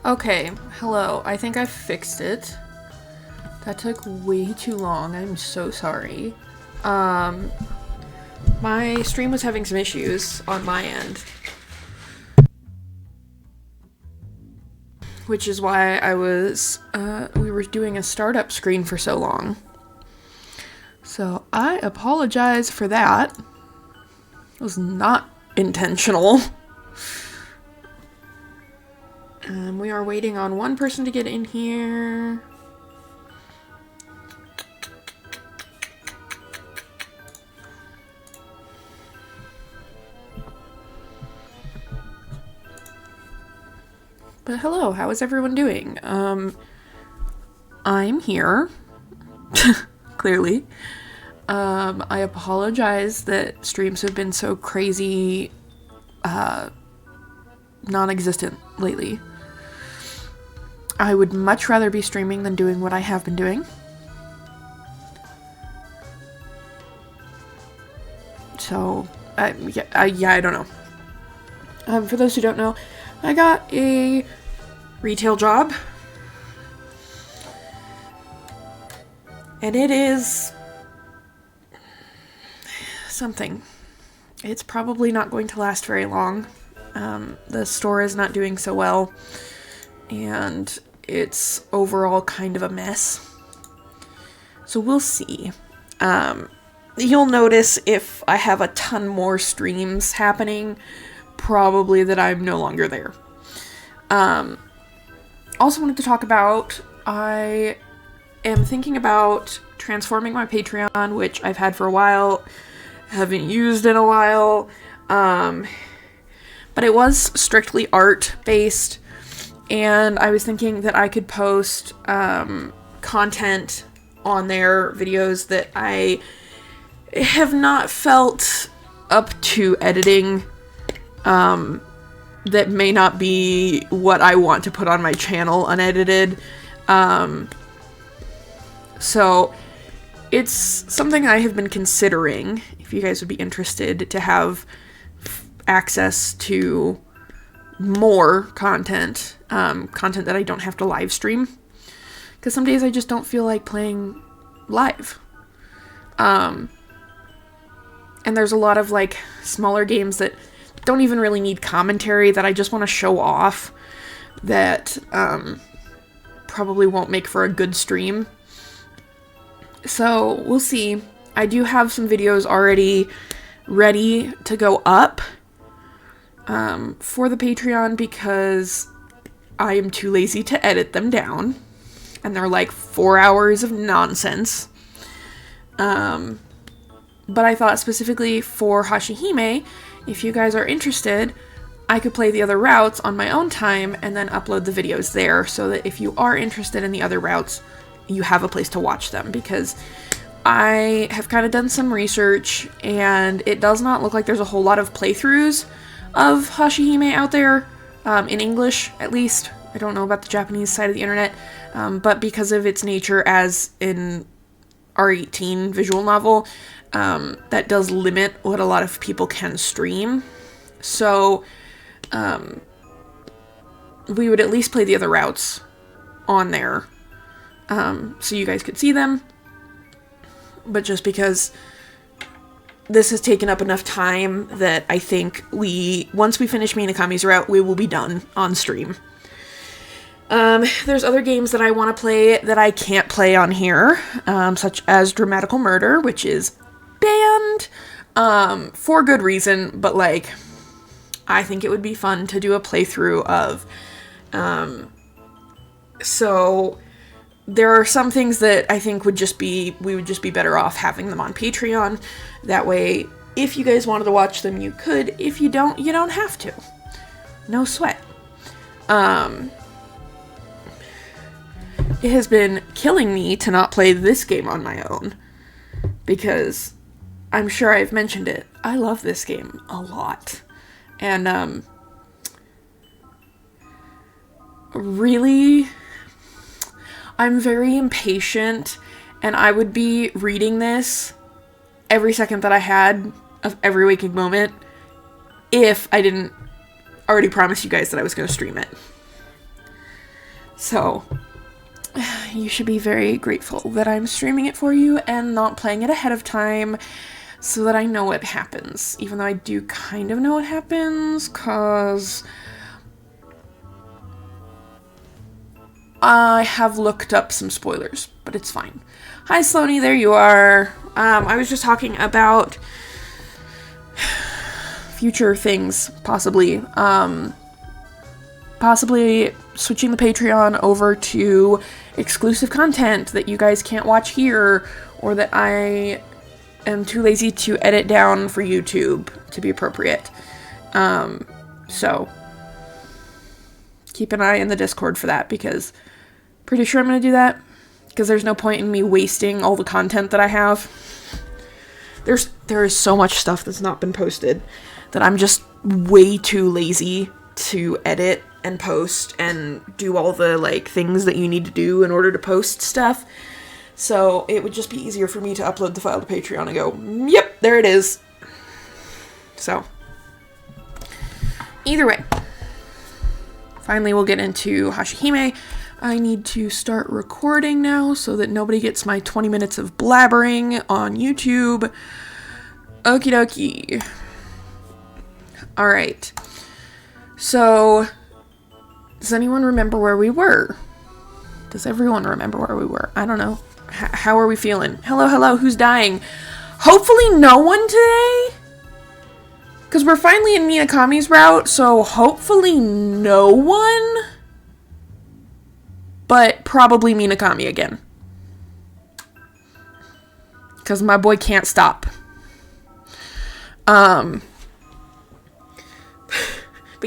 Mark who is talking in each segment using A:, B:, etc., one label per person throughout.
A: Okay, hello. I think I fixed it. That took way too long. I'm so sorry. My stream was having some issues on my end. Which is why we were doing a startup screen for so long. So I apologize for that. It was not intentional. We are waiting on one person to get in here. But hello, how is everyone doing? I'm here. Clearly. I apologize that streams have been so crazy, non-existent lately. I would much rather be streaming than doing what I have been doing. So, I don't know. For those who don't know, I got a retail job. And it is something. It's probably not going to last very long. The store is not doing so well. And it's overall kind of a mess. So we'll see. You'll notice if I have a ton more streams happening, probably that I'm no longer there. Also wanted to talk about, I am thinking about transforming my Patreon, which I've had for a while, haven't used in a while, but it was strictly art-based, and I was thinking that I could post content on their videos that I have not felt up to editing, that may not be what I want to put on my channel unedited. So it's something I have been considering, if you guys would be interested to have access to more content, content that I don't have to live stream. Because some days I just don't feel like playing live. And there's a lot of like smaller games that don't even really need commentary that I just want to show off that probably won't make for a good stream. So we'll see. I do have some videos already ready to go up for the Patreon because I am too lazy to edit them down. And they're like 4 hours of nonsense. But I thought specifically for Hashihime, if you guys are interested, I could play the other routes on my own time and then upload the videos there so that if you are interested in the other routes, you have a place to watch them, because I have kind of done some research and it does not look like there's a whole lot of playthroughs of Hashihime out there, in English at least. I don't know about the Japanese side of the internet, but because of its nature as an R18 visual novel, that does limit what a lot of people can stream. So, we would at least play the other routes on there, so you guys could see them. But just because this has taken up enough time that I think once we finish Minakami's route, we will be done on stream. There's other games that I want to play that I can't play on here, such as Dramatical Murder, which is banned, for good reason, but like, I think it would be fun to do a playthrough of, so there are some things that I think we would just be better off having them on Patreon. That way, if you guys wanted to watch them, you could. If you don't, you don't have to. No sweat. It has been killing me to not play this game on my own, because I'm sure I've mentioned it. I love this game a lot. And, really, I'm very impatient, and I would be reading this every second that I had of every waking moment if I didn't already promise you guys that I was going to stream it. So, you should be very grateful that I'm streaming it for you and not playing it ahead of time so that I know what happens. Even though I do kind of know what happens, because I have looked up some spoilers, but it's fine. Hi, Sloaney, there you are. I was just talking about future things, possibly. Possibly switching the Patreon over to exclusive content that you guys can't watch here, or that I am too lazy to edit down for YouTube to be appropriate. So keep an eye in the Discord for that, because pretty sure I'm going to do that, because there's no point in me wasting all the content that I have. There is so much stuff that's not been posted that I'm just way too lazy to edit and post and do all the like things that you need to do in order to post stuff. So it would just be easier for me to upload the file to Patreon and go, yep, there it is. So either way, finally we'll get into Hashihime. I need to start recording now so that nobody gets my 20 minutes of blabbering on YouTube. Okie dokie. Alright. So, does anyone remember where we were? Does everyone remember where we were? I don't know. How are we feeling? Hello, who's dying? Hopefully no one today? Because we're finally in Minakami's route, so hopefully no one? But probably Minakami again. Because my boy can't stop. But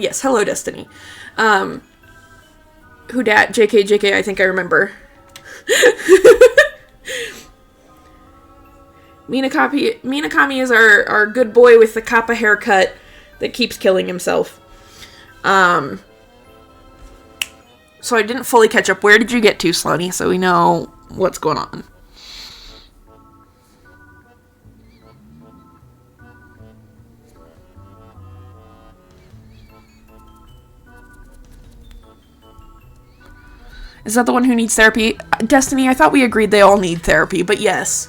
A: yes, hello, Destiny. Who dat? JK, I think I remember. Minakami is our good boy with the kappa haircut that keeps killing himself. So I didn't fully catch up. Where did you get to, Sloaney, so we know what's going on? Is that the one who needs therapy? Destiny, I thought we agreed they all need therapy, but yes.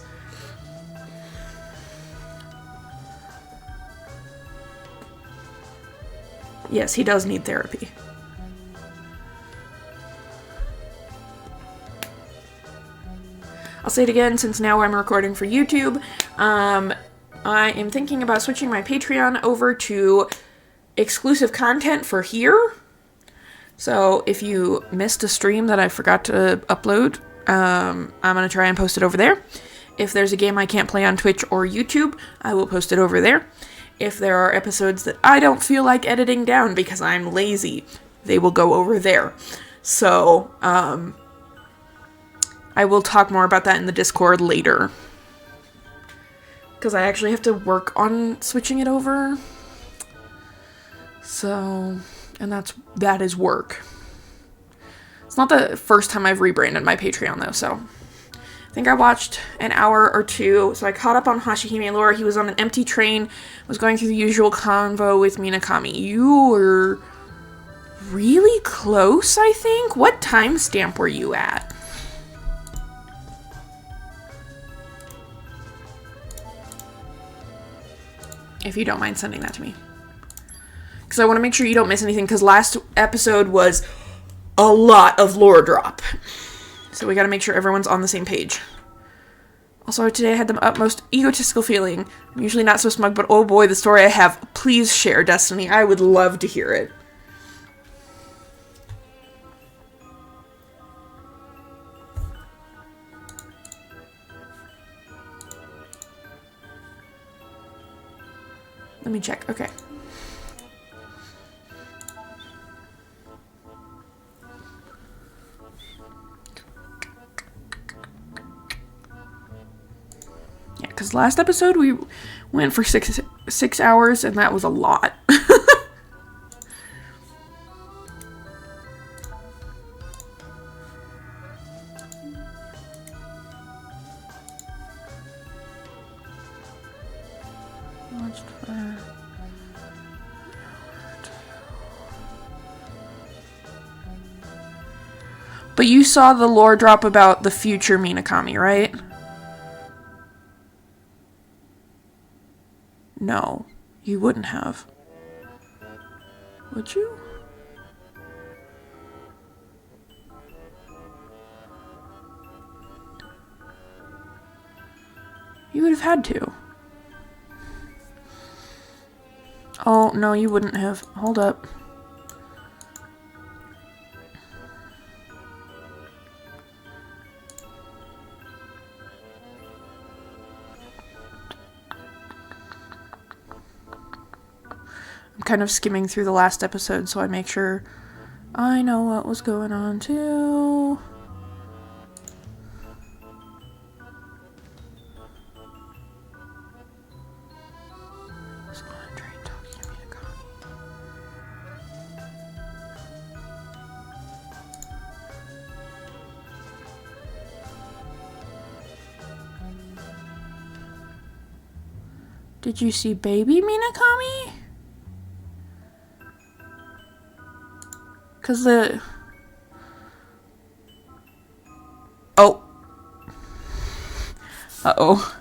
A: Yes, he does need therapy. I'll say it again, since now I'm recording for YouTube. I am thinking about switching my Patreon over to exclusive content for here. So if you missed a stream that I forgot to upload, I'm going to try and post it over there. If there's a game I can't play on Twitch or YouTube, I will post it over there. If there are episodes that I don't feel like editing down because I'm lazy, they will go over there. So, I will talk more about that in the Discord later. Because I actually have to work on switching it over. So, and that is work. It's not the first time I've rebranded my Patreon though, so. I think I watched an hour or two, so I caught up on Hashihime lore. He was on an empty train, was going through the usual convo with Minakami. You were really close, I think? What timestamp were you at? If you don't mind sending that to me. Because I want to make sure you don't miss anything, because last episode was a lot of lore drop. So we gotta make sure everyone's on the same page. Also, today I had the utmost egotistical feeling. I'm usually not so smug, but oh boy, the story I have. Please share, Destiny. I would love to hear it. Let me check. Okay. Yeah, because last episode we went for six hours, and that was a lot. But you saw the lore drop about the future Minakami, right? No, you wouldn't have. Would you? You would have had to. Oh, no, you wouldn't have. Hold up. I'm kind of skimming through the last episode so I make sure I know what was going on too. Did you see baby Minakami? Because the... Oh. Uh-oh.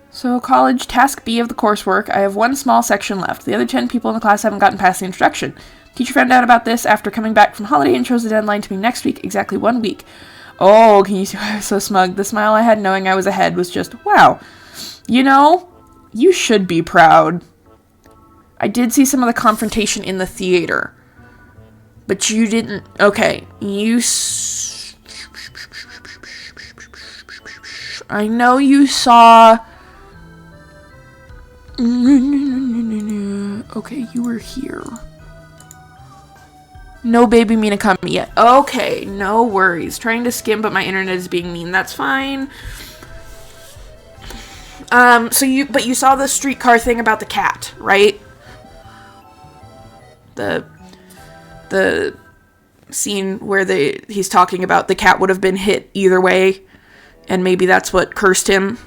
A: So, college, task B of the coursework. I have one small section left. The other 10 people in the class haven't gotten past the introduction. Teacher found out about this after coming back from holiday and chose the deadline to be next week, exactly 1 week. Oh, can you see why I was so smug? The smile I had knowing I was ahead was just, wow. You know, you should be proud. I did see some of the confrontation in the theater. But you didn't... Okay, I know you saw... Okay, you were here. No baby Minakami yet. Okay, no worries. Trying to skim, but my internet is being mean. That's fine. But you saw the streetcar thing about the cat, right? The scene where he's talking about the cat would have been hit either way, and maybe that's what cursed him.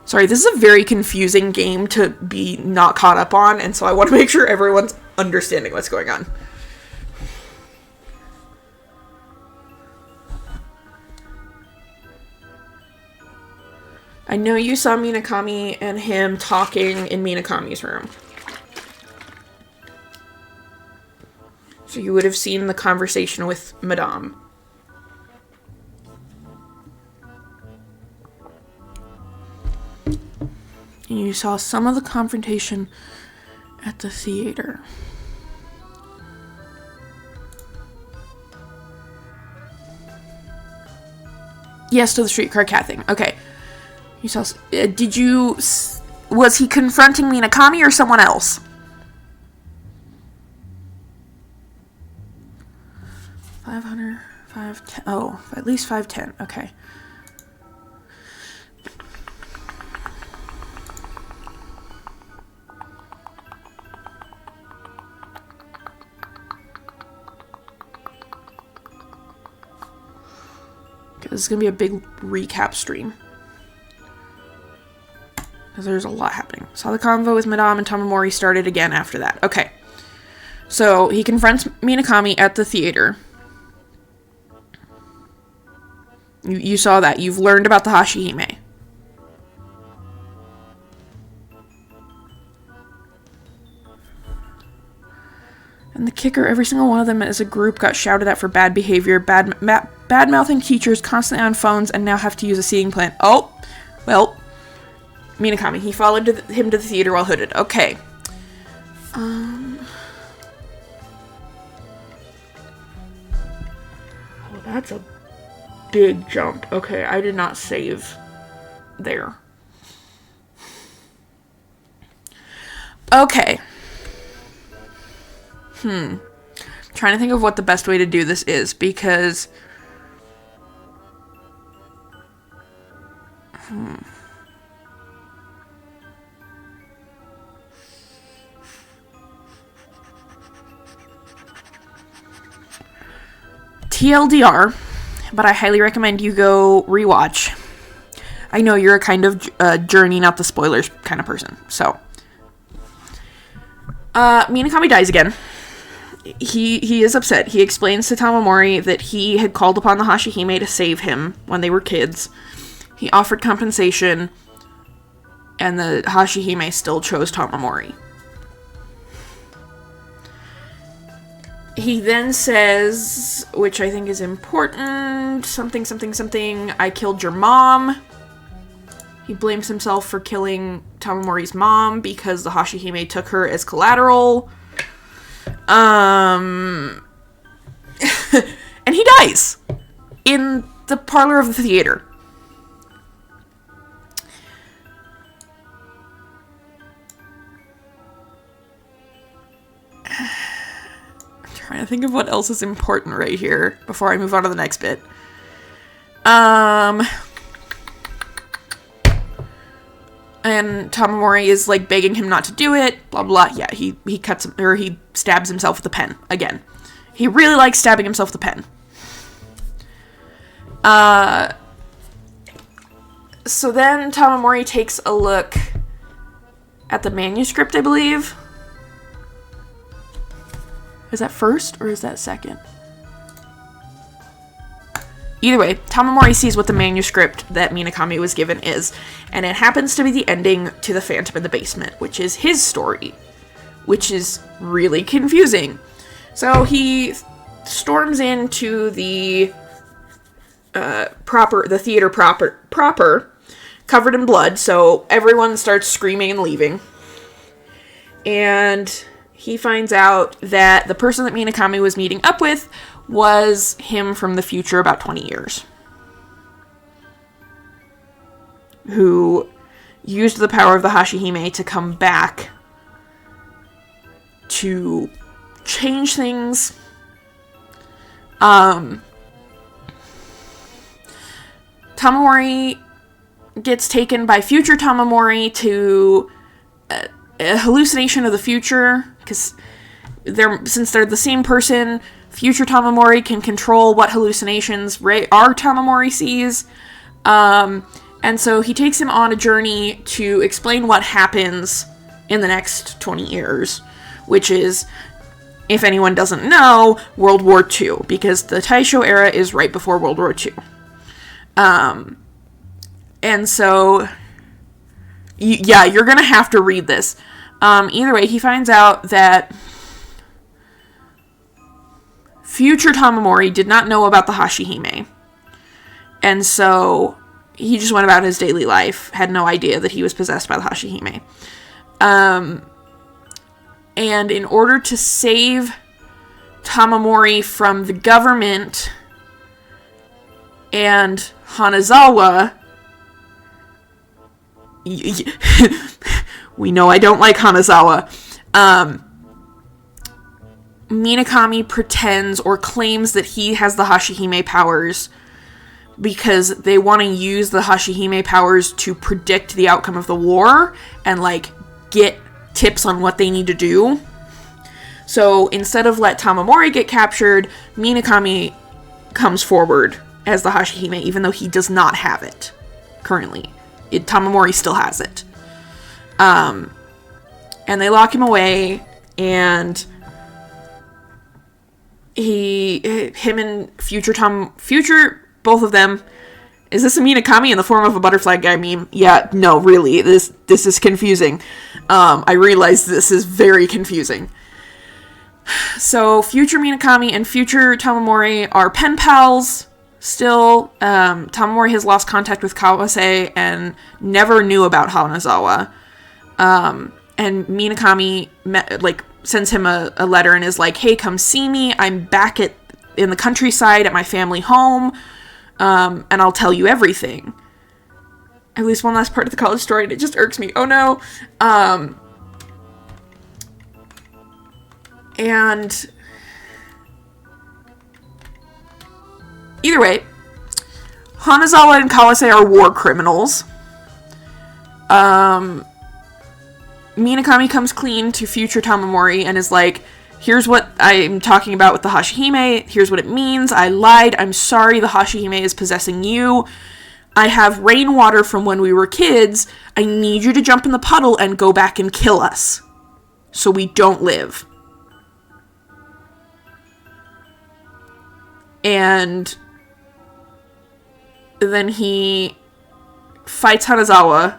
A: Sorry, this is a very confusing game to be not caught up on, and so I want to make sure everyone's understanding what's going on. I know you saw Minakami and him talking in Minakami's room. So you would have seen the conversation with Madame. And you saw some of the confrontation at the theater. Yes, to the streetcar cat thing. Okay. You saw... Was he confronting Minakami or someone else? $500, 510... Oh, at least 510. Okay. This is going to be a big recap stream. Because there's a lot happening. Saw the convo with Madame and Tamamori started again after that. Okay. So, he confronts Minakami at the theater. You saw that. You've learned about the Hashihime. And the kicker, every single one of them as a group got shouted at for bad behavior, bad-mouthing teachers, constantly on phones, and now have to use a seating plan. Oh, well, Minakami, he followed him to the theater while hooded. Okay. Oh, that's a big jump. Okay, I did not save there. Okay. Trying to think of what the best way to do this is, because... TLDR, but I highly recommend you go rewatch. I know you're a kind of journey, not the spoilers kind of person, so Minakami dies again. He is upset. He explains to Tamamori that he had called upon the Hashihime to save him when they were kids. He offered compensation, and the Hashihime still chose Tamamori. He then says, which I think is important, something, I killed your mom. He blames himself for killing Tamamori's mom because the Hashihime took her as collateral. And he dies in the parlor of the theater. I'm trying to think of what else is important right here before I move on to the next bit. And Tamamori is, like, begging him not to do it, blah, blah. Yeah, he cuts him, or he stabs himself with a pen, again. He really likes stabbing himself with a pen. So then Tamamori takes a look at the manuscript, I believe. Is that first, or is that second? Either way, Tamamori sees what the manuscript that Minakami was given is, and it happens to be the ending to The Phantom in the Basement, which is his story, which is really confusing. So he storms into the theater proper, covered in blood, so everyone starts screaming and leaving. And he finds out that the person that Minakami was meeting up with was him from the future about 20 years. Who used the power of the Hashihime to come back to change things. Tamamori gets taken by future Tamamori to a hallucination of the future, because since they're the same person, future Tamamori can control what hallucinations our Tamamori sees. And so he takes him on a journey to explain what happens in the next 20 years, which is, if anyone doesn't know, World War II, because the Taisho era is right before World War II. And so, you're gonna have to read this. Either way, he finds out that future Tamamori did not know about the Hashihime. And so he just went about his daily life, had no idea that he was possessed by the Hashihime. And in order to save Tamamori from the government and Hanazawa, we know I don't like Hanazawa, Minakami pretends or claims that he has the Hashihime powers because they want to use the Hashihime powers to predict the outcome of the war and, like, get tips on what they need to do. So instead of let Tamamori get captured, Minakami comes forward as the Hashihime, even though he does not have it currently. Tamamori still has it. And they lock him away, and him and future, both of them. Is this a Minakami in the form of a butterfly guy meme? Yeah, no, really, this is confusing. I realize this is very confusing. So, future Minakami and future Tamamori are pen pals still. Tamamori has lost contact with Kawase and never knew about Hanazawa. And Minakami sends him a letter and is like, hey, come see me. I'm back in the countryside at my family home. And I'll tell you everything. At least one last part of the college story, and it just irks me. Oh no. And either way, Hanazawa and Kawase are war criminals. Minakami comes clean to future Tamamori and is like, here's what I'm talking about with the Hashihime. Here's what it means. I lied. I'm sorry. The Hashihime is possessing you. I have rainwater from when we were kids. I need you to jump in the puddle and go back and kill us. so we don't live. And then he fights Hanazawa,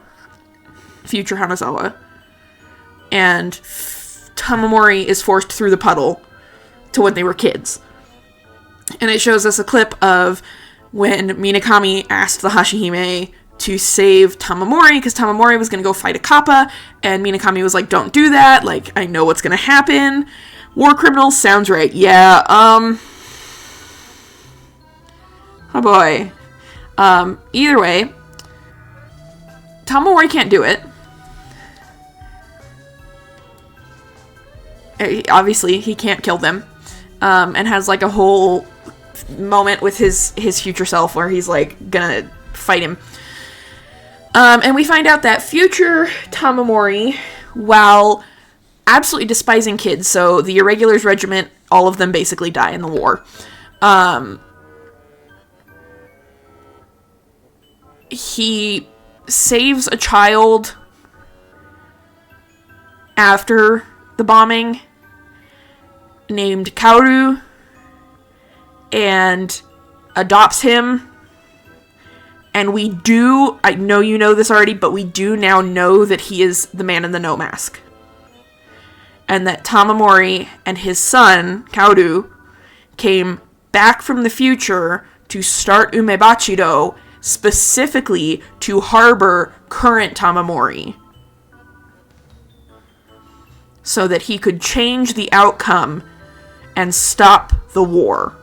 A: future Hanazawa, and Tamamori is forced through the puddle to when they were kids. And it shows us a clip of when Minakami asked the Hashihime to save Tamamori, because Tamamori was going to go fight a kappa, and Minakami was like, don't do that, like, I know what's going to happen. War criminals sounds right. Yeah, oh boy. Either way, Tamamori can't do it. Obviously, he can't kill them. And has, like, a whole moment with his future self where he's, like, gonna fight him. And we find out that future Tamamori, while absolutely despising kids, so the Irregulars Regiment, all of them basically die in the war. He saves a child after the bombing named Kaoru and adopts him. And we do, I know you know this already, but we do now know that he is the man in the no mask. And that Tamamori and his son, Kaoru, came back from the future to start Umebachido specifically to harbor current Tamamori, so that he could change the outcome and stop the war.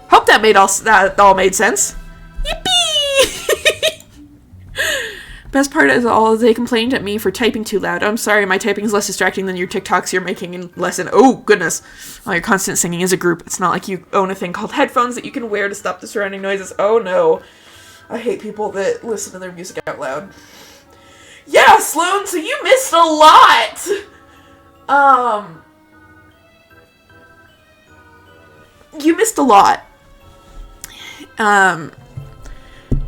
A: Hope that all made sense. Yippee! Best part is all they complained at me for typing too loud. I'm sorry, my typing is less distracting than your TikToks you're making in lesson. Oh, goodness. Oh, your constant singing is a group. It's not like you own a thing called headphones that you can wear to stop the surrounding noises. Oh, no. I hate people that listen to their music out loud. Yeah, Sloan, so you missed a lot! You missed a lot.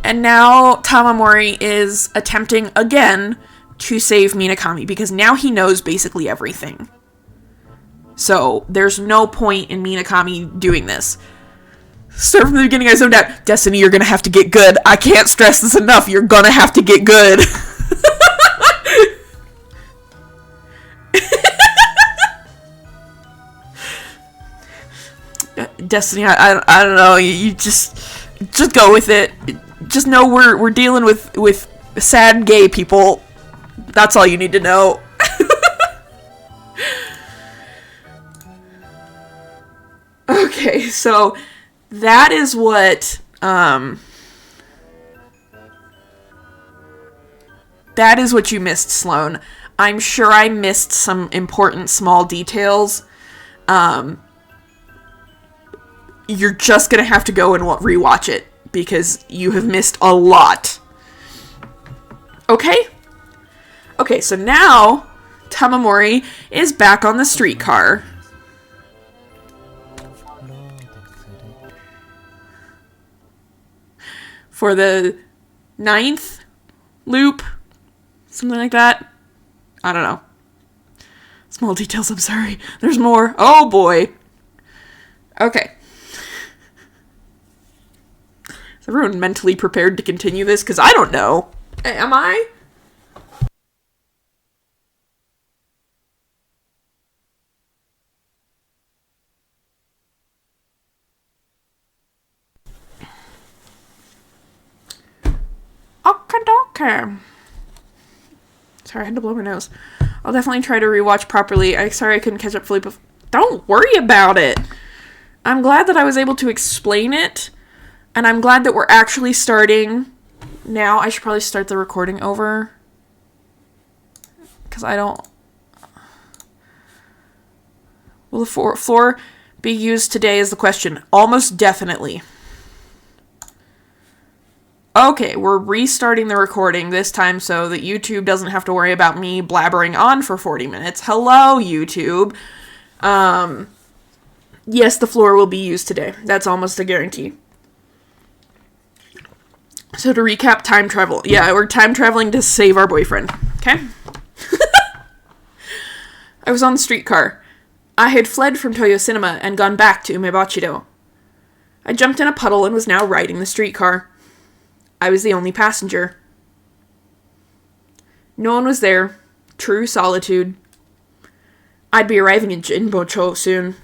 A: And now Tamamori is attempting again to save Minakami, because now he knows basically everything. So there's no point in Minakami doing this. Start from the beginning, I zoned out. Destiny, you're gonna have to get good. I can't stress this enough. You're gonna have to get good. Destiny, I don't know. You just go with it. Just know we're dealing with sad gay people. That's all you need to know. Okay, so that is what you missed, Sloan. I'm sure I missed some important small details. You're just gonna have to go and rewatch it, because you have missed a lot. Okay? Okay, so now Tamamori is back on the streetcar. For the 9th loop? Something like that? I don't know. Small details, I'm sorry. There's more. Oh boy. Okay. Is everyone mentally prepared to continue this? Because I don't know. Am I? Okay. Sorry, I had to blow my nose. I'll definitely try to rewatch properly. Sorry I couldn't catch up fully before. Don't worry about it. I'm glad that I was able to explain it. And I'm glad that we're actually starting now. I should probably start the recording over. Because I don't... Will the floor be used today is the question. Almost definitely. Okay, we're restarting the recording this time so that YouTube doesn't have to worry about me blabbering on for 40 minutes. Hello, YouTube. Yes, the floor will be used today. That's almost a guarantee. So to recap, time travel. Yeah, we're time traveling to save our boyfriend. Okay? I was on the streetcar. I had fled from Toyo Cinema and gone back to Umebachido. I jumped in a puddle and was now riding the streetcar. I was the only passenger. No one was there. True solitude. I'd be arriving in Jinbocho soon.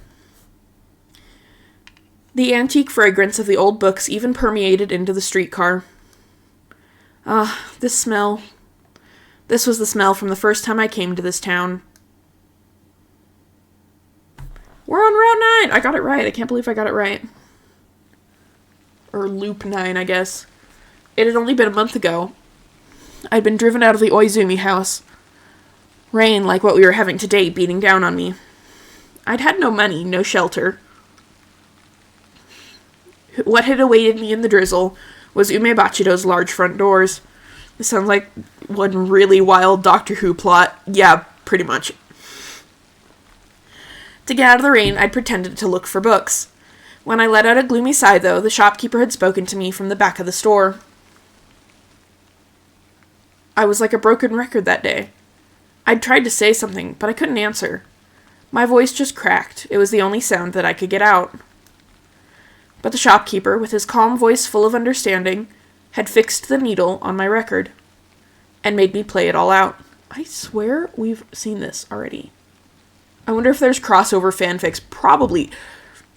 A: The antique fragrance of the old books even permeated into the streetcar. Ah, this smell. This was the smell from the first time I came to this town. We're on Route 9! I got it right. I can't believe I got it right. Or Loop 9, I guess. It had only been a month ago. I'd been driven out of the Oizumi house. Rain, like what we were having today, beating down on me. I'd had no money, no shelter. What had awaited me in the drizzle was Umebachido's large front doors. This sounds like one really wild Doctor Who plot. Yeah, pretty much. To get out of the rain, I'd pretended to look for books. When I let out a gloomy sigh, though, the shopkeeper had spoken to me from the back of the store. I was like a broken record that day. I'd tried to say something, but I couldn't answer. My voice just cracked. It was the only sound that I could get out. But the shopkeeper, with his calm voice full of understanding, had fixed the needle on my record and made me play it all out. I swear we've seen this already. I wonder if there's crossover fanfics. Probably.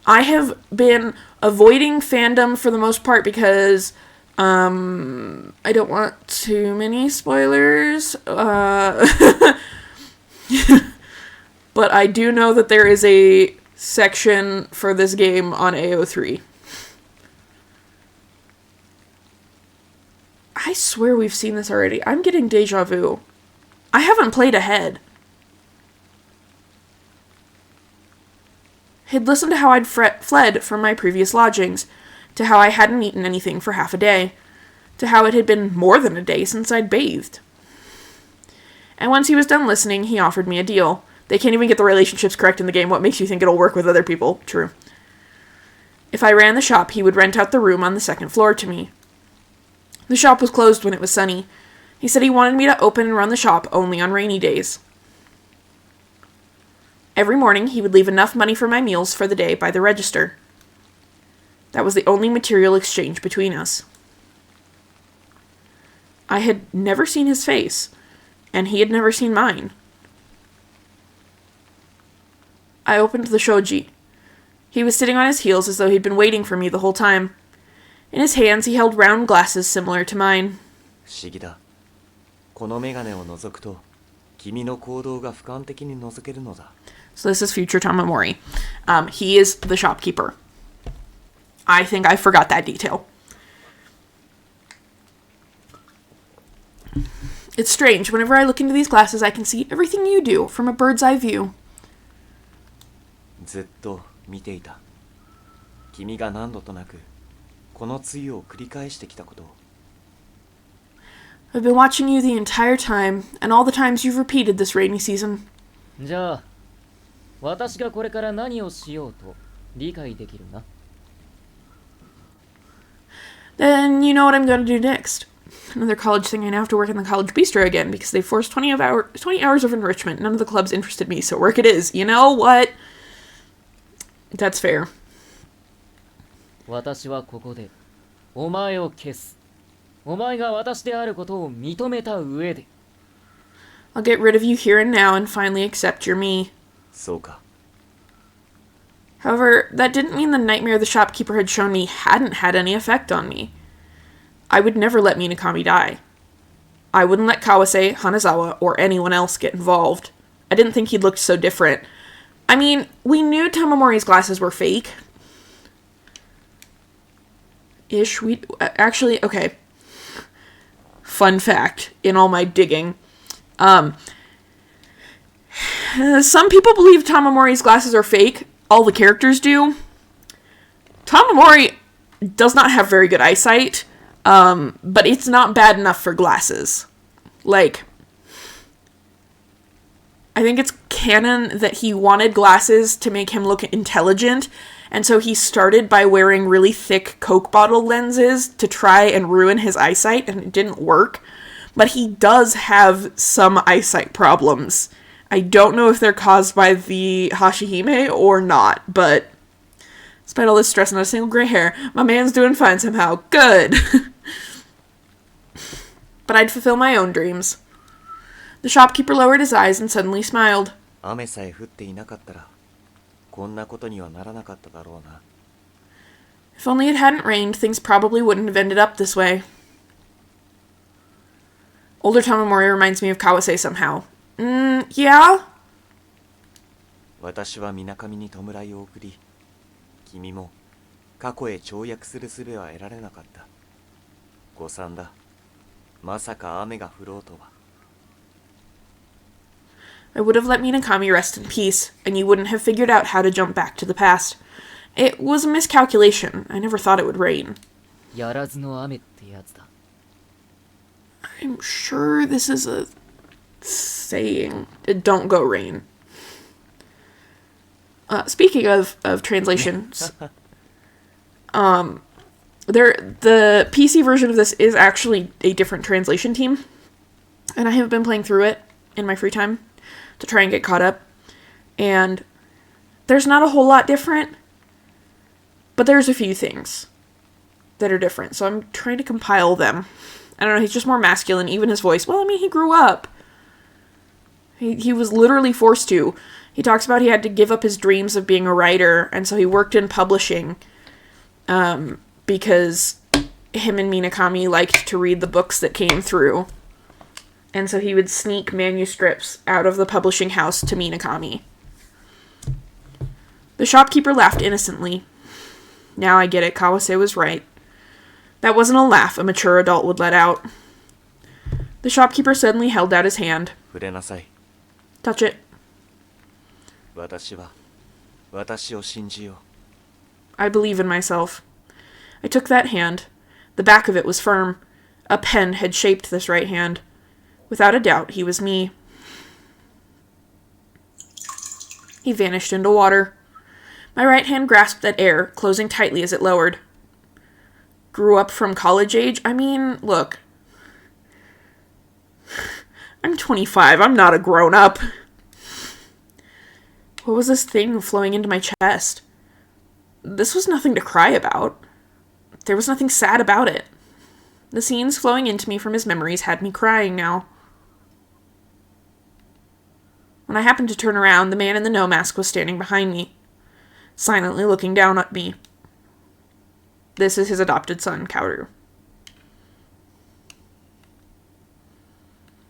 A: I have been avoiding fandom for the most part because I don't want too many spoilers. But I do know that there is a section for this game on AO3. I swear we've seen this already. I'm getting deja vu. I haven't played ahead. He'd listened to how I'd fled from my previous lodgings, to how I hadn't eaten anything for half a day, to how it had been more than a day since I'd bathed. And once he was done listening, he offered me a deal. They can't even get the relationships correct in the game. What makes you think it'll work with other people? True. If I ran the shop, he would rent out the room on the second floor to me. The shop was closed when it was sunny. He said he wanted me to open and run the shop only on rainy days. Every morning, he would leave enough money for my meals for the day by the register. That was the only material exchange between us. I had never seen his face, and he had never seen mine. I opened the shoji. He was sitting on his heels as though he'd been waiting for me the whole time. In his hands, he held round glasses similar to mine.
B: 不思議だ。このメガネを覗くと、君の行動が俯瞰的に覗けるのだ。
A: So this is future Tamamori. He is the shopkeeper. I think I forgot that detail. It's strange. Whenever I look into these glasses, I can see everything you do from a bird's eye view.
B: ずっと見ていた。君が何度となく、この梅雨を繰り返してきたことを。
A: I've been watching you the entire time, and all the times you've repeated this rainy season.
C: じゃあ、私がこれから何をしようと理解できるな。
A: Then you know what I'm going to do next. Another college thing, I now have to work in the college bistro again because they forced 20 hours of enrichment. None of the clubs interested me, so work it is. You know what? That's fair.
C: 私はここでお前を消す。お前が私であることを認めた上で。
A: I'll get rid of you here and now and finally accept you're me.
B: そうか。
A: However, that didn't mean the nightmare the shopkeeper had shown me hadn't had any effect on me. I would never let Minakami die. I wouldn't let Kawase, Hanazawa, or anyone else get involved. I didn't think he'd looked so different. I mean, we knew Tamamori's glasses were fake. Actually, okay. Fun fact, in all my digging. Some people believe Tamamori's glasses are fake. All the characters do. Tamamori does not have very good eyesight, but it's not bad enough for glasses. Like, I think it's canon that he wanted glasses to make him look intelligent, And so he started by wearing really thick Coke bottle lenses to try and ruin his eyesight, and it didn't work. But he does have some eyesight problems. I don't know if they're caused by the Hashihime or not, but despite all this stress and not a single gray hair, my man's doing fine somehow. Good! But I'd fulfill my own dreams. The shopkeeper lowered his eyes and suddenly smiled.
B: 雨さえ降っていなかったらこんなことにはならなかっただろうな。
A: If only it hadn't rained, things probably wouldn't have ended up this way. Older Tamamori reminds me of Kawase somehow. Yeah?
B: 私は水上に弔いを送り、君も過去へ跳躍する術は得られなかった。誤算だ。まさか雨が降ろうとは。
A: I would have let Minakami rest in peace, and you wouldn't have figured out how to jump back to the past. It was a miscalculation. I never thought it would rain.
C: やらずの雨ってやつだ。
A: I'm sure this is a saying. Don't go rain. Speaking of translations, the PC version of this is actually a different translation team, and I have been playing through it in my free time to try and get caught up, and there's not a whole lot different, but there's a few things that are different, so I'm trying to compile them. I don't know, he's just more masculine, even his voice. Well, I mean, he grew up. He was literally forced to. He talks about he had to give up his dreams of being a writer, and so he worked in publishing, because him and Minakami liked to read the books that came through. And so he would sneak manuscripts out of the publishing house to Minakami. The shopkeeper laughed innocently. Now I get it, Kawase was right. That wasn't a laugh a mature adult would let out. The shopkeeper suddenly held out his hand.
B: 触れなさい。
A: Touch it.
B: 私を信じよう。
A: I believe in myself. I took that hand. The back of it was firm. A pen had shaped this right hand. Without a doubt, he was me. He vanished into water. My right hand grasped at air, closing tightly as it lowered. Grew up from college age? I mean, look. I'm 25. I'm not a grown-up. What was this thing flowing into my chest? This was nothing to cry about. There was nothing sad about it. The scenes flowing into me from his memories had me crying now. When I happened to turn around, the man in the no mask was standing behind me, silently looking down at me. This is his adopted son, Kaoru.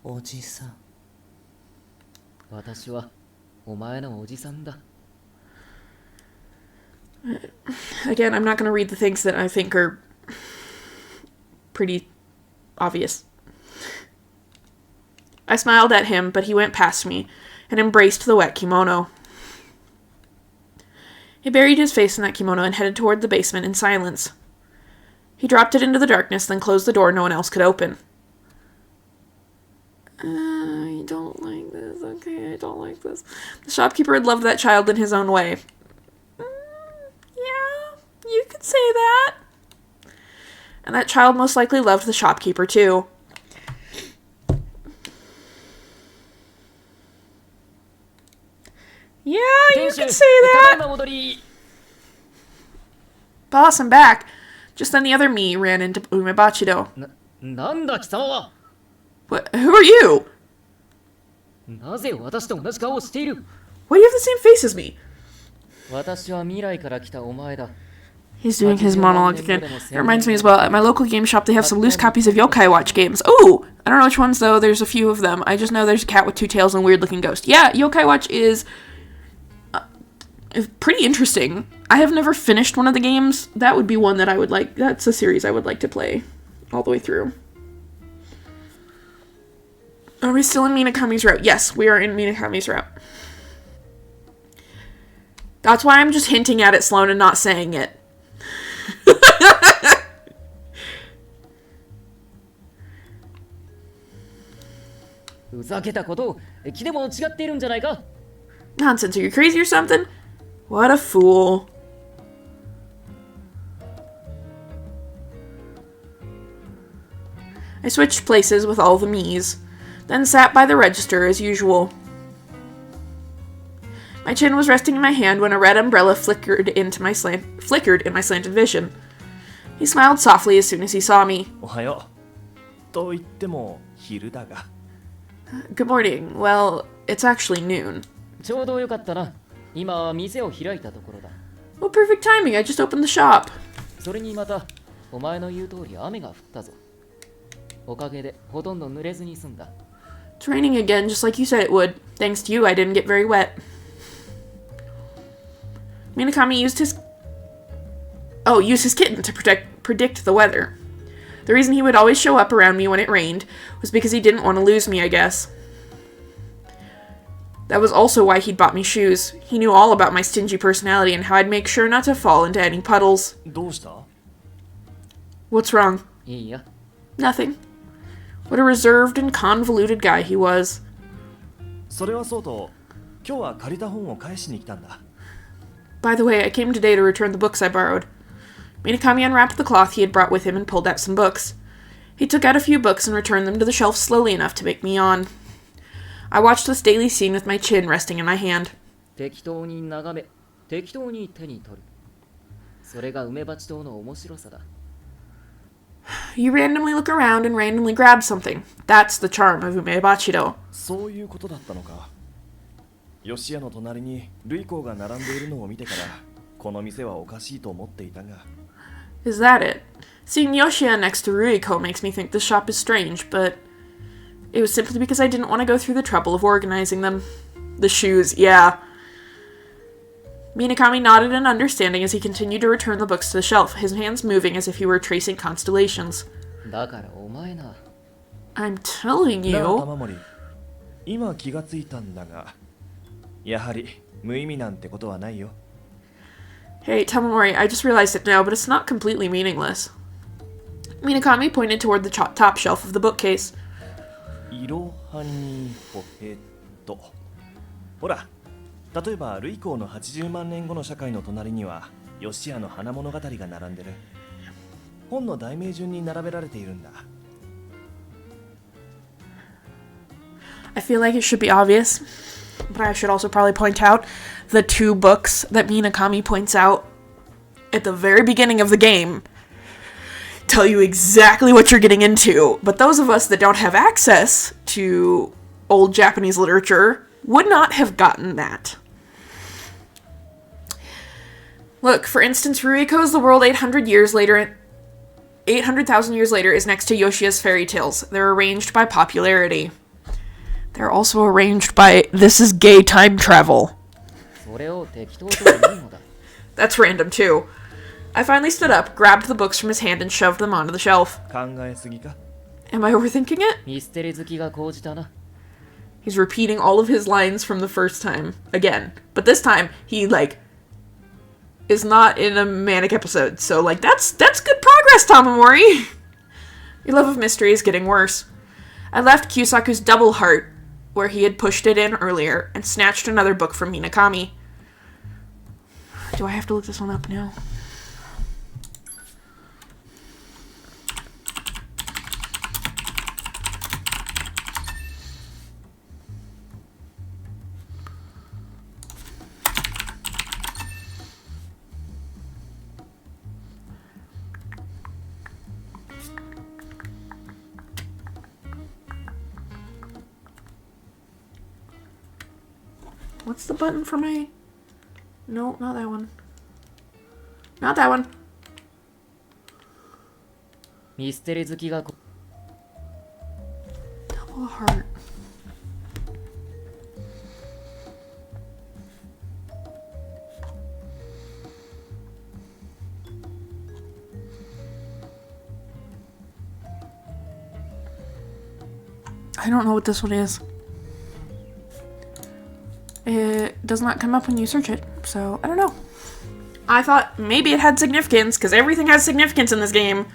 C: おじさん。私はお前のおじさんだ。
A: Again, I'm not going to read the things that I think are pretty obvious. I smiled at him, but he went past me and embraced the wet kimono. He buried his face in that kimono and headed toward the basement in silence. He dropped it into the darkness, then closed the door no one else could open. I don't like this. Okay, I don't like this. The shopkeeper had loved that child in his own way. Yeah, you could say that. And that child most likely loved the shopkeeper too. Yeah, you could say that. Boss, I'm back. Just then the other me ran into Umebachido.
C: なんだ貴様は。
A: What? Who are you?
C: なぜ私と同じ顔をしている。
A: Why do you have the same face as me?
C: 私は未来から来たお前だ。
A: He's doing his monologue again. It reminds me as well, at my local game shop they have some loose copies of Yokai Watch games. Ooh! I don't know which ones though, there's a few of them. I just know there's a cat with two tails and a weird looking ghost. Yeah, Yokai Watch is pretty interesting. I have never finished one of the games. That would be one that I would like. That's a series I would like to play all the way through. Are we still in Minakami's route? Yes, we are in Minakami's route. That's why I'm just hinting at it, Sloan, and not saying it.
C: ふざけたことを気でも違っているんじゃないか。
A: Nonsense, are you crazy or something? What a fool. I switched places with all the me's, then sat by the register as usual. My chin was resting in my hand when a red umbrella flickered in my slanted vision. He smiled softly as soon as he saw me.
B: おはよう。と言っても昼だが。
A: Good morning. Well, it's actually noon.
C: ちょうどよかったな。今店を開いたところだ。
A: Well, perfect timing. I just opened the shop.
C: それにまたお前の言う通り雨が降ったぞ。おかげでほとんど濡れずに済んだ。
A: It's raining again, just like you said it would. Thanks to you, I didn't get very wet. Minakami used his kitten to predict the weather. The reason he would always show up around me when it rained was because he didn't want to lose me, I guess. That was also why he'd bought me shoes. He knew all about my stingy personality and how I'd make sure not to fall into any puddles.
B: どうした？
A: What's wrong?
C: いいや。
A: Nothing. What a reserved and convoluted guy he was.
B: それはそうと、今日は借りた本を返しに来たんだ。
A: By the way, I came today to return the books I borrowed. Minakami unwrapped the cloth he had brought with him and pulled out some books. He took out a few books and returned them to the shelf slowly enough to make me yawn. I watched this daily scene with my chin resting in my hand.
C: 適当に眺め、適当に手に取る。それが梅鉢島の面白さだ。
A: You randomly look around and randomly grab something. That's the charm of Umebachido.
B: そういうことだったのか。吉屋の隣にルイコが並んでいるのを見てから、この店はおかしいと思っていたが。
A: Is that it? Seeing Yoshia next to Ruiko makes me think this shop is strange, but it was simply because I didn't want to go through the trouble of organizing them. The shoes, yeah. Minakami nodded in understanding as he continued to return the books to the shelf, his hands moving as if he were tracing constellations.
C: だからお前な。
A: I'm telling
B: なあ
A: you.
B: 玉森、今気がついたんだが、やはり無意味なんてことはないよ。
A: Hey, Tamamori, I just realized it now, but it's not completely meaningless. Minakami pointed toward the top shelf of the bookcase.
B: いろはにほら、例えばルイコーの80万年後の社会の隣には吉屋の花物語が並んでる。本の題名順に並べられているんだ。
A: I feel like it should be obvious, but I should also probably point out the two books that Minakami points out at the very beginning of the game tell you exactly what you're getting into, but those of us that don't have access to old Japanese literature would not have gotten that. Look, for instance, Ruiko's The World 800,000 years later is next to Yoshia's fairy tales. They're arranged by popularity. They're also arranged by this is gay time travel.
C: それを適当というのだ。
A: That's random too. I finally stood up, grabbed the books from his hand, and shoved them onto the shelf.
B: 考えすぎか？
A: Am I overthinking it?
C: ミステリ好きが高じたな。
A: He's repeating all of his lines from the first time again. But this time, he, is not in a manic episode. So, that's good progress, Tamamori! Your love of mystery is getting worse. I left Kyusaku's double heart, where he had pushed it in earlier, and snatched another book from Minakami. Do I have to look this one up now? What's the button for my... No, not that one. Not that one.
C: ミステリ好きが
A: Double heart. I don't know what this one is. It does not come up when you search it, so I don't know. I thought maybe it had significance, because everything has significance in this game.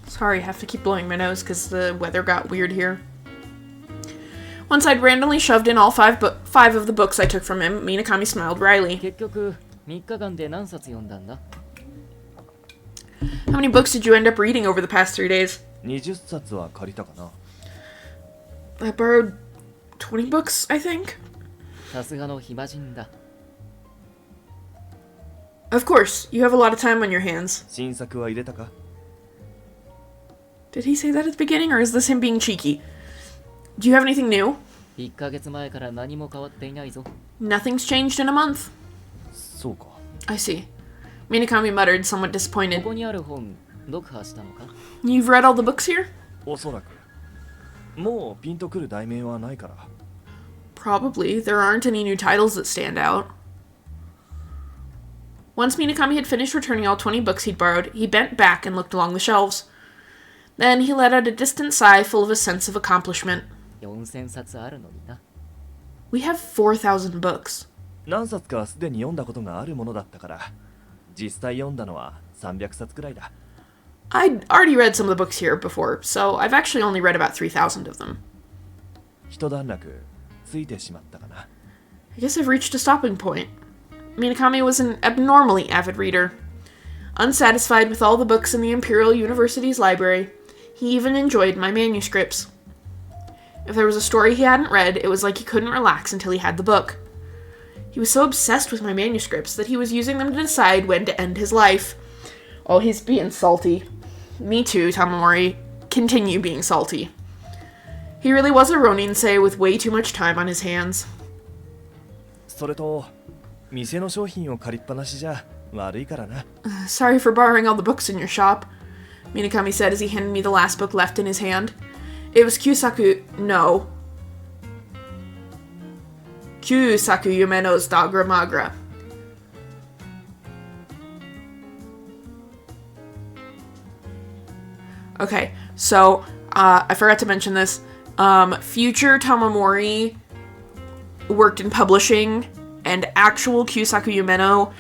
A: Sorry, I have to keep blowing my nose because the weather got weird here. Once I'd randomly shoved in all five of the books I took from him, Minakami smiled wryly.
C: 結局3日間で何冊読んだんだ？
A: How many books did you end up reading over the past 3 days?
D: 20冊は借りたかな。
A: I borrowed 20 books, I think.
C: さすがの暇人だ。
A: Of course, you have a lot of time on your hands.
D: 新作は入れたか？
A: Did he say that at the beginning, or is this him being cheeky? Do you have anything new?
C: 1ヶ月前から何も変わっていないぞ。
A: Nothing's changed in a month.
D: そうか。
A: I see. Minakami muttered, somewhat
C: こ
A: disappointed.
C: こにある本、読破したのか？
A: You've read all the books here?
D: おそらく。もうピンとくる題名はないから。
A: Probably. There aren't any new titles that stand out. Once Minakami had finished returning all 20 books he'd borrowed, he bent back and looked along the shelves. Then he let out a distant sigh full of a sense of accomplishment.
C: 4000冊あるのにな。
A: We have 4,000 books.
D: 何冊かすでに読んだことがあるものだったから、実際読んだのは300冊くらいだ。
A: I'd already read some of the books here before, so I've actually only read about 3,000 of them.
D: 一段落ついてしまったかな。
A: I guess I've reached a stopping point. Minakami was an abnormally avid reader. Unsatisfied with all the books in the Imperial University's library, he even enjoyed my manuscripts. If there was a story he hadn't read, it was like he couldn't relax until he had the book. He was so obsessed with my manuscripts that he was using them to decide when to end his life. Oh, he's being salty. Me too, Tamamori. Continue being salty. He really was a Ronin-sei with way too much time on his hands.
D: それと、店の商品を借りっぱなしじゃ悪いからな。
A: Sorry for borrowing all the books in your shop, Minakami said as he handed me the last book left in his hand. It was Kyusaku... no. Kyusaku Yumeno's Dagra Magra. Okay, so, I forgot to mention this. Future Tamamori worked in publishing, and actual Kyusaku Yumeno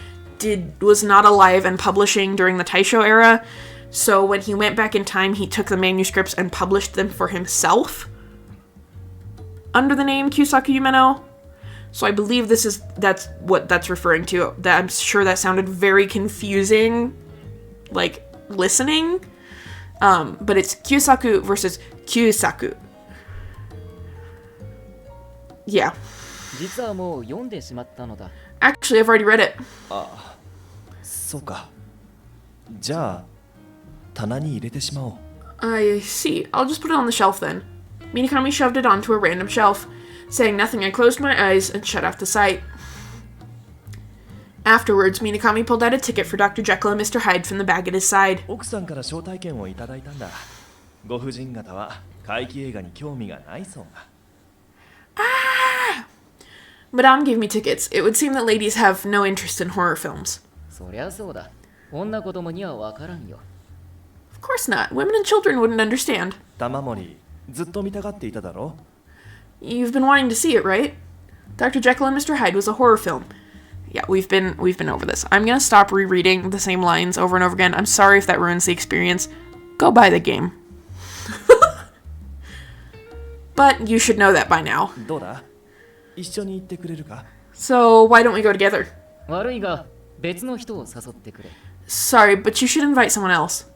A: was not alive and publishing during the Taisho era, so when he went back in time, he took the manuscripts and published them for himself under the name Kyusaku Yumeno. So I believe that's what that's referring to. I'm sure that sounded very confusing, like, listening. But it's Kyusaku versus Kyusaku. Yeah.
C: 実はもう読んでしまったのだ。
A: Actually, I've already read it.
D: そうか。じゃあ、棚に入れてしまおう。
A: I see. I'll just put it on the shelf then. Minakami shoved it onto a random shelf. Saying nothing, I closed my eyes and shut off the sight. Afterwards, Minakami pulled out a ticket for Dr. Jekyll and Mr. Hyde from the bag at his side.
D: 奥さんから招待券をいただいたんだ。ご婦人方は怪奇映画に興味がないそうだ。
A: Madame gave me tickets. It would seem that ladies have no interest in horror films.
C: そりゃそうだ。女子供にはわからんよ。
A: Of course not. Women and children wouldn't understand.
D: 玉森、ずっと見たがっていただろ？
A: You've been wanting to see it, right? Dr. Jekyll and Mr. Hyde was a horror film. Yeah, we've been over this. I'm gonna stop rereading the same lines over and over again. I'm sorry if that ruins the experience. Go buy the game. But you should know that by now.
D: どうだ？一緒に行ってくれるか？
A: So why don't we go together?
C: 悪いが別の人を誘ってくれ。
A: Sorry, but you should invite someone else.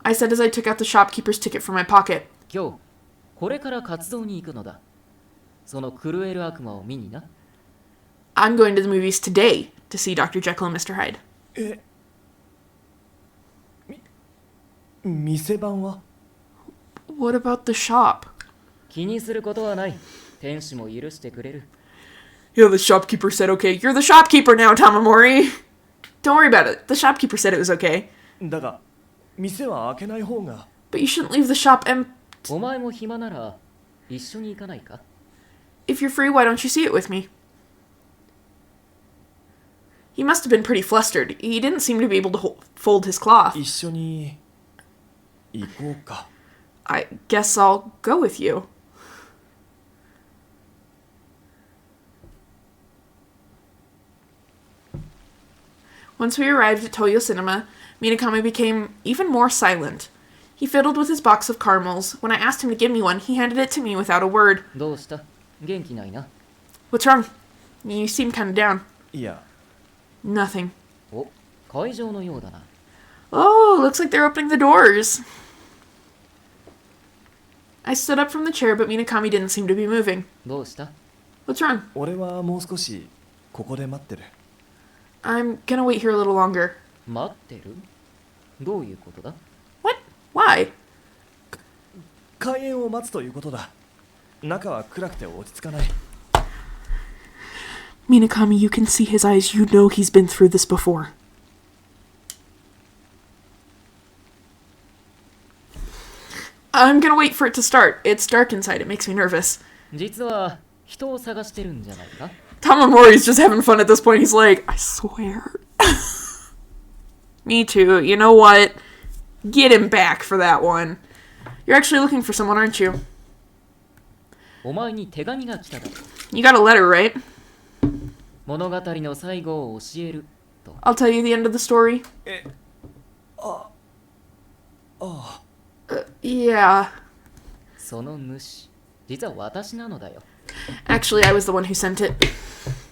A: I said as I took out the shopkeeper's ticket from my pocket.
C: 今日これから活動に行くのだ。その狂える悪魔を見にな。
A: I'm going to the movies today to see Dr. Jekyll and Mr. Hyde.
D: 店番は？
A: What about the shop?
C: 気にすることはない。天使も許してくれる。
A: Yeah, the shopkeeper said okay. You're the shopkeeper now, Tamamori. Don't worry about it. The shopkeeper said it was okay.
D: だが、店は開けない方が。
A: But you shouldn't leave the shop empty.
C: お前も暇なら一緒に行かないか？
A: If you're free, why don't you see it with me? He must have been pretty flustered. He didn't seem to be able to fold his cloth.
D: 一緒に行こうか。
A: I guess I'll go with you. Once we arrived at Toyo Cinema, Minakami became even more silent. He fiddled with his box of caramels. When I asked him to give me one, he handed it to me without a word.
C: どうした？元気ないな。
A: What's wrong? You seem kind of down.
D: いや
A: Nothing.
C: お、会場のようだな。
A: Oh, looks like they're opening the doors. I stood up from the chair, but Minakami didn't seem to be moving.
C: どうした？
A: What's wrong?
D: 俺はもう少しここで待ってる。
A: I'm gonna wait here a little longer.
C: 待ってる？どういうことだ？
A: What? Why?
D: 開演を待つということだ。中は暗くて落ち着かない。
A: Minakami, you can see his eyes. You know he's been through this before. I'm gonna wait for it to start. It's dark inside. It makes me nervous.
C: 実は人を探してるんじゃないか？
A: Tamamori's just having fun at this point. He's like, I swear. Me too. You know what? Get him back for that one. You're actually looking for someone, aren't you?
C: お前に手紙が来ただ。
A: You got a letter, right?
C: 物語の最後を教えると。
A: I'll tell you the end of the story.
D: ああ
A: Yeah.
C: その主、実は私なのだよ。
A: Actually, I was the one who sent it.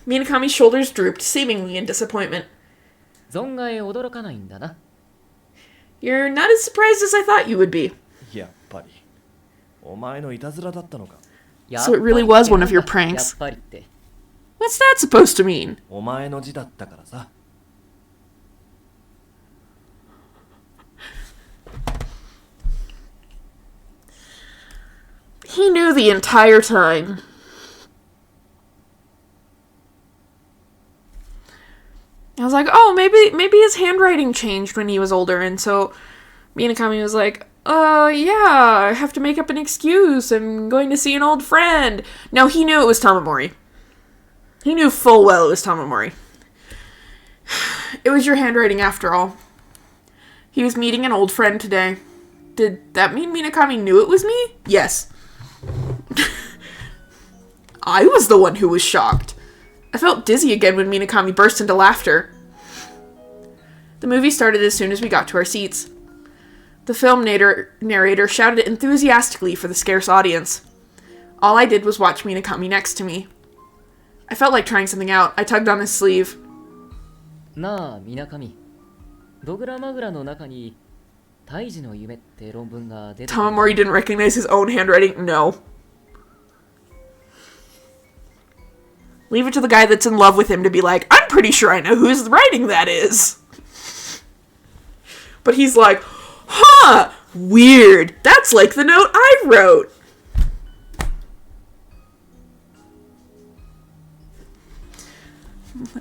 A: Minakami's shoulders drooped, seemingly in disappointment.
C: 存外驚かないんだな。
A: You're not as surprised as I thought you would be.
D: やっぱりお前のいたずらだったのか。
A: So it really was one of your pranks.
C: やっぱりって。
A: What's that supposed to mean?
D: お前の字だったからさ。
A: He knew the entire time. I was like, oh, maybe his handwriting changed when he was older, and so Minakami was like, yeah, I have to make up an excuse. I'm going to see an old friend. No, he knew it was Tamamori. He knew full well it was Tamamori. It was your handwriting after all. He was meeting an old friend today. Did that mean Minakami knew it was me? Yes. I was the one who was shocked. I felt dizzy again when Minakami burst into laughter. The movie started as soon as we got to our seats. The film narrator shouted enthusiastically for the scarce audience. All I did was watch Minakami next to me. I felt like trying something out. I tugged on his sleeve.
C: なあ、みなかみ。ドグラマグラの中に、胎児の夢って論文が出てくる。
A: Tamamori didn't recognize his own handwriting. No. Leave it to the guy that's in love with him to be like, I'm pretty sure I know whose writing that is. But he's like, huh, weird. That's like the note I wrote.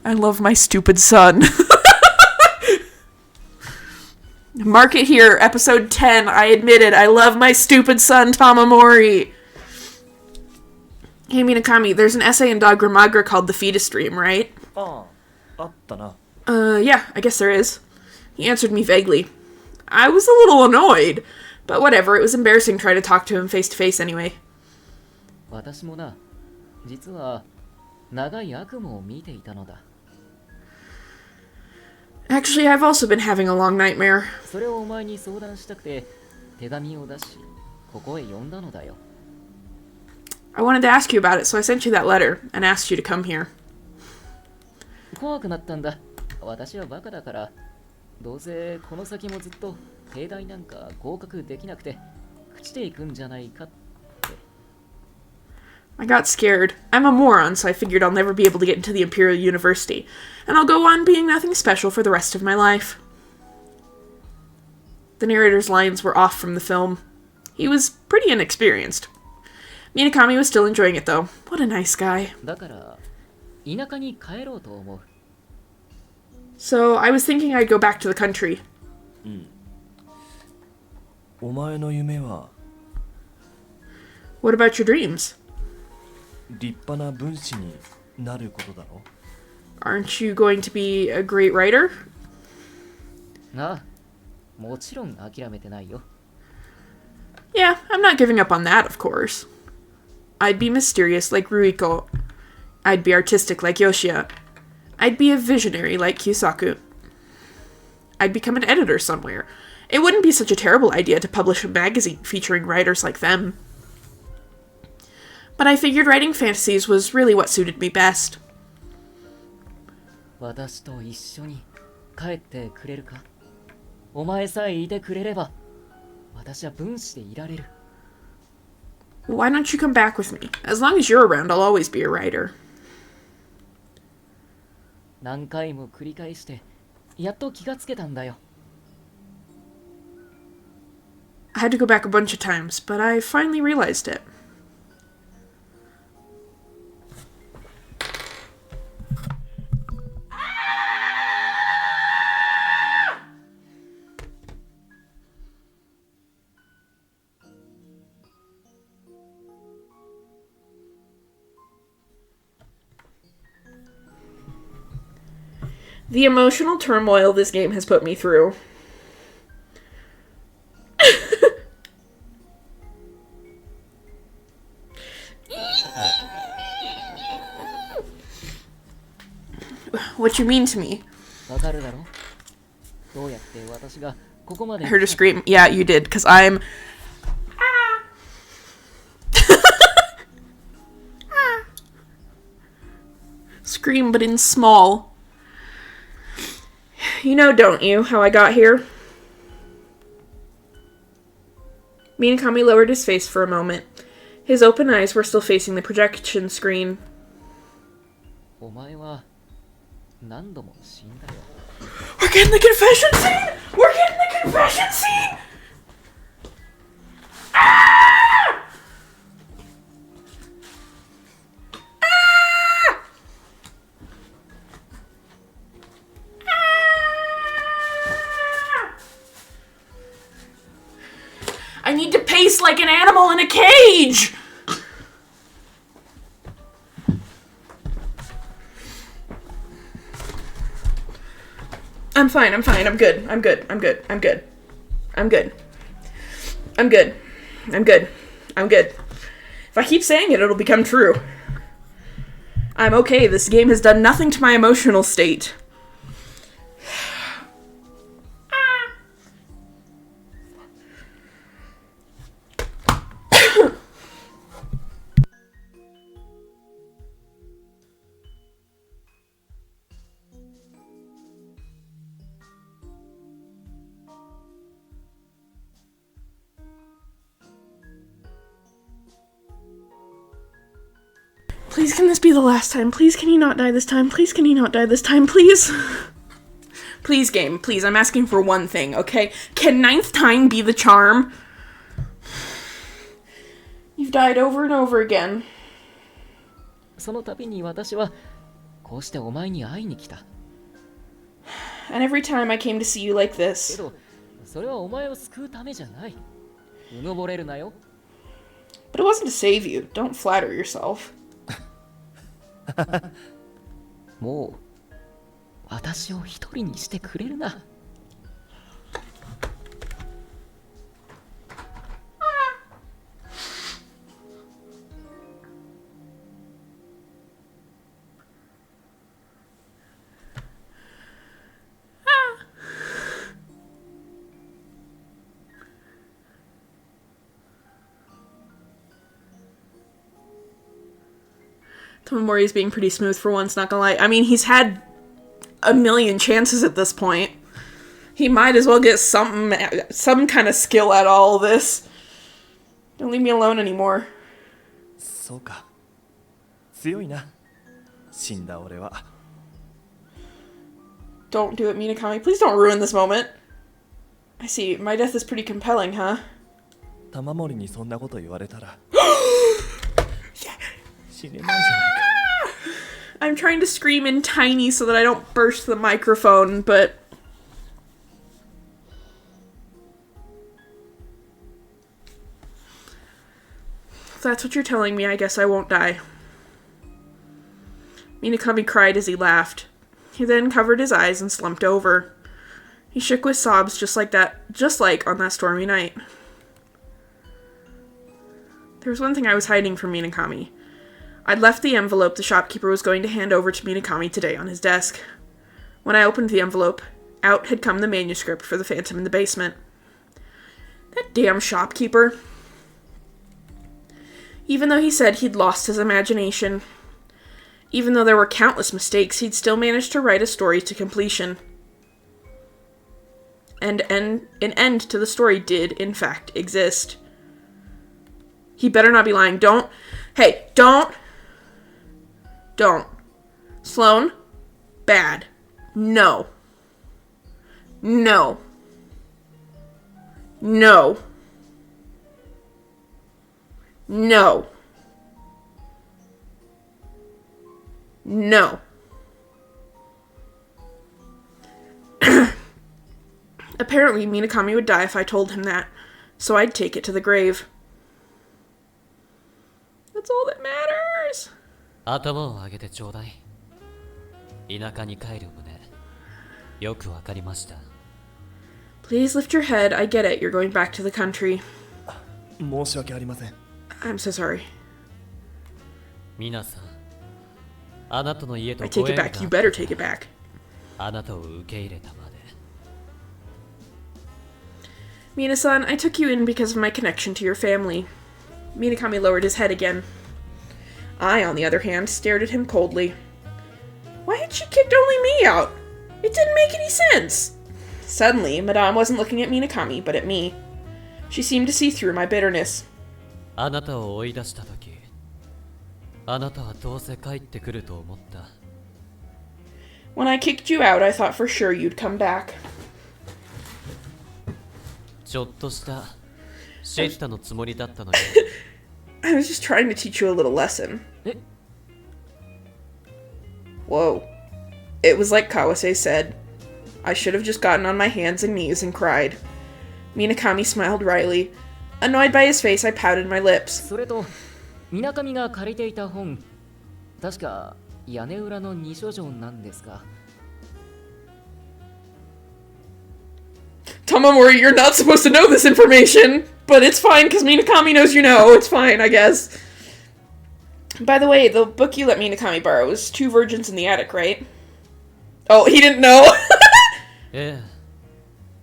A: I love my stupid son. Mark it here, episode 10. I admitted I love my stupid son, Tamamori. Hey, Minakami, there's an essay in Dogma Magra called The Fetus Dream, right?
D: ああ、あったな。
A: Yeah, I guess there is. He answered me vaguely. I was a little annoyed, but whatever, it was embarrassing trying to talk to him face to face anyway.
C: 私もな、実は長い悪夢を見ていたのだ。
A: Actually, I've also been having a long nightmare.
C: それをお前に相談したくて手紙を出し、ここへ呼んだのだよ。
A: I wanted to ask you about it, so I sent you that letter and asked you to come here.
C: 怖くなったんだ。私はバカだから、どうせこの先もずっと帝大なんか合格できなくて朽ちていくんじゃないかって。
A: I got scared. I'm a moron, so I figured I'll never be able to get into the Imperial University, and I'll go on being nothing special for the rest of my life. The narrator's lines were off from the film. He was pretty inexperienced. Minakami was still enjoying it, though. What a nice guy.
C: だから田舎に帰ろうと思う。
A: So, I was thinking I'd go back to the country.
D: お前の夢は
A: What about your dreams?
D: 立派な文士になることだろ。
A: Aren't you going to be a great writer?
C: ああ、もちろん諦めてないよ。
A: Yeah, I'm not giving up on that, of course. I'd be mysterious like Ruiko. I'd be artistic like Yoshia. I'd be a visionary like Kyosaku. I'd become an editor somewhere. It wouldn't be such a terrible idea to publish a magazine featuring writers like them. But I figured writing fantasies was really what suited me best.
C: 私と一緒に帰ってくれるか？お前さえいてくれれば、私は分子でいられる。
A: Why don't you come back with me? As long as you're around, I'll always be a writer.
C: 何回も繰り返して、やっと気がつけたんだよ。
A: I had to go back a bunch of times, but I finally realized it. The emotional turmoil this game has put me through. What you mean to me?
C: わかるだろ？どうやって私がここまで
A: I heard a scream. Yeah, you did, because I'm... Scream, but in small. You know, don't you, how I got here? Minakami lowered his face for a moment. His open eyes were still facing the projection screen.
C: お前は何度も死んだよ。
A: We're getting the confession scene! We're getting the confession scene! Ah! Ah! Ah! I need to pace like an animal in a cage! I'm fine, I'm fine, I'm good, I'm good, I'm good, I'm good. I'm good. I'm good. I'm good. I'm good. If I keep saying it, it'll become true. I'm okay, this game has done nothing to my emotional state. Please, can this be the last time? Please, can he not die this time? Please, can he not die this time? Please? Please, game. Please, I'm asking for one thing, okay? Can ninth time be the charm? You've died over and over again.
C: その度に私はこうしてお前に会いに来た。
A: And every time I came to see you like
C: け
A: this.
C: ど、それはお前を救うためじゃない。うぬぼれるなよ。
A: But it wasn't to save you. Don't flatter yourself.
C: もう私を一人にしてくれるな。
A: Tomomori is being pretty smooth for once, not gonna lie. I mean, he's had a million chances at this point. He might as well get some kind of skill at all this. Don't leave me alone anymore.
D: そうか。強いな。死んだ俺は。
A: Don't do it, Minakami. Please don't ruin this moment. I see. My death is pretty compelling, huh?
D: 玉森にそんなこと言われたら死ねないじゃないか。
A: I'm trying to scream in tiny so that I don't burst the microphone, but... If that's what you're telling me, I guess I won't die. Minakami cried as he laughed. He then covered his eyes and slumped over. He shook with sobs just like on that stormy night. There was one thing I was hiding from Minakami. I'd left the envelope the shopkeeper was going to hand over to Minakami today on his desk. When I opened the envelope, out had come the manuscript for the Phantom in the basement. That damn shopkeeper. Even though he said he'd lost his imagination, even though there were countless mistakes, he'd still managed to write a story to completion. And an end to the story did, in fact, exist. He better not be lying. Don't. Sloane, bad. No. No. No. No. No. Apparently, Minakami would die if I told him that, so I'd take it to the grave. That's all that matters.
E: 頭を上げてちょうだい。田舎に帰る旨、よくわかりました。
A: Please lift your head. I get it. You're going back to the country.
D: 申し訳ありません。
A: I'm so sorry.
E: 皆さん、あなたの家と
A: I take
E: ご
A: it
E: 縁が
A: back. You better take it back.
E: あなたを受け入れたまで。
A: Mina-san, I took you in because of my connection to your family. Minakami lowered his head again. I, on the other hand, stared at him coldly. Why had she kicked only me out? It didn't make any sense. Suddenly, Madame wasn't looking at Minakami, but at me. She seemed to see through my bitterness.
E: あなたを追い出したとき、あなたはどうせ帰ってくると思った。
A: When I kicked you out, I thought for sure you'd come back.
E: ちょっとしたシェッタのつもりだったのに。
A: I was just trying to teach you a little lesson. Whoa. It was like Kawase said. I should have just gotten on my hands and knees and cried. Minakami smiled wryly. Annoyed by his face, I pouted my lips.
C: それと、水上が借りていた本、確か屋根裏の二書状なんですが。
A: Tamamori, you're not supposed to know this information, but it's fine because Minakami knows you know. It's fine, I guess. By the way, the book you let Minakami borrow was Two Virgins in the Attic, right? Oh, he didn't know.
E: ええ、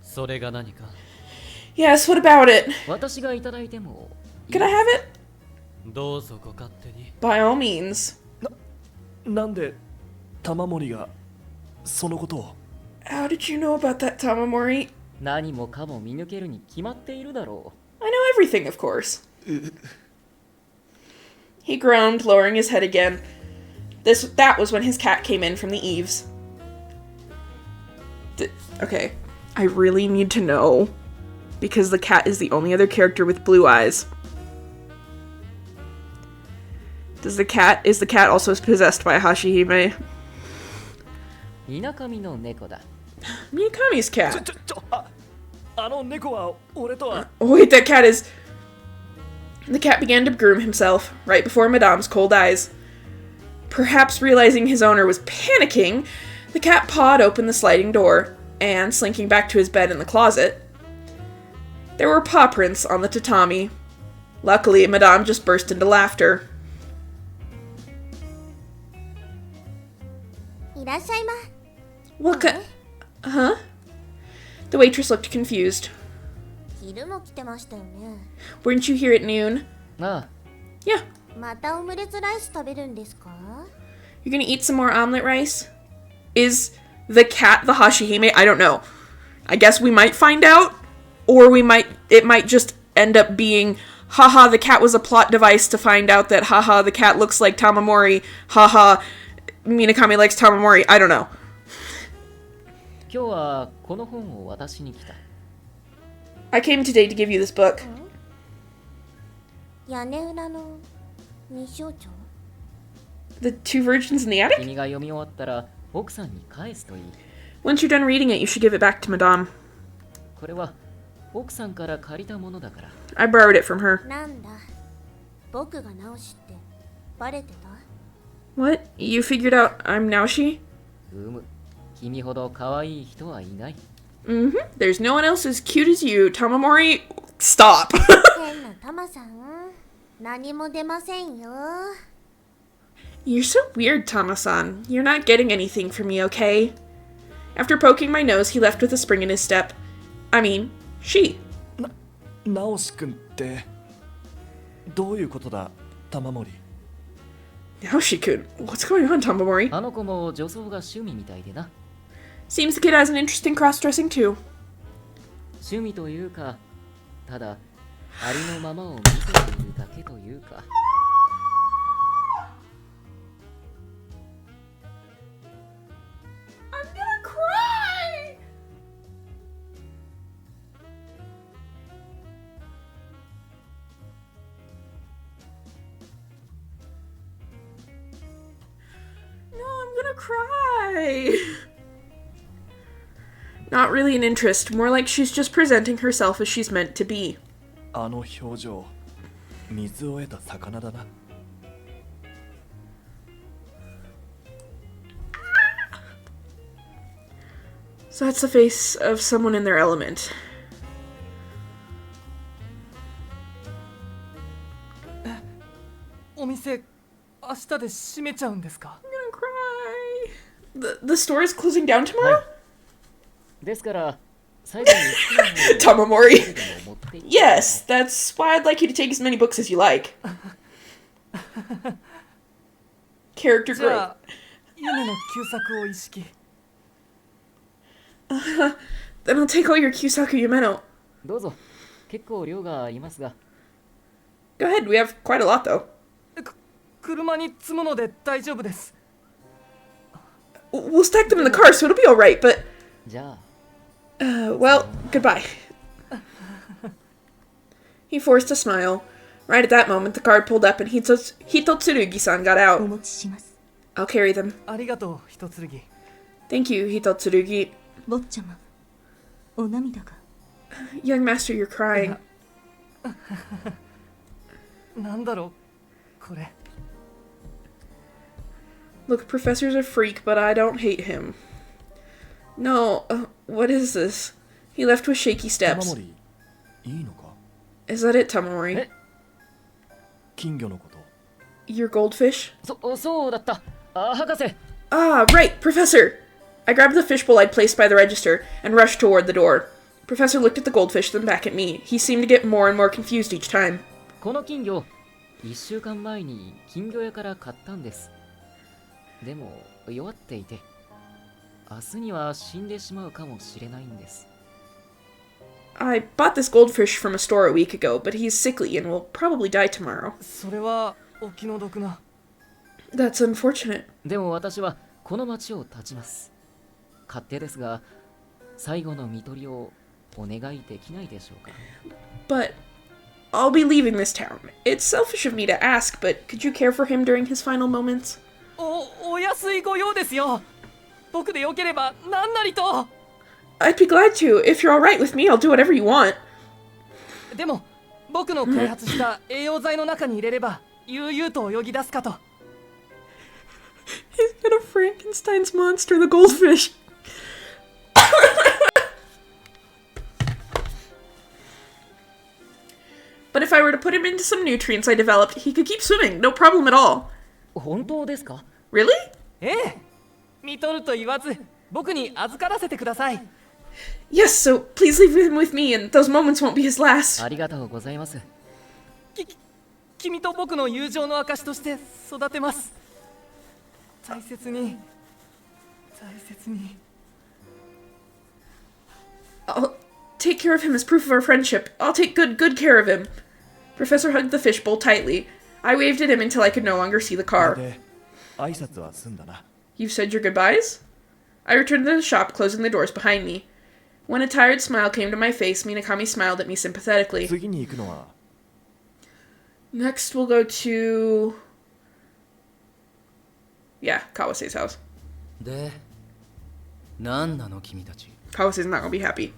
E: それが何か。
A: Yes, what about it?
C: 私がいただいても。
A: Can I have it?
E: どうぞご勝手に。
A: By all means.
D: なんで玉森がそのことを。
A: How did you know about that, Tamamori?
C: 何もかも見抜けるに決まっているだろう。
A: I know everything, of course. He groaned, lowering his head again. That was when his cat came in from the eaves. Okay, I really need to know, because the cat is the only other character with blue eyes. Is the cat also possessed by Hashihime?
C: 水上の猫だ。
A: Minakami's cat.
D: あの猫は俺とは。
A: Oh wait, that cat is... The cat began to groom himself, right before Madame's cold eyes. Perhaps realizing his owner was panicking, the cat pawed open the sliding door, and, slinking back to his bed in the closet, there were paw prints on the tatami. Luckily, Madame just burst into laughter.
F: いらっしゃいま。
A: What kind... Huh? The waitress looked confused.
F: 昼も来てましたよね。
A: Weren't you here at noon?
C: ああ、
A: Yeah.
F: またオムレツライス食べるんですか？
A: You're gonna eat some more omelet rice? Is the cat the Hashihime? I don't know. I guess we might find out, or it might just end up being, haha, the cat was a plot device to find out that, haha, the cat looks like Tamamori, haha, Minakami likes Tamamori. I don't know.
C: 今日はこの本を渡しに来た。
A: I came today to give you this book.
F: 屋根裏の二章長？
A: The Two Virgins in the Attic?
C: 君が読み終わったら奥さんに返すといい。
A: Once you're done reading it, you should give it back to Madame.
C: これは奥さんから借りたものだから。
A: I borrowed it from her.
F: なんだ、僕が直しってバレてた？
A: What? You figured out I'm Naoshi?
C: 君ほど可愛い人はいない。
A: Mm-hmm. There's no one else as cute as you. Tamamori, stop.
F: 変なタマさん、何も出ませんよ。
A: You're so weird, Tama-san. You're not getting anything from me, okay? After poking my nose, he left with a spring in his step. I mean, she.
D: 直し君ってどういうことだ、玉森。
A: Naoshi-kun, what's going on, Tamamori?
C: あの子も女装が趣味みたいでな。
A: Seems the kid has an interest in cross-dressing too.
C: 趣味というか、ただ、ありのままを見せているだけというか。
A: I'm gonna cry! No, I'm gonna cry! Not really an interest, more like she's just presenting herself as she's meant to be.
D: あの表情、水を得た魚だな。
A: So that's the face of someone in their element.
G: お店明日で閉めちゃうんですか？
A: I'm gonna cry. The store is closing down tomorrow?
C: ですから、最後に好きなものを
A: Tamamori.
C: 持っていって
A: Yes, that's why I'd like you to take as many books as you like. Character
G: じゃ
A: growth.
G: あ夢の旧作を意識。
A: Then I'll take all your Kyusaku Yumeno.
C: どうぞ。結構量がありますが。
A: Go ahead, we have quite a lot though.
G: 車に積むので大丈夫です。
A: We'll stack them in the car, so it'll be alright, but...
C: じゃあ、
A: well, goodbye. He forced a smile. Right at that moment, the car pulled up and Hitotsurugi-san got
F: お
A: out.
F: 持ちします。
A: I'll carry them.
G: ありがとう、一剣。
A: Thank you, Hitotsurugi.
F: 坊ちゃま、お涙が。
A: Young master, you're crying.
G: なんだろう、これ。
A: Look, Professor's a freak, but I don't hate him. No, what is this? He left with shaky
D: 玉
A: steps.
D: 森、いいのか？
A: Is that it, Tamamori?
D: 金魚のこと。
A: Your goldfish?
C: そうだった。あ、博士。
A: Ah, right, Professor! I grabbed the fishbowl I'd placed by the register and rushed toward the door. Professor looked at the goldfish, then back at me. He seemed to get more and more confused each time.
C: この金魚、1週間前に金魚屋から買ったんです。でも、弱っていて、明日には死んでしまうかもしれないんです。
A: I bought this goldfish from a store a week ago, but he's sickly and will probably die tomorrow.
G: それはお気の毒な。
A: That's unfortunate.
C: でも私はこの町を立ちます。勝手ですが、最後の看取りをお願いできないでしょうか。
A: But I'll be leaving this town. It's selfish of me to ask, but could you care for him during his final moments?
G: お安いご用ですよ。僕でよければ何なりと。
A: I'd be glad to. If you're alright with me, I'll do whatever you want.
G: でも僕の開発した栄養剤の中に入れれば悠々と泳ぎ出すかと。
A: He's gonna Frankenstein's monster, the goldfish. But if I were to put him into some nutrients I developed, he could keep swimming, no problem at all.
C: 本当ですか？
A: Really?
G: ええ、見とると言わず僕に預からせてください。
A: Yes, so please leave him with me, and those moments won't be his last.
C: ありがとうございます。
G: 君と僕の友情の証として育てます。大切に大切に。
A: I'll take care of him as proof of our friendship. I'll take good care of him. Professor hugged the fishbowl tightly. I waved at him until I could no longer see the
D: これ
A: car.
D: で挨拶は済んだな。
A: You've said your goodbyes? I returned to the shop, closing the doors behind me. When a tired smile came to my face, Minakami smiled at me sympathetically.
D: 次に行くのは
A: Next, we'll go to... Yeah, Kawase's house.
E: で、何なの君たち。
A: Kawase's not gonna be happy.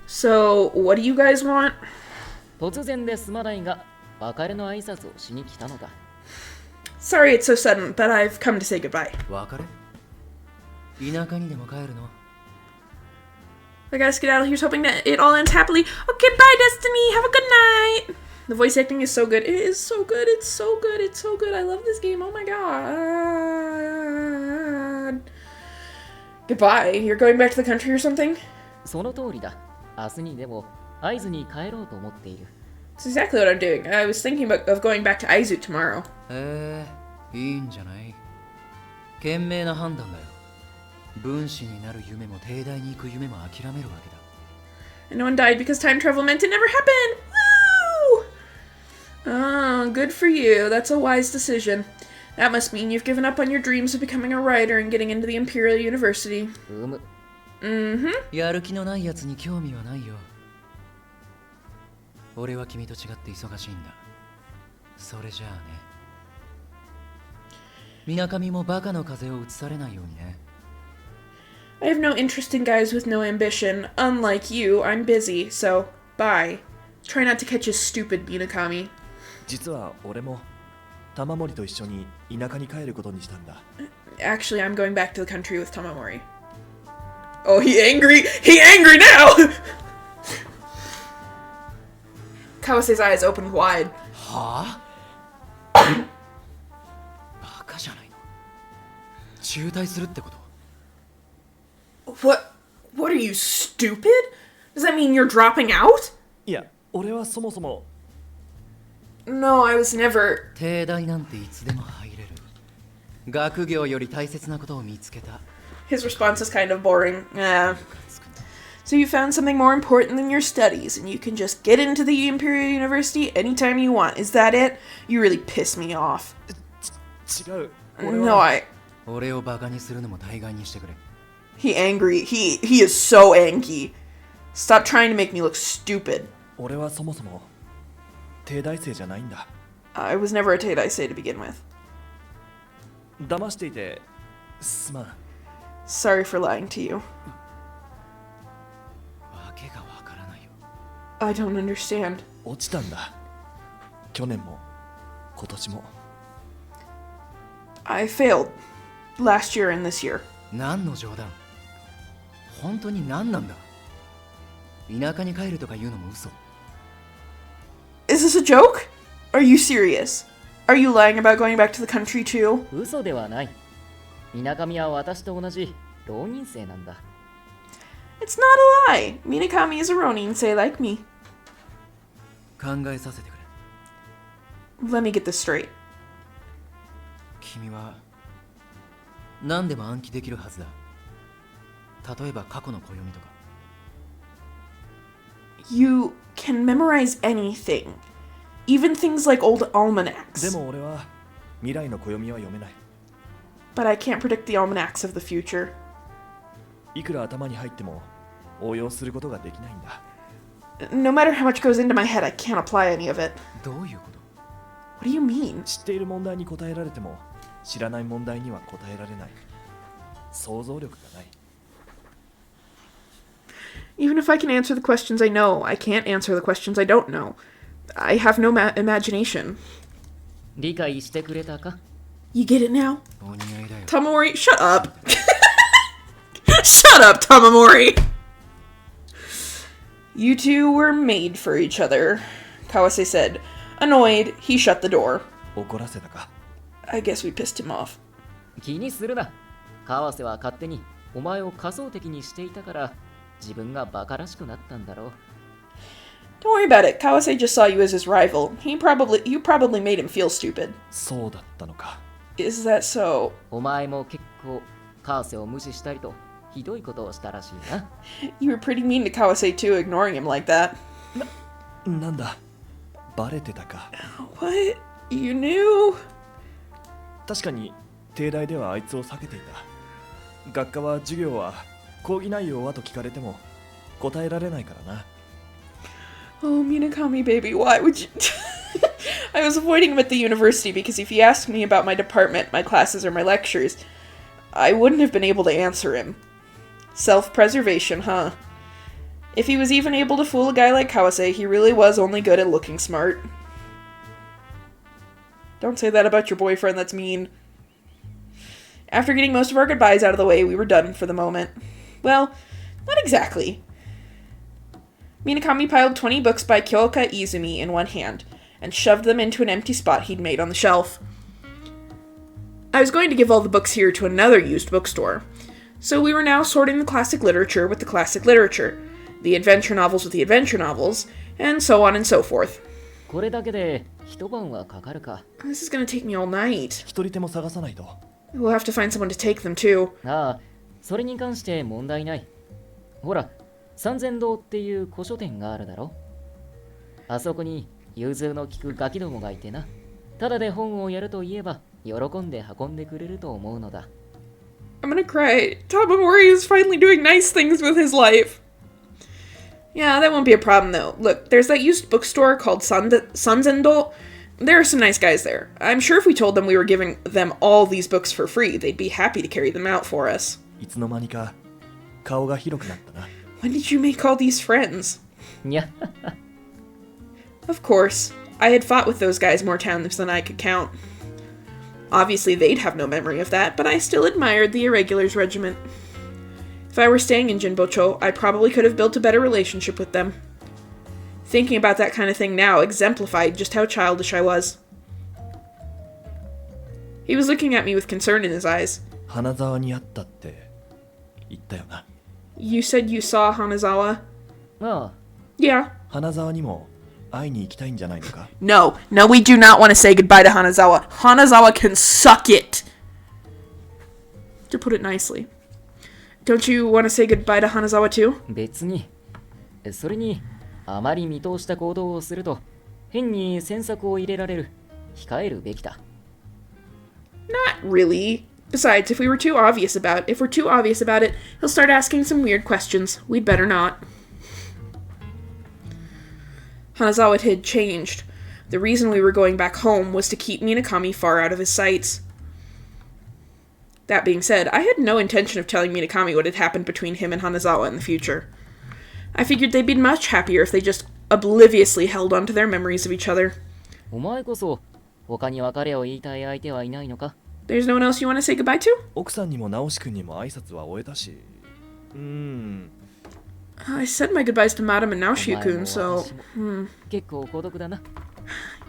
A: So, what do you guys want?
C: 突然ですまないが、別れの挨拶をしに来たのだ。
A: Sorry it's so sudden, but I've come to say goodbye.
E: 別れ田舎にでも帰るの？
A: I gotta skedaddle. Here's hoping that it all ends happily. Okay, bye, Destiny. Have a good night. The voice acting is so good. It is so good. It's so good. It's so good. I love this game. Oh my god. Goodbye. You're going back to the country or something?
C: その通りだ。明日にでも会津に帰ろうと思っている。
A: That's exactly what I'm doing. I was thinking of going back to Aizu tomorrow.
H: いいんじゃない。賢明な判断だよ。分子になる夢も帝大に行く夢も諦めるわけだ。
A: And no one died because time travel meant it never happened! Woo! Oh, good for you. That's a wise decision. That must mean you've given up on your dreams of becoming a writer and getting into the Imperial University. Mm-hmm.
H: やる気のないやつに興味はないよ。俺は君と違って忙しいんだ。それじゃあね。水上もバカの風を移されないようにね。
A: I have no interest in guys with no ambition. Unlike you, I'm busy, so bye. Try not to catch a stupid Minakami.
D: 実は俺も玉森と一緒に田舎に帰ることにしたんだ。
A: Actually, I'm going back to the country with Tamamori. Oh, he angry! He angry now! Kawase's eyes opened wide.
H: はあ？バカじゃないの。中退するってこと？
A: What are you, stupid? Does that mean you're dropping out?
D: いや、俺はそもそも
A: No, I was never...
H: 帝大なんていつでも入れる。学業より大切なことを見つけた。
A: His response is kind of boring. So you found something more important than your studies, and you can just get into the Imperial University anytime you want. Is that it? You really piss me off.
D: 違う。
A: No,
H: 俺をバカにするのも大概にしてくれ。
A: He angry. He is so angry. Stop trying to make me look stupid.
D: 俺はそもそも帝大生じゃないんだ。
A: I was never a Teidaisei to begin with.
D: 騙していてすまん。
A: Sorry for lying to you.
H: わけがわからないよ。
A: I don't understand.
D: 落ちたんだ。去年も今年も。
A: I failed. Last year and this year.
H: 何の冗談？本当に何なんだ？田舎に帰るとか言うのも嘘。
A: Is this a joke? Are you serious? Are you lying about going back to the country too?
C: 嘘ではない。水上は私と同じ浪人生なんだ。
A: It's not a lie. Minakami is a Ronin-sei like me.
H: 考えさせてくれ。
A: Let me get this straight.
H: 君は何でも暗記できるはずだ。例えば過去の暦とか。
A: You can memorize anything. Even things like old
D: で
A: almanacs.
D: も俺は未来の暦は読めない。
A: But I can't predict the almanacs of the future.
D: いくら頭に入っても応用することができないんだ。
A: No matter how much goes into my head, I can't apply any of it.
H: どういうこと？
A: What do you mean?
D: 知っている問題に答えられても知らない問題には答えられない。想像力がない。
A: Even if I can answer the questions I know, I can't answer the questions I don't know. I have no imagination.
C: 理解してくれたか？
A: You get it now?
H: お似合いだよ。
A: Tamamori, shut up! Shut up, Tamamori! You two were made for each other, Kawase said. Annoyed, he shut the door.
D: 怒らせたか。
A: I guess we pissed him off.
C: 気にするな。川瀬は勝手にお前を仮想的にしていたから自分がバカらしくなったんだろう。
A: Don't worry about it. Kawase just saw you as his rival. You probably made him feel stupid.
D: そうだったのか。
A: Is that so?
C: お前も結構川瀬を無視したりとひどいことをしたらしいな。
A: You were pretty mean to Kawase too, ignoring him like that.
D: なんだ。バレてたか。
A: What? You knew?
D: 確かに帝大ではあいつを避けていた。学科は授業は講義内容はと聞かれても答えられないからな。
A: Oh, Minakami baby, why would you... I was avoiding him at the university because if he asked me about my department, my classes, or my lectures, I wouldn't have been able to answer him. Self-preservation, huh? If he was even able to fool a guy like Kawase, he really was only good at looking smart. Don't say that about your boyfriend, that's mean. After getting most of our goodbyes out of the way, we were done for the moment. Well, not exactly. Minakami piled 20 books by Kyoka Izumi in one hand. and shoved them into an empty spot he'd made on the shelf. I was going to give all the books here to another used bookstore, so we were now sorting the classic literature with the classic literature, the adventure novels with the adventure novels, and so on and so forth.
C: これだけで一晩はかかるか。
A: This is going to take me all night.
D: 一人手も探さないと。
A: We'll have to find someone to take them too.
C: ああ、それに関して問題ない。ほら、三千堂っていう古書店があるだろ。あそこに融通の利くガキどもがいてな。ただで本をやると言えば喜んで運んでくれると思うのだ。
A: I'm gonna cry. Tamamori is finally doing nice things with his life. Yeah, that won't be a problem though. Look, there's that used bookstore called Sanzendo. There are some nice guys there. I'm sure if we told them we were giving them all these books for free, they'd be happy to carry them out for us.
D: いつの間にか顔が広くなったな。
A: When did you make all these friends?
C: にゃ
A: Of course, I had fought with those guys more times than I could count. Obviously, they'd have no memory of that, but I still admired the Irregulars Regiment. If I were staying in Jinbocho, I probably could have built a better relationship with them. Thinking about that kind of thing now exemplified just how childish I was. He was looking at me with concern in his eyes.
D: 花沢に会ったって言ったよな。
A: You said you saw Hanazawa?
C: ああ、
A: Yeah.
D: 花沢にも会いに行きたいんじゃないのか。
A: No, we do not want to say goodbye to Hanazawa. Hanazawa can suck it! To put it nicely. Don't you want to say goodbye to Hanazawa too?
C: 別に。それに、あまり見通した行動をすると、変に詮索を入れられる。控えるべきだ。
A: Not really. Besides, if we're too obvious about it, he'll start asking some weird questions. We'd better not. Hanazawa had changed. The reason we were going back home was to keep Minakami far out of his sights. That being said, I had no intention of telling Minakami what had happened between him and Hanazawa in the future. I figured they'd be much happier if they just obliviously held on to their memories of each other.
C: お前こそ、他に別れを言いたい相手はいないのか？
A: There's no one else you want to say goodbye to?
D: 奥さんにも直し君にも挨拶は終えたし。
A: I said my goodbyes to Madam and
C: お
A: Naoshio-kun,
C: 前も
A: so...
C: 私も結構孤独だな。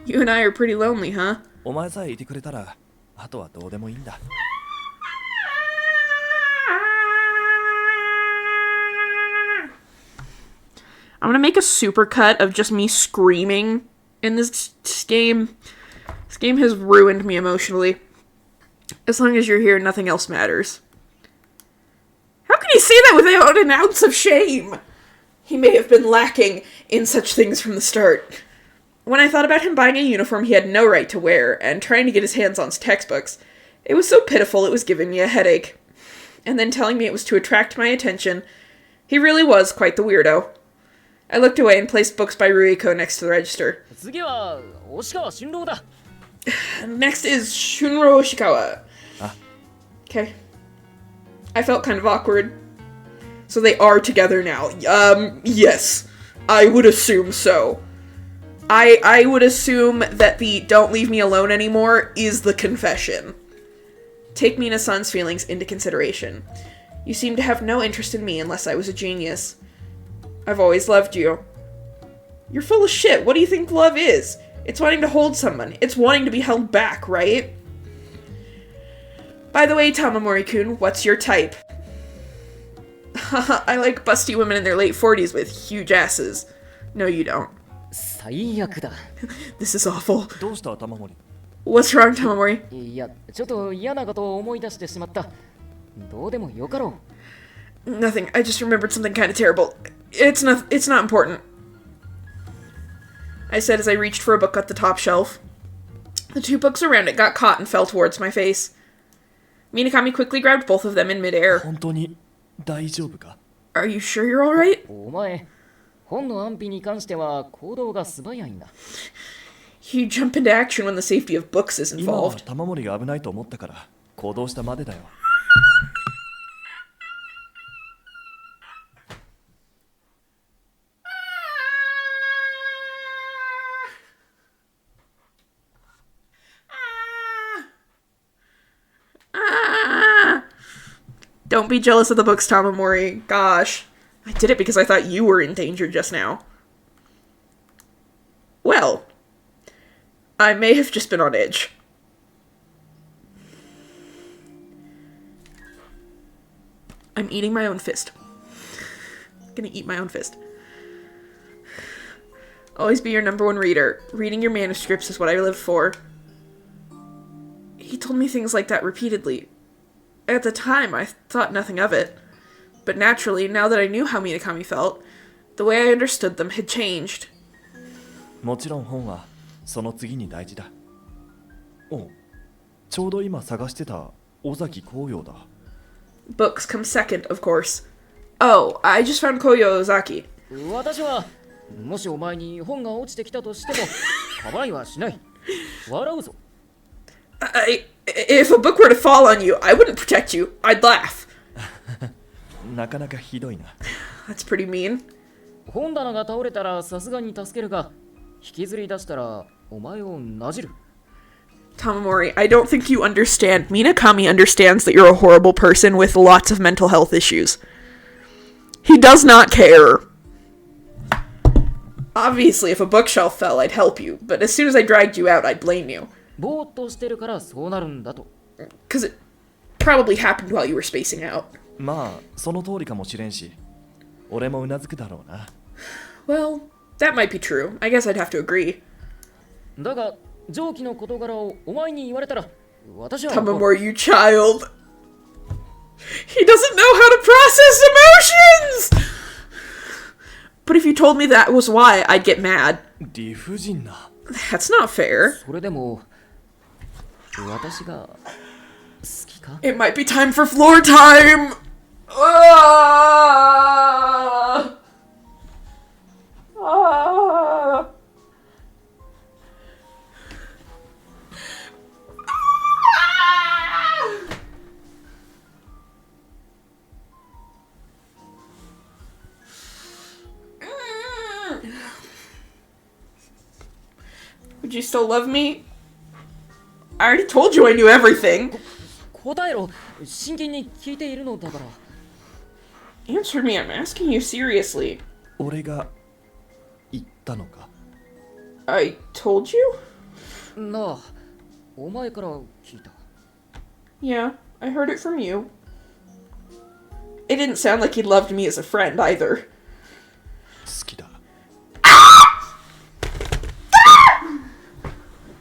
A: You and I are pretty lonely, huh?
D: お前さえいてくれたらあとはどうでもいいんだ。
A: I'm gonna make a supercut of just me screaming in this game. This game has ruined me emotionally. As long as you're here, nothing else matters. How can you say that without an ounce of shame? He may have been lacking in such things from the start. When I thought about him buying a uniform he had no right to wear, and trying to get his hands on textbooks, it was so pitiful it was giving me a headache. And then telling me it was to attract my attention, he really was quite the weirdo. I looked away and placed books by Ruiko next to the register.
C: 次は、押川俊郎だ。
A: Next is Shunro Ishikawa.
D: Ah.
A: Okay. I felt kind of awkward. So they are together now. Yes. I would assume so. I would assume that the "don't leave me alone anymore" is the confession. Take Mina-san's feelings into consideration. You seem to have no interest in me unless I was a genius. I've always loved you. You're full of shit. What do you think love is? It's wanting to hold someone. It's wanting to be held back, right? By the way, Tamamori-kun, what's your type? I like busty women in their late 40s with huge asses. No, you don't.
C: 最悪だ。
A: This is awful.
D: どうした玉森。
A: What's wrong, Tamamori?
C: いや、ちょっと嫌なことを思い出してしまった。どうでもよかろう。
A: Nothing. I just remembered something kind of terrible. It's not important. I said as I reached for a book at the top shelf. The two books around it got caught and fell towards my face. Minakami quickly grabbed both of them in midair.
D: 本当に大丈夫か。
A: Are you sure you're alright?
C: お前、本の安否に関しては行動が素早いんだ。
A: You jump into action when the safety of books is
D: 今は
A: involved.
D: 玉森が危ないと思ったから行動したまでだよ。
A: Don't be jealous of the books, Tamamori. Gosh. I did it because I thought you were in danger just now. Well, I may have just been on edge. I'm eating my own fist. I'm gonna eat my own fist. Always be your number one reader. Reading your manuscripts is what I live for. He told me things like that repeatedly. At the time, I thought nothing of it. But naturally, now that I knew how Minakami felt, the way I understood them had changed.
D: もちろん本はその次に大事だ。お、ちょうど今探してた尾崎紅葉だ。
A: Books come second, of course. Oh, I just found Koyo Ozaki.
C: 私はもしお前に本が落ちてきたとしてもかばいはしない。笑うぞ。
A: If a book were to fall on you, I wouldn't protect you. I'd laugh.
D: なかなかひどいな。
A: That's pretty mean.
C: 本棚が倒れたらさすがに助けるが、引きずり出したらお前をなじる。
A: Tamamori, I don't think you understand. Minakami understands that you're a horrible person with lots of mental health issues. He does not care. Obviously, if a bookshelf fell, I'd help you, but as soon as I dragged you out, I'd blame you.
C: ぼーっとしてるからそうなるんだと。
A: Because it probably happened while you were spacing out.
D: まあ、その通りかもしれんし、俺もうなずくだろうな。
A: Well, that might be true. I guess I'd have to agree.
C: だが、上記の事柄をお前に言われたら、私は。
A: Tamamori, you child. He doesn't know how to process emotions! But if you told me that was why, I'd get mad.
D: 理不尽な。
A: That's not fair.
C: それでも、私が好きか？
A: It might be time for floor time! Ah! Ah! Would you still love me? I already told you I knew everything.
C: 答えろ。真剣に聞いているのだから。
A: Answer me, I'm asking you seriously.
D: 俺が言ったのか？
A: I told you?
C: なあ、お前から聞いた。
A: Yeah, I heard it from you. It didn't sound like he loved me as a friend either.
D: 好きだ。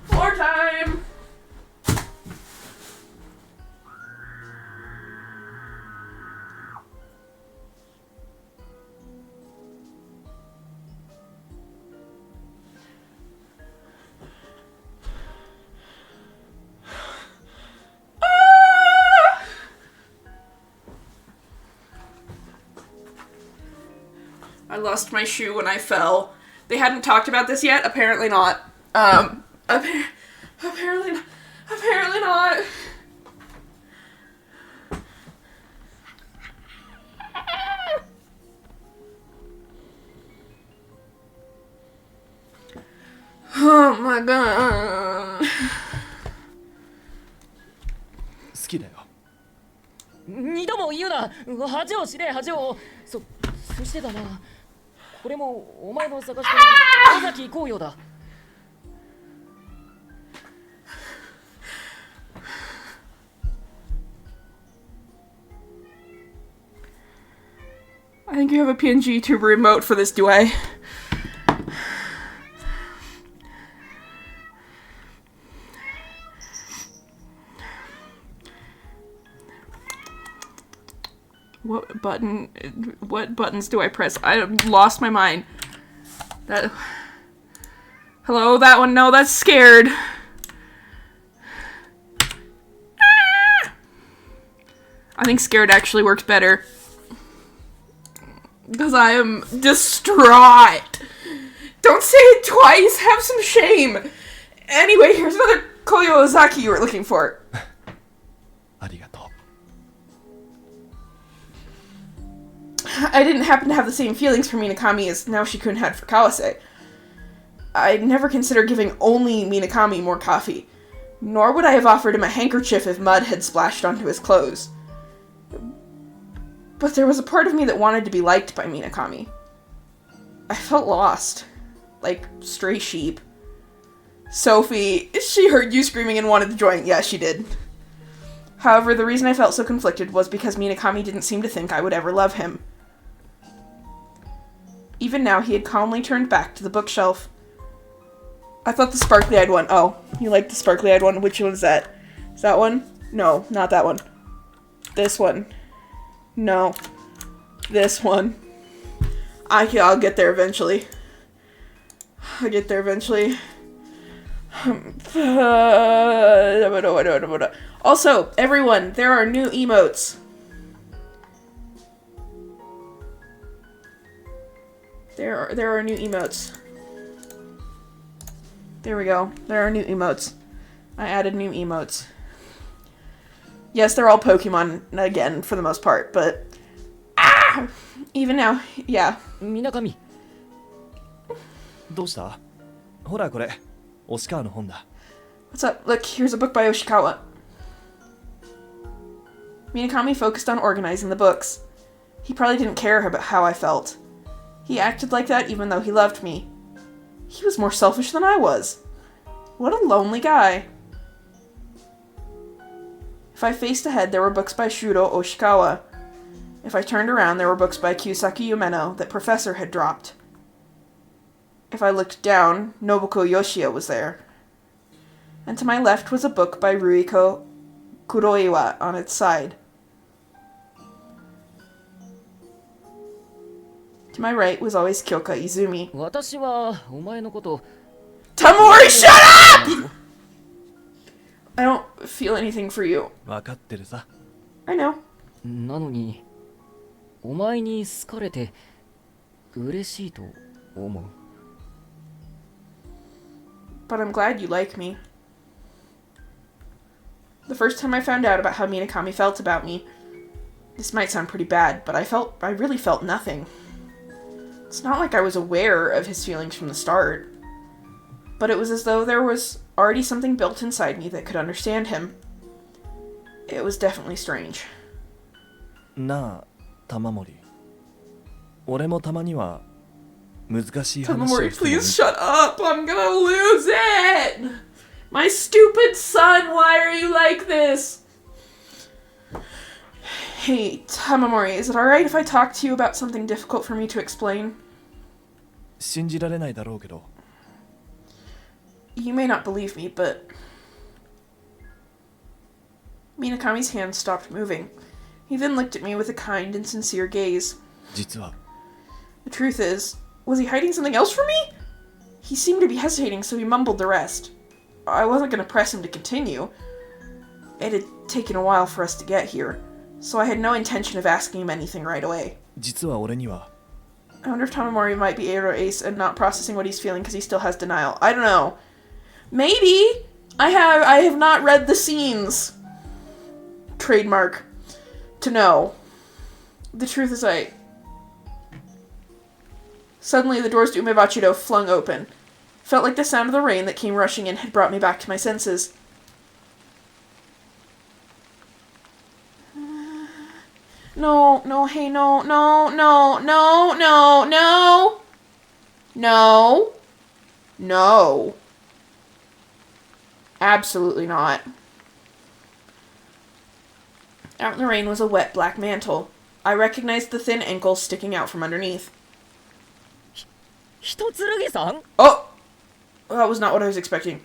A: Floor time! I lost my shoe when I fell. They hadn't talked about this yet? Apparently not. Apparently not. Oh my god.
D: 好きだよ。
C: 二度も言うな。恥を知れ、恥を。そしてだな。これもお前の探してる尾崎紅葉だ。
A: I think you have a PNG tuber remote for this, do I? What buttons do I press? I lost my mind. That. Hello, that one. No, that's scared. I think scared actually works better. Because I am distraught. Don't say it twice. Have some shame. Anyway, here's another Koyo Ozaki you were looking for.
D: ありがとう。
A: I didn't happen to have the same feelings for Minakami as Naoshi-kun had for Kawase. I'd never consider giving only Minakami more coffee. Nor would I have offered him a handkerchief if mud had splashed onto his clothes. But there was a part of me that wanted to be liked by Minakami. I felt lost. Like stray sheep. Sophie, she heard you screaming and wanted to join. Yeah, she did. However, the reason I felt so conflicted was because Minakami didn't seem to think I would ever love him. Even now, he had calmly turned back to the bookshelf. I thought the sparkly-eyed one. Oh, you like the sparkly-eyed one? Which one is that? Is that one? No, not that one. This one. No. This one. I'll get there eventually. I'll get there eventually. Also, everyone, there are new emotes. There are new emotes. There we go. There are new emotes. I added new emotes. Yes, they're all Pokemon again for the most part, but even now, yeah.
C: みなかみ。
D: どうした？ほらこれ、押川の本だ。
A: What's up? Look, here's a book by Yoshikawa. Minakami focused on organizing the books. He probably didn't care about how I felt. He acted like that even though he loved me. He was more selfish than I was. What a lonely guy. If I faced ahead, there were books by Shuro Oshikawa. If I turned around, there were books by Kyusaki Umeno that Professor had dropped. If I looked down, Nobuko Yoshia was there. And to my left was a book by Ruiko Kuroiwa on its side. To my right was always Kyoka Izumi.
C: 私はお前のこと
A: Tamori, shut up! I don't feel anything for you.
D: 分かってるさ。
A: I know.
C: なのにお前に好かれて嬉しいと思う。
A: But I'm glad you like me. The first time I found out about how Minakami felt about me, this might sound pretty bad, but I really felt nothing. It's not like I was aware of his feelings from the start, but it was as though there was already something built inside me that could understand him. It was definitely strange.
D: なあ、玉森。俺もたまには難しい話を
A: Tamamori,
D: してもいい
A: please shut up! I'm gonna lose it! My stupid son, why are you like this? Hey, Tamamori, is it alright if I talk to you about something difficult for me to explain?
D: 信じられないだろうけど。
A: You may not believe me, but... Minakami's hand stopped moving. He then looked at me with a kind and sincere gaze.
D: 実は
A: The truth is, was he hiding something else from me? He seemed to be hesitating, so he mumbled the rest. I wasn't going to press him to continue. It had taken a while for us to get here, so I had no intention of asking him anything right away.
D: 実は俺には
A: I wonder if Tamamori might be error ace and not processing what he's feeling because he still has denial. I don't know. Maybe! I have not read the scenes. Trademark. To know. The truth is Suddenly the doors to Umebachido flung open. Felt like the sound of the rain that came rushing in had brought me back to my senses. No, hey, no. No. Absolutely not. Out in the rain was a wet black mantle. I recognized the thin ankles sticking out from underneath.
C: 一剣さん
A: Oh! That was not what I was expecting.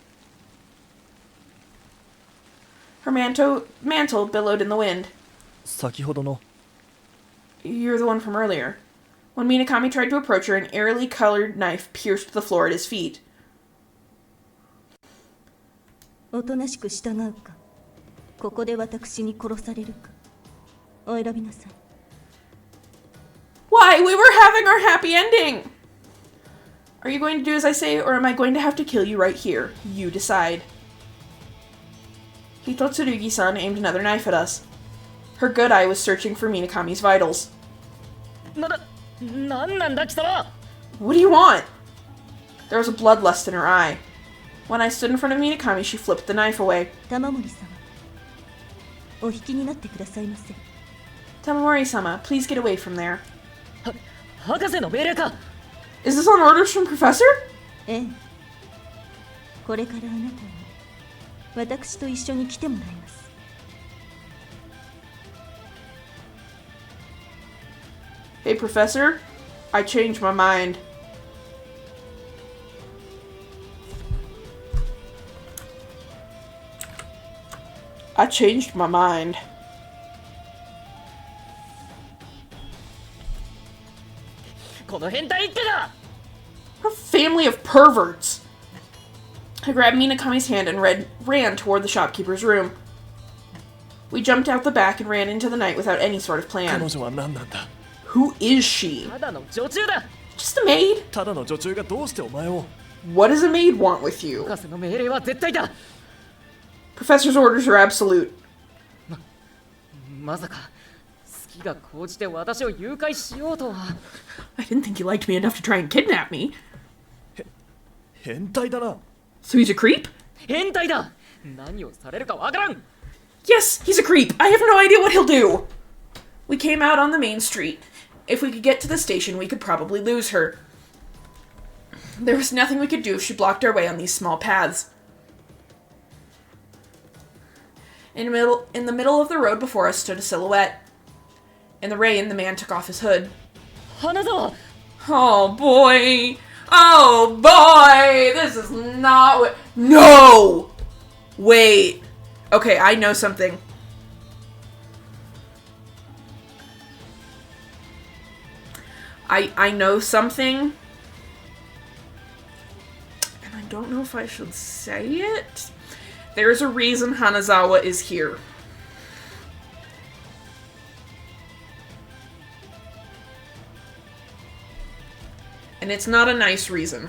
A: Her mantle billowed in the wind.
D: 先ほどの
A: You're the one from earlier. When Minakami tried to approach her, an eerily colored knife pierced the floor at his feet.
I: おとなしく従うか、ここで私に殺されるか、お選びなさい。
A: Why? We were having our happy ending! Are you going to do as I say, or am I going to have to kill you right here? You decide. Hito Tsurugi-san aimed another knife at us. Her good eye was searching for Minakami's vitals.
C: なんなんだ貴様
A: What do you want? There was a bloodlust in her eye. When I stood in front of Minakami, she flipped the knife away.
I: 玉森様、お引きになってくださいませ。
A: Tamamori-sama, please get away from there.
C: 博士の命令か
A: Is this on orders from Professor?
I: ええ。これからあなたは私と一緒に来てもらいます。
A: Hey, Professor, I changed my mind. I changed my mind.
G: この変態一家が
A: A family of perverts. I grabbed Minakami's hand and ran toward the shopkeeper's room. We jumped out the back and ran into the night without any sort of
D: 彼
A: plan.
D: 女は何なんだ。
A: Who is she?
G: ただの女中だ。
A: Just a maid?
D: ただの女中がどうしてお前を。
A: What does a maid want with you?
G: 博士の命令は絶対だ。
A: Professor's orders are absolute.
G: まさか好きが高じて私を誘拐しようとは。
A: I didn't think he liked me enough to try and kidnap me.
D: 変態だな。
A: So he's a creep?
G: 変態だ。何をされるかわからん。
A: Yes, he's a creep. I have no idea what he'll do. We came out on the main street. If we could get to the station, we could probably lose her. There was nothing we could do if she blocked our way on these small paths. In the middle of the road before us stood a silhouette. In the rain, the man took off his hood.
G: 花沢。
A: Oh boy! Oh boy! This is not what. No! Wait. Okay, I know something. I know something. And I don't know if I should say it. There's a reason Hanazawa is here. And it's not a nice reason.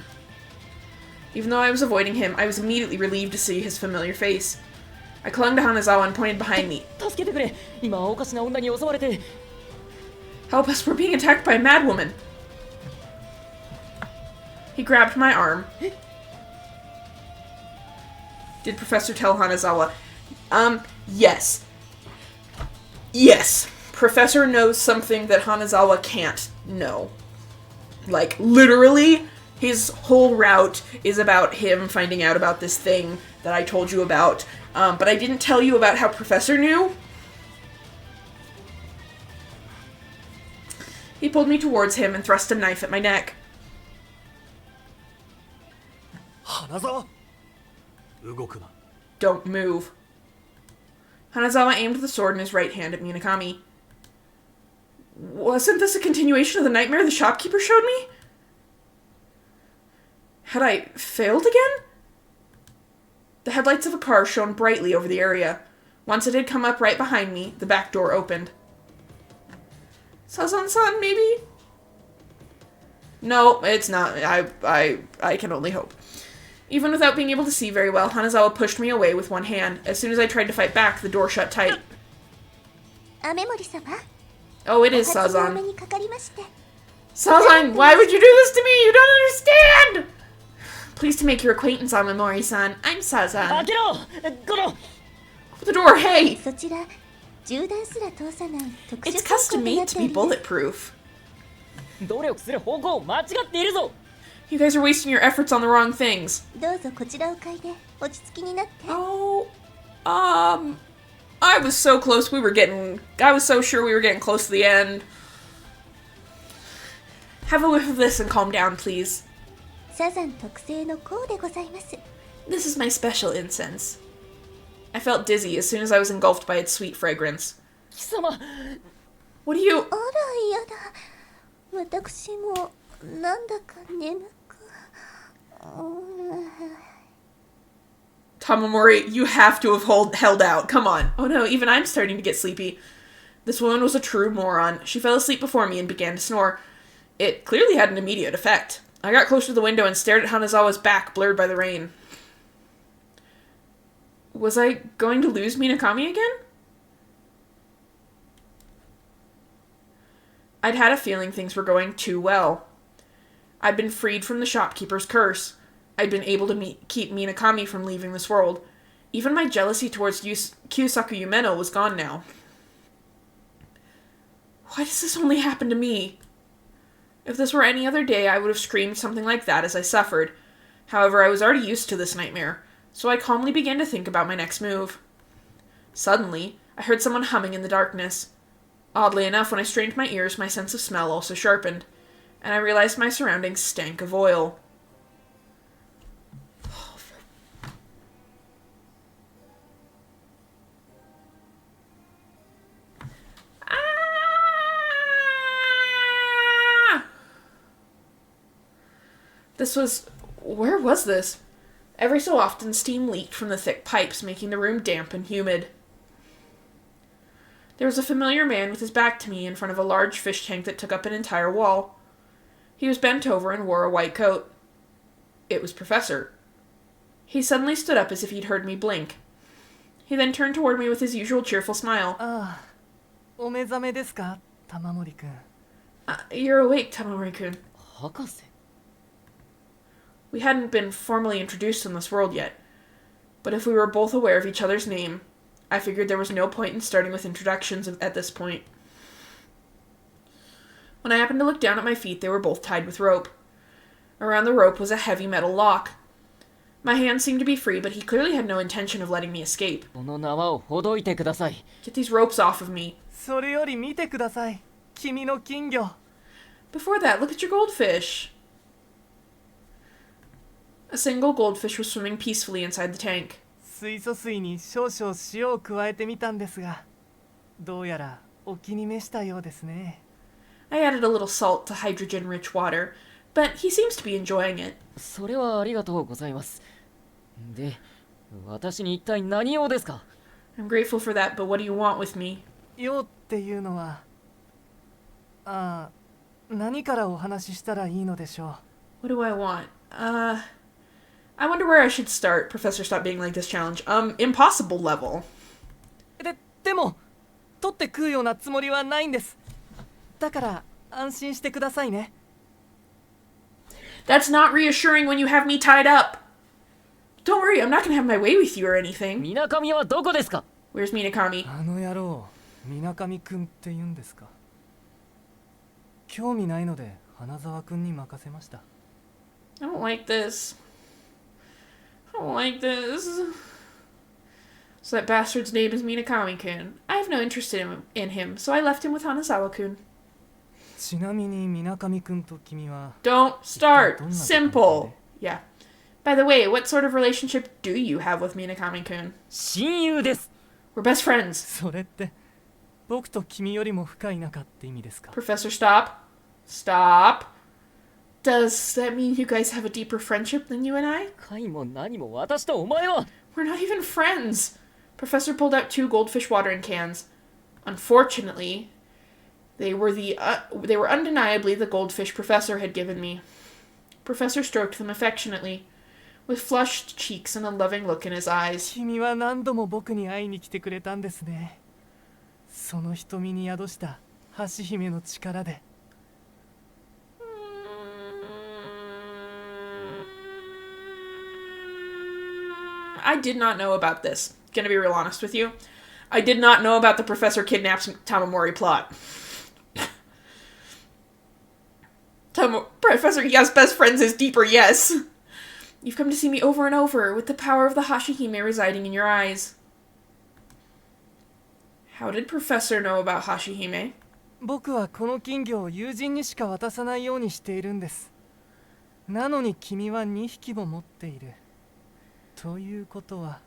A: Even though I was avoiding him, I was immediately relieved to see his familiar face. I clung to Hanazawa and pointed behind me.
G: 助けてくれ。今おかしな女に襲われて。
A: Help us, we're being attacked by a mad woman. He grabbed my arm. Did Professor tell Hanazawa? Yes. Yes. Professor knows something that Hanazawa can't know. Like, literally, his whole route is about him finding out about this thing that I told you about. But I didn't tell you about how Professor knew. He pulled me towards him and thrust a knife at my neck.
D: 花沢。
B: 動くな。
A: Don't move. Hanazawa aimed the sword in his right hand at Minakami. Wasn't this a continuation of the nightmare the shopkeeper showed me? Had I failed again? The headlights of a car shone brightly over the area. Once it had come up right behind me, the back door opened. Sazan-san, maybe? No, it's not. I can only hope. Even without being able to see very well, Hanazawa pushed me away with one hand. As soon as I tried to fight back, the door shut tight.
F: 雨森様
A: Oh, it
F: お
A: is
F: 初にお目
A: Sazan.
F: にかかりまして
A: Sazan, why would you do this to me? You don't understand! Pleased to make your acquaintance, Amamori-san. I'm
G: 開
A: Sazan.
G: けろ。この。
A: Open the door, hey!
F: そちら銃弾すら通さない特殊
A: It's
F: 装
A: custom
F: 甲にな
A: made
F: って
A: to
F: お
A: be
F: ります
A: bulletproof.
G: 努力する方向を間違っているぞ。
A: You guys are wasting your efforts on the wrong things.
F: どうぞこちらを嗅いで落ち着きになって
A: Oh, I was so close. I was so sure we were getting close to the end. Have a whiff of this and calm down, please.
F: サザン特製の香でございます
A: This is my special incense. I felt dizzy as soon as I was engulfed by its sweet fragrance.
G: 貴様。
A: What do you...
F: あら嫌だ私もなんだか眠く
A: Tamamori, you have to have held out. Come on. Oh no, even I'm starting to get sleepy. This woman was a true moron. She fell asleep before me and began to snore. It clearly had an immediate effect. I got close to the window and stared at Hanazawa's back, blurred by the rain. Was I going to lose Minakami again? I'd had a feeling things were going too well. I'd been freed from the shopkeeper's curse. I'd been able to keep Minakami from leaving this world. Even my jealousy towards Kyusaku Yumeno was gone now. Why does this only happen to me? If this were any other day, I would have screamed something like that as I suffered. However, I was already used to this nightmare, so I calmly began to think about my next move. Suddenly, I heard someone humming in the darkness. Oddly enough, when I strained my ears, my sense of smell also sharpened, and I realized my surroundings stank of oil. Where was this? Every so often, steam leaked from the thick pipes, making the room damp and humid. There was a familiar man with his back to me in front of a large fish tank that took up an entire wall. He was bent over and wore a white coat. It was Professor. He suddenly stood up as if he'd heard me blink. He then turned toward me with his usual cheerful smile.
G: お目覚めですか、玉森くん。
A: You're awake, Tamamori-kun.
C: 博士
A: We hadn't been formally introduced in this world yet, but if we were both aware of each other's name, I figured there was no point in starting with introductions at this point. When I happened to look down at my feet, they were both tied with rope. Around the rope was a heavy metal lock. My hands seemed to be free, but he clearly had no intention of letting me escape.
C: この縄をほどいてください
A: Get these ropes off of me.
G: それより見てください。君の金魚。
A: Before that, look at your goldfish. A single goldfish was swimming peacefully inside the tank.
G: 水素水に少々塩を加えてみたんですが、どうやらお気に召したようですね。
A: I added a little salt to hydrogen-rich water, but he seems to be enjoying it.
C: それはありがとうございますで私に一体何用ですか
A: I'm grateful for that, but what do you want with me?
G: 用っていうのは、何からお話ししたらいいのでしょう。
A: What do I want? I wonder where I should start. Professor, stop being like this challenge. Impossible level.
G: でも取って食うようなつもりはないんです。だから安心してくださいね。
A: That's not reassuring when you have me tied up. Don't worry, I'm not gonna have my way with you or anything.
C: みなかみはどこですか
A: Where's Minakami?
G: あの野郎、みなかみくんって言うんですか。興味ないので花沢くんに任せました。
A: I don't like this. I don't like this. So that bastard's name is Minakami-kun. I have no interest in him, so I left him with Hanazawa-kun.
G: ちなみにみなかみくんと君は
A: Don't start. Simple. Yeah. By the way, what sort of relationship do you have with Minakami-kun?
C: 親友です
A: We're best friends.
G: それって僕と君よりも深い仲って意味ですか。
A: Professor, stop. Stop. Does that mean you guys have a deeper friendship than you and I?
C: 貝も何も私とお前は
A: We're not even friends. Professor pulled out 2 goldfish watering cans. Unfortunately, they were undeniably the goldfish Professor had given me. Professor stroked them affectionately, with flushed cheeks and a loving look in his eyes.
G: 君は何度も僕に会いに来てくれたんですね。その瞳に宿した橋姫の力で。
A: I did not know about this. Gonna be real honest with you. I did not know about the Professor kidnaps Tamamori plot. Professor Yes, best friends is deeper, yes. You've come to see me over and over, with the power of the Hashihime residing in your eyes. How did Professor know about Hashihime?
G: 僕はこの金魚を友人にしか渡さないようにしているんです。なのに君は2匹も持っている。ということは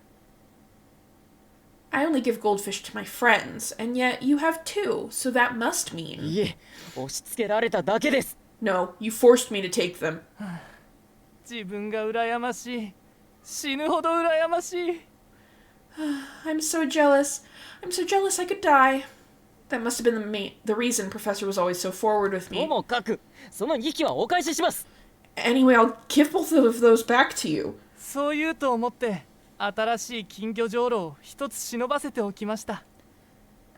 A: I only give goldfish to my friends, and yet you have 2, so that must mean...
C: いえ押し付けられただけです
A: No, you forced me to take them.
G: 自分が羨ましい。死ぬほど羨ましい。
A: I'm so jealous. I'm so jealous I could die. That must have been the reason Professor was always so forward with
C: と
A: me.
C: もかくその2匹はお返しします
A: Anyway, I'll give both of those back to you.
G: そう言うと思って新しい金魚じょうろを一つ忍ばせておきました。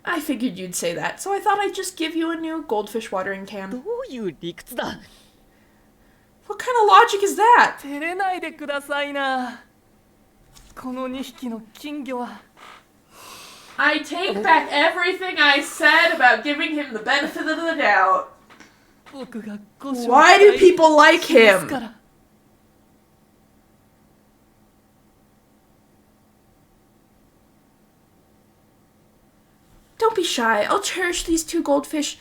A: I figured you'd say that, so I thought I'd just give you a new goldfish watering
C: ど
A: can.
C: ういう理屈だ
A: What kind of logic is that?
G: 照れないでくださいな。この2匹の金魚は
A: I take back everything I said about giving him the benefit of the doubt.
G: 僕がご紹介
A: Why do people like
G: しますか
A: him?
G: ら。
A: Don't be shy. I'll cherish these two goldfish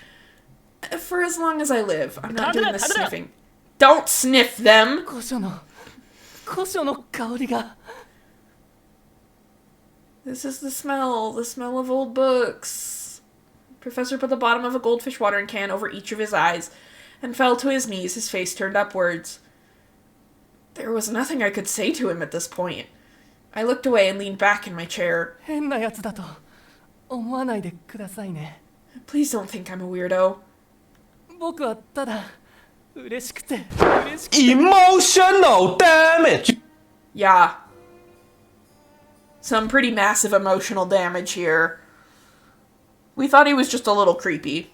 A: for as long as I live. I'm not doing the sniffing. Don't sniff them!
G: 古書の香りが
A: This is the smell of old books. Professor put the bottom of a goldfish watering can over each of his eyes and fell to his knees, his face turned upwards. There was nothing I could say to him at this point. I looked away and leaned back in my chair.
G: 変なやつだと思わないでくださいね
A: Please don't think I'm a weirdo.
G: 僕はただ嬉しくて
J: Emotional damage!
A: Yeah. Some pretty massive emotional damage here. We thought he was just a little creepy.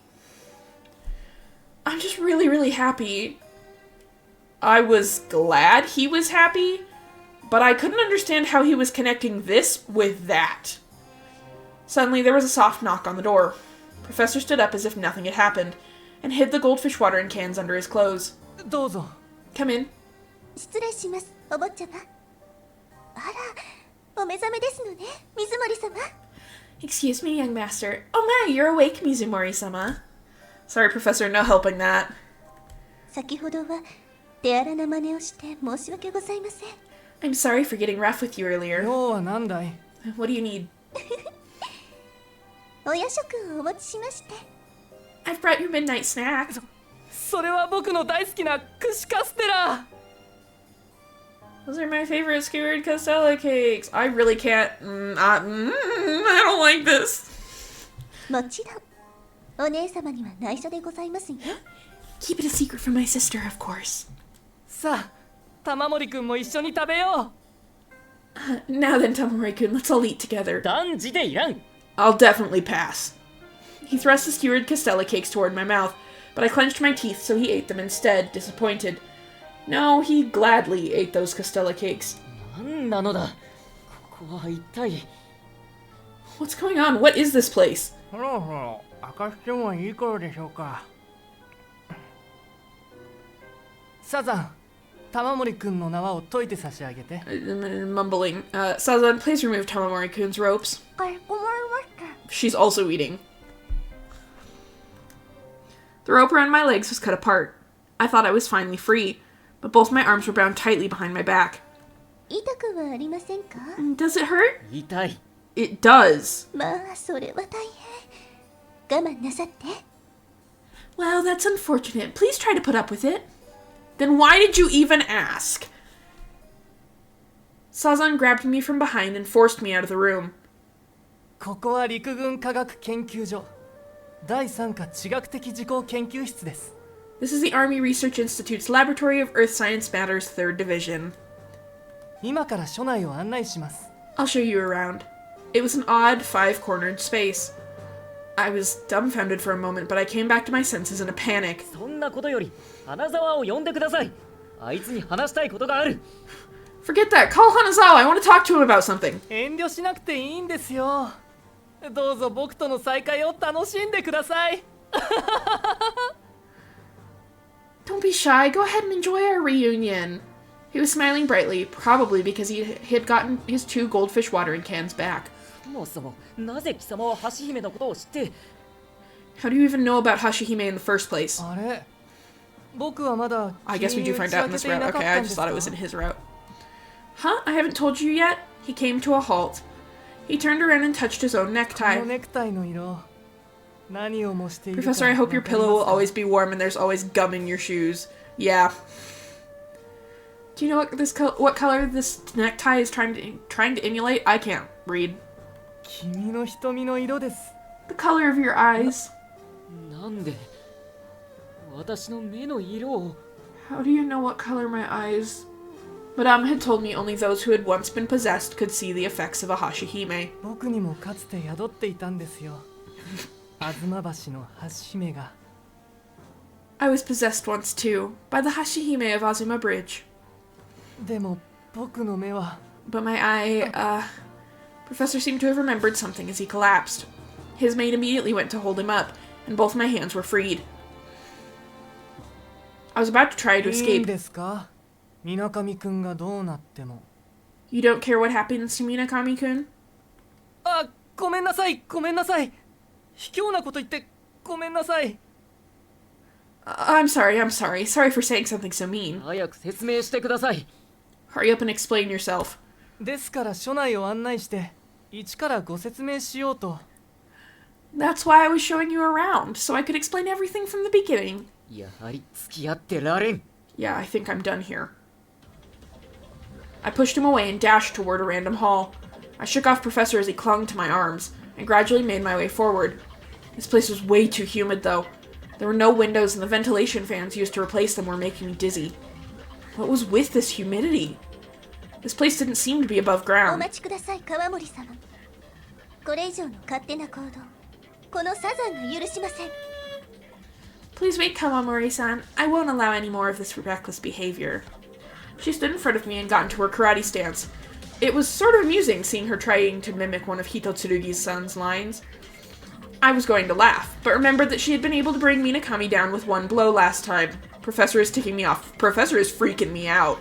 A: I'm just really, really happy. I was glad he was happy, but I couldn't understand how he was connecting this with that. Suddenly, there was a soft knock on the door. Professor stood up as if nothing had happened, and hid the goldfish watering cans under his clothes.
G: どうぞ
A: Come in.
F: 失礼しますお坊ちゃまあらお目覚めですのね水森様
A: Excuse me, young master. Oh my, you're awake, Mizumori-sama. Sorry, Professor, no helping that.
F: 先ほどは手荒な真似をして申し訳ございません
A: I'm sorry for getting rough with you earlier.
G: 用は何だい
A: What do you need?
F: お夜食をお持ちしまして
A: I've brought your midnight snack.
G: それは僕の大好きな串カステラ
A: Those are my favorite skewered castella cakes. I really can't. I don't like this.
F: もちろんお姉様には内緒でございますよ
A: Keep it a secret from my sister, of course.
G: さあ玉森くんも一緒に食べよ
A: Now then, Tamamori-kun, let's all eat together.
C: 断じていらん
A: I'll definitely pass. He thrust the skewered castella cakes toward my mouth, but I clenched my teeth, so he ate them instead, disappointed. No, he gladly ate those castella cakes.
C: 何なのだここは一体
A: What's going on? What is this place?
G: うそろそろ明かしてもいい頃でしょうかサザン玉森くんの縄を解いて差し上げて
A: Mumbling. Sazan, please remove Tamamori-kun's ropes.
F: かしこまりました
A: She's also eating. The rope around my legs was cut apart. I thought I was finally free, but both my arms were bound tightly behind my back.
F: 痛くはありませんか
A: Does it hurt?
C: 痛い
A: It does.
F: まあそれは大変我慢なさって
A: Well, that's unfortunate. Please try to put up with it. Then why did you even ask? Sazan grabbed me from behind and forced me out of the room.
G: ここは陸軍科学研究所第3課地学的事項研究室です
A: This is the Army Research Institute's Laboratory of Earth Science Matters 3rd Division.
G: 今から所内を案内します
A: I'll show you around. It was an odd, five-cornered space. I was dumbfounded for a moment, but I came back to my senses in a panic.
C: そんなことより花沢を呼んでくださいあいつに話したいことがある
A: Forget that. Call Hanazawa. I want to talk to him about something.
G: 遠慮しなくていいんですよどうぞ僕との再会を楽しんでください
A: Don't be shy. Go ahead and enjoy our reunion. He was smiling brightly, probably because he had gotten his 2 goldfish watering cans back.
C: そもそもなぜ貴様は橋姫のことを知って
A: How do you even know about Hashihime in the first place?
G: あれ僕はまだ
A: I guess we do
G: 君に打
A: find
G: ち
A: out
G: 明
A: in
G: け
A: this
G: てい
A: route.
G: なかっ
A: Okay,
G: た
A: I
G: んで
A: just
G: す
A: thought
G: か
A: it was in his route. Huh? I haven't told you yet? He came to a halt. He turned around and touched his own
G: この
A: necktie.
G: ネクタイの色何を模しているか
A: Professor, I hope your
G: わかり
A: pillow
G: ま
A: will
G: すか
A: always be warm and there's always gum in your shoes. Yeah. Do you know what color this necktie is trying to emulate? I can't read.
G: 君の瞳の色です
A: The color of your eyes.
C: なんで私の目の色を
A: How do you know what color my eyes? Madame had told me only those who had once been possessed could see the effects of a Hashihime.
G: 僕にもかつて宿っていたんですよ吾妻橋の橋姫が
A: I was possessed once too, by the Hashihime of Azuma Bridge.
G: でも僕の目は
A: But my eye, Professor seemed to have remembered something as he collapsed. His maid immediately went to hold him up, and both my hands were freed. I was about to try to
G: いいん
A: escape.
G: ですか水上くんがどうなっても
A: You don't care what happens to Minakami-kun?
G: あごめんなさいごめんなさい卑怯なこと言ってごめんなさい。
A: I'm sorry. Sorry for saying something so mean.
C: 早く説明してください。
A: Hurry up and explain yourself.
G: ですから署内を案内して一からご説明しようと。
A: That's why I was showing you around, so I could explain everything from the beginning.
C: やはり付き合ってられん。
A: Yeah, I think I'm done here. I pushed him away and dashed toward a random hall. I shook off Professor as he clung to my arms, and gradually made my way forward. This place was way too humid, though. There were no windows, and the ventilation fans used to replace them were making me dizzy. What was with this humidity? This place didn't seem to be above
F: お
A: ground.
F: 待ちください、川森様。これ以上の勝手な行動、このサザンが許しません。
A: Please wait, Kawamori-san. I won't allow any more of this reckless behavior. She stood in front of me and got into her karate stance. It was sort of amusing seeing her trying to mimic one of Hitotsurugi's son's lines. I was going to laugh, but remembered that she had been able to bring Minakami down with one blow last time. Professor is ticking me off. Professor is freaking me out.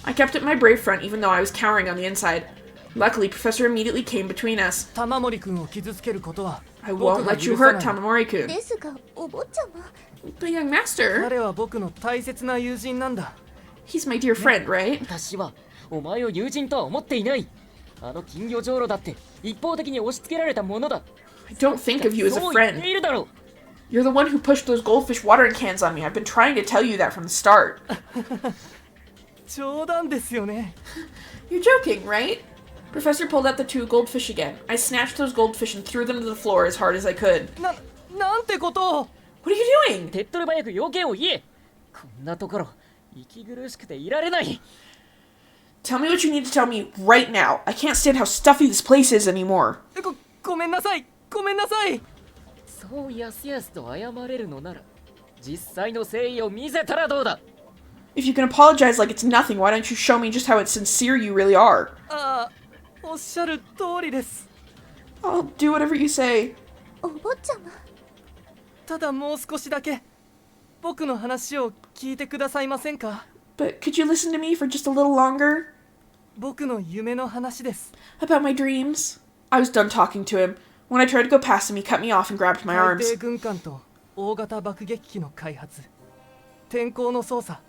A: I kept up my brave front even though I was cowering on the inside. Luckily, Professor immediately came between us.
G: 玉森君を傷つけることは
A: I
G: 僕
A: won't
G: が
A: let you
G: 許さ
A: hurt
G: ない。
A: Tamamori-kun.
F: ですが、お坊ちゃま。
A: The young master?
G: 彼は僕の大切な友人なんだ。
A: He's my dear friend, right?
C: 私はお前を友人とは思っていない。あの金魚上路だって一方的に押し付けられたものだ。
A: I don't think of you as a
C: そう言って
A: friend.
C: いるだろう。
A: You're the one who pushed those goldfish watering cans on me. I've been trying to tell you that from the start.
G: 冗談ですよね。
A: You're joking, right? Professor pulled out the two goldfish again. I snatched those goldfish and threw them to the floor as hard as I could.
G: なんてことを。
A: What are you doing?
C: 手っ取り早く要件を言え。こんなところ息苦しくていられない。
A: Tell me what you need to tell me right now. I can't stand how stuffy this place is anymore.
G: ごめんなさい、ごめんなさい。
C: そうやすやすと謝れるのなら実際の誠意を見せたらどうだ。
A: If you can apologize like it's nothing, why don't you show me just how it's sincere you really are?
G: ああ、おっしゃる通りです。
A: I'll do whatever you say.
F: お坊ちゃま。
G: ただもう少しだけ僕の話を聞いてくださいませんか。
A: But could you listen to me for just a little longer?
G: 僕の夢の話です。
A: About my dreams? I was done talking to him. When I tried to go past him, he cut me off and grabbed my
G: 海
A: arms.
G: 底軍艦と大型爆撃機の開発、天候の操作、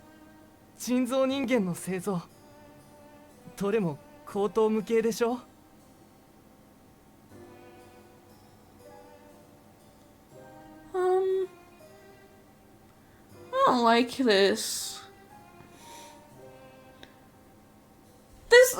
G: 人造人間の製造、どれも高等無形でしょ。
A: I don't like this. This.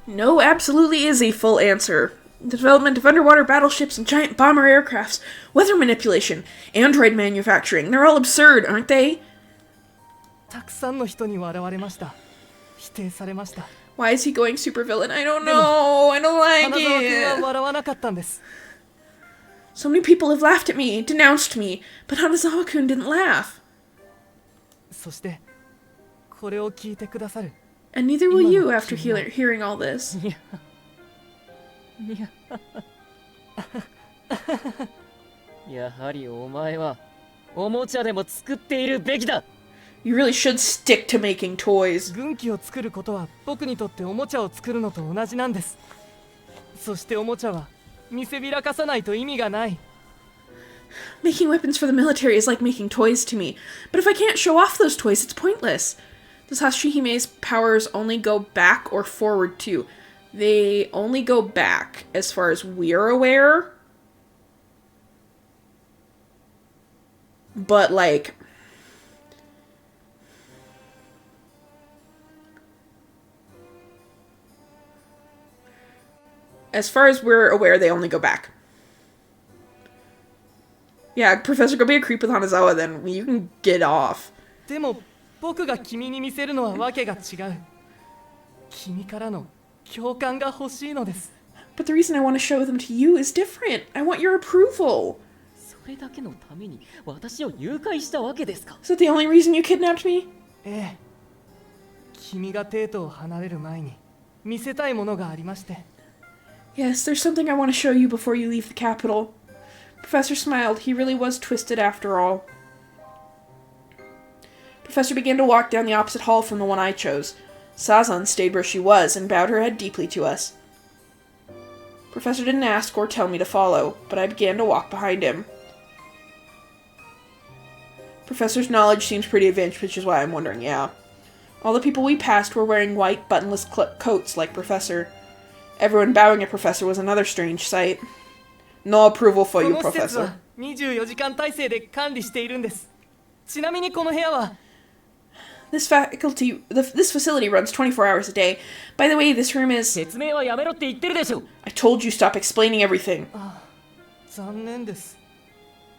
A: No, absolutely is a full answer. The development of underwater battleships and giant bomber aircrafts, weather manipulation, android manufacturing, they're all absurd, aren't they?
G: たくさんの人に笑われました。否定されました。
A: Why is he going supervillain? I don't know. I don't like
G: 花沢君は
A: it.
G: 笑わなかったんです。
A: So many people have laughed at me, denounced me, but Hanazawa-kun didn't laugh.
G: そしてこれを聞いてくださる。
A: And neither will you after hearing all this.
C: やはりお前はおもちゃでも作っているべきだ。
A: You really should stick to making toys.
G: 軍機を作ることは僕にとっておもちゃを作るのと同じなんです。そしておもちゃは見せびらかさないと意味がない。
A: Making weapons for the military is like making toys to me. But if I can't show off those toys, it's pointless. Does Hashihime's powers only go back or forward too? They only go back, as far as we're aware. But, like... As far as we're aware, they only go back. Yeah, Professor, go be a creep with Hanazawa, then you can get off.
G: でも僕が君に見せるのはわけが違う。君からの共感が欲しいのです。
A: But the reason I want to show them to you is different. I want your approval.
C: それだけのために私を誘拐したわけですか？
A: Is that the only reason you kidnapped me?
G: ええ。君がテートを離れる前に見せたいものがありまして。
A: Yes, there's something I want to show you before you leave the capital. Professor smiled. He really was twisted after all. Professor began to walk down the opposite hall from the one I chose. Sazan stayed where she was and bowed her head deeply to us. Professor didn't ask or tell me to follow, but I began to walk behind him. Professor's knowledge seems pretty advanced, which is why I'm wondering, yeah. All the people we passed were wearing white, buttonless coats like Professor. Everyone bowing at Professor was another strange sight. No approval for you,
G: この施設
A: Professor.
G: は24時間体制で管理しているんです。ちなみにこの部屋は
A: This facility runs 24 hours a day. By the way, this room is...
C: 説明はやめろって言ってるでしょ。
A: I told you stop explaining everything.
G: 残念です。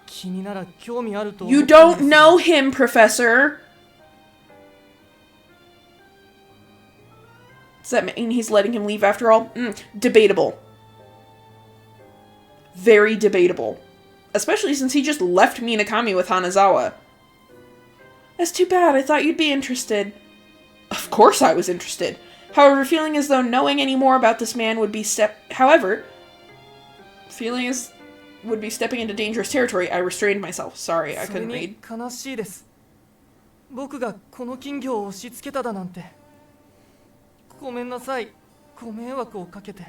G: 君なら興味あると思
A: You
G: ったんです
A: don't know him, Professor. Does that mean he's letting him leave after all? Debatable. Very debatable. Especially since he just left Minakami with Hanazawa. That's too bad. I thought you'd be interested. Of course I was interested. However, feeling as though knowing any more about this man would be would be stepping into dangerous territory, I restrained myself. Sorry, I
G: それ
A: couldn't
G: に
A: read.
G: 悲しいです。僕がこの金魚を押し付けただなんて。ごめんなさい。ご迷惑をかけて。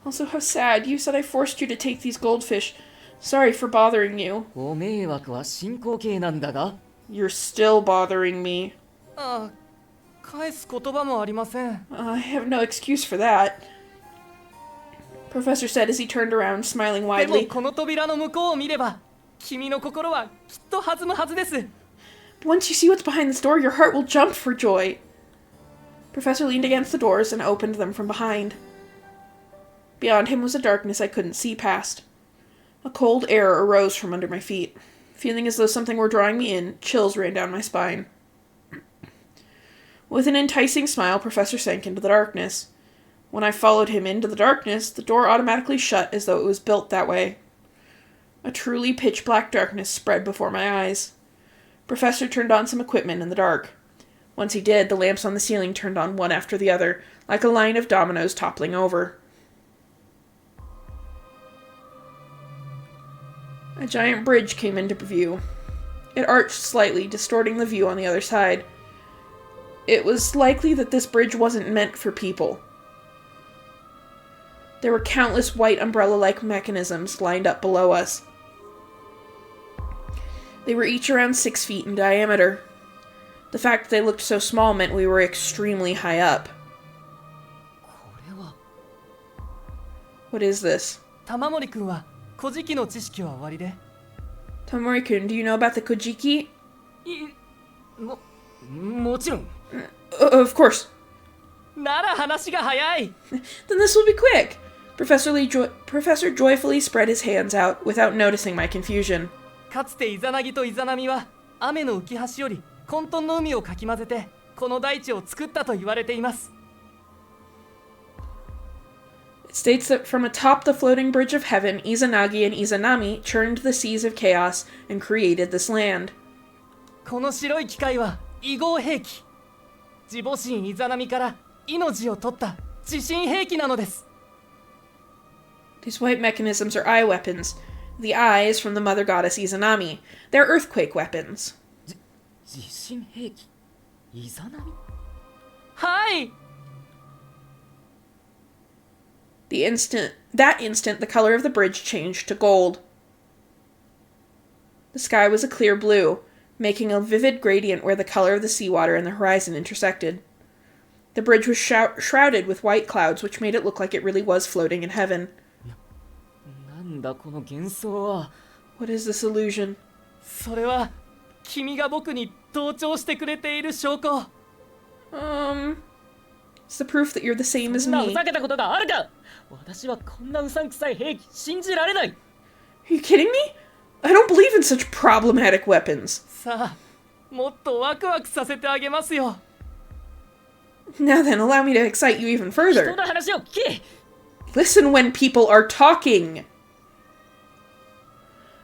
A: Also, how sad. You said I forced you to take these goldfish. Sorry for bothering you.
C: ご迷惑は進行形なんだが。
A: You're still bothering me.
G: 返す言葉もありません。
A: I have no excuse for that. Professor said as he turned around, smiling
G: でも
A: widely.
G: この扉の向こうを見れば、君の心はきっと弾むはずです。
A: Once you see what's behind this door, your heart will jump for joy. Professor leaned against the doors and opened them from behind. Beyond him was a darkness I couldn't see past. A cold air arose from under my feet. Feeling as though something were drawing me in, chills ran down my spine. With an enticing smile, Professor sank into the darkness. When I followed him into the darkness, the door automatically shut as though it was built that way. A truly pitch-black darkness spread before my eyes. Professor turned on some equipment in the dark. Once he did, the lamps on the ceiling turned on one after the other, like a line of dominoes toppling over. A giant bridge came into view. It arched slightly, distorting the view on the other side. It was likely that this bridge wasn't meant for people. There were countless white umbrella-like mechanisms lined up below us. They were each around 6 feet in diameter. The fact that they looked so small meant we were extremely high up.
C: これは
A: What is this?
G: 玉森くんは古事記の知識は終わりで。
A: Tamori-kun, do you know about the Kojiki?
C: もちろん。
A: Of course.
G: なら話が早い。
A: Then this will be quick. Professor joyfully spread his hands out without noticing my confusion.
G: かつてイザナギとイザナミは雨の浮き橋より混沌の海をかき混ぜてこの大地を作ったと言われています。
A: It states that from atop the floating bridge of heaven, Izanagi and Izanami churned the seas of chaos and created this land.
G: この白い機械は異合兵器。自母神イザナミから命を取った地震兵器なのです。
A: These white mechanisms are eye weapons. The eye is from the mother goddess Izanami. They're earthquake weapons.
C: 地震兵器イザナミ。
G: はい。
A: That instant, the color of the bridge changed to gold. The sky was a clear blue, making a vivid gradient where the color of the seawater and the horizon intersected. The bridge was shrouded with white clouds, which made it look like it really was floating in heaven.
C: なんだこの幻想は。
A: What is this illusion?
G: それは君が僕に同調してくれている証拠。
A: It's the proof that you're the same as
C: そんなふ
A: me.
C: ざけたことがあるか。私はこんなうさんくさい兵器信じられない。
A: Are you kidding me? I don't believe in such problematic weapons.
G: さあ、もっとワクワクさせてあげますよ。
A: Now then, allow me to excite you even
C: 人
A: further.
C: の話を聞け。
A: Listen when people are talking!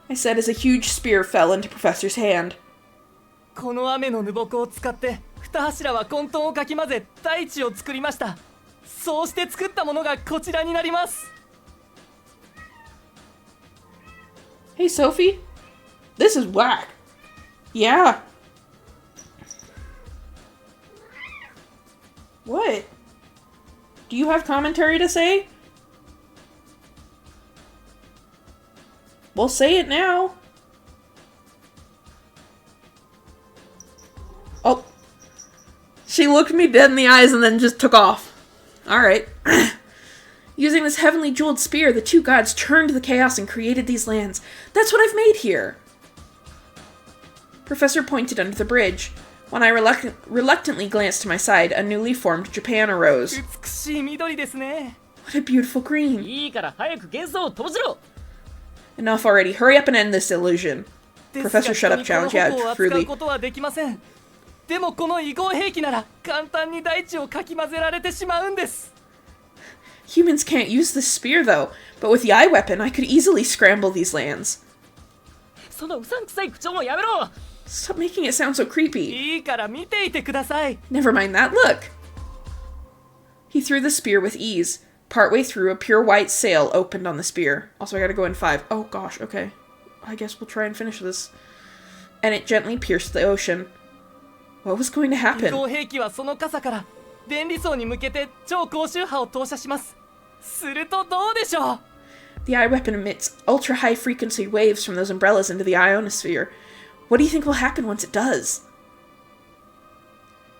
A: I said as a huge spear fell into Professor's hand.
G: この雨のぬぼくを使って二柱は混沌をかき混ぜ大地を作りました。そうして作ったものがこちらになります。
A: Hey, Sophie? This is whack. Yeah. What? Do you have commentary to say? Well, say it now. Oh. She looked me dead in the eyes and then just took off. Alright. Using this heavenly jeweled spear, the two gods churned the chaos and created these lands. That's what I've made here. Professor pointed under the bridge. When I reluctantly glanced to my side, a newly formed Japan arose.
G: 美しい緑ですね。
A: What a beautiful green.
C: いいから早く幻想を閉じろ。
A: Enough already. Hurry up and end this illusion.
G: ですが
A: Professor shut up
G: 人に
A: challenge.
G: この
A: Yeah,
G: 矛を扱
A: truly.
G: うことはできません。でもこの異合兵器なら簡単に大地をかき混ぜられてしまうんです。
A: Humans can't use this spear, though. But with the eye weapon, I could easily scramble these lands.
C: そのうさんくさい口調もやめろ。
A: Stop making it sound so creepy.
G: いいから見ていてください。
A: Never mind that. Look! He threw the spear with ease. Partway through, a pure white sail opened on the spear. Also, I gotta go in 5. Oh gosh, okay. I guess we'll try and finish this. And it gently pierced the ocean. What was going to
G: 異
A: happen?
G: 合兵器はその傘から電離層に向けて超高周波を投射します。するとどうでしょう。
A: The eye weapon emits ultra-high frequency waves from those umbrellas into the ionosphere. What do you think will happen once it does?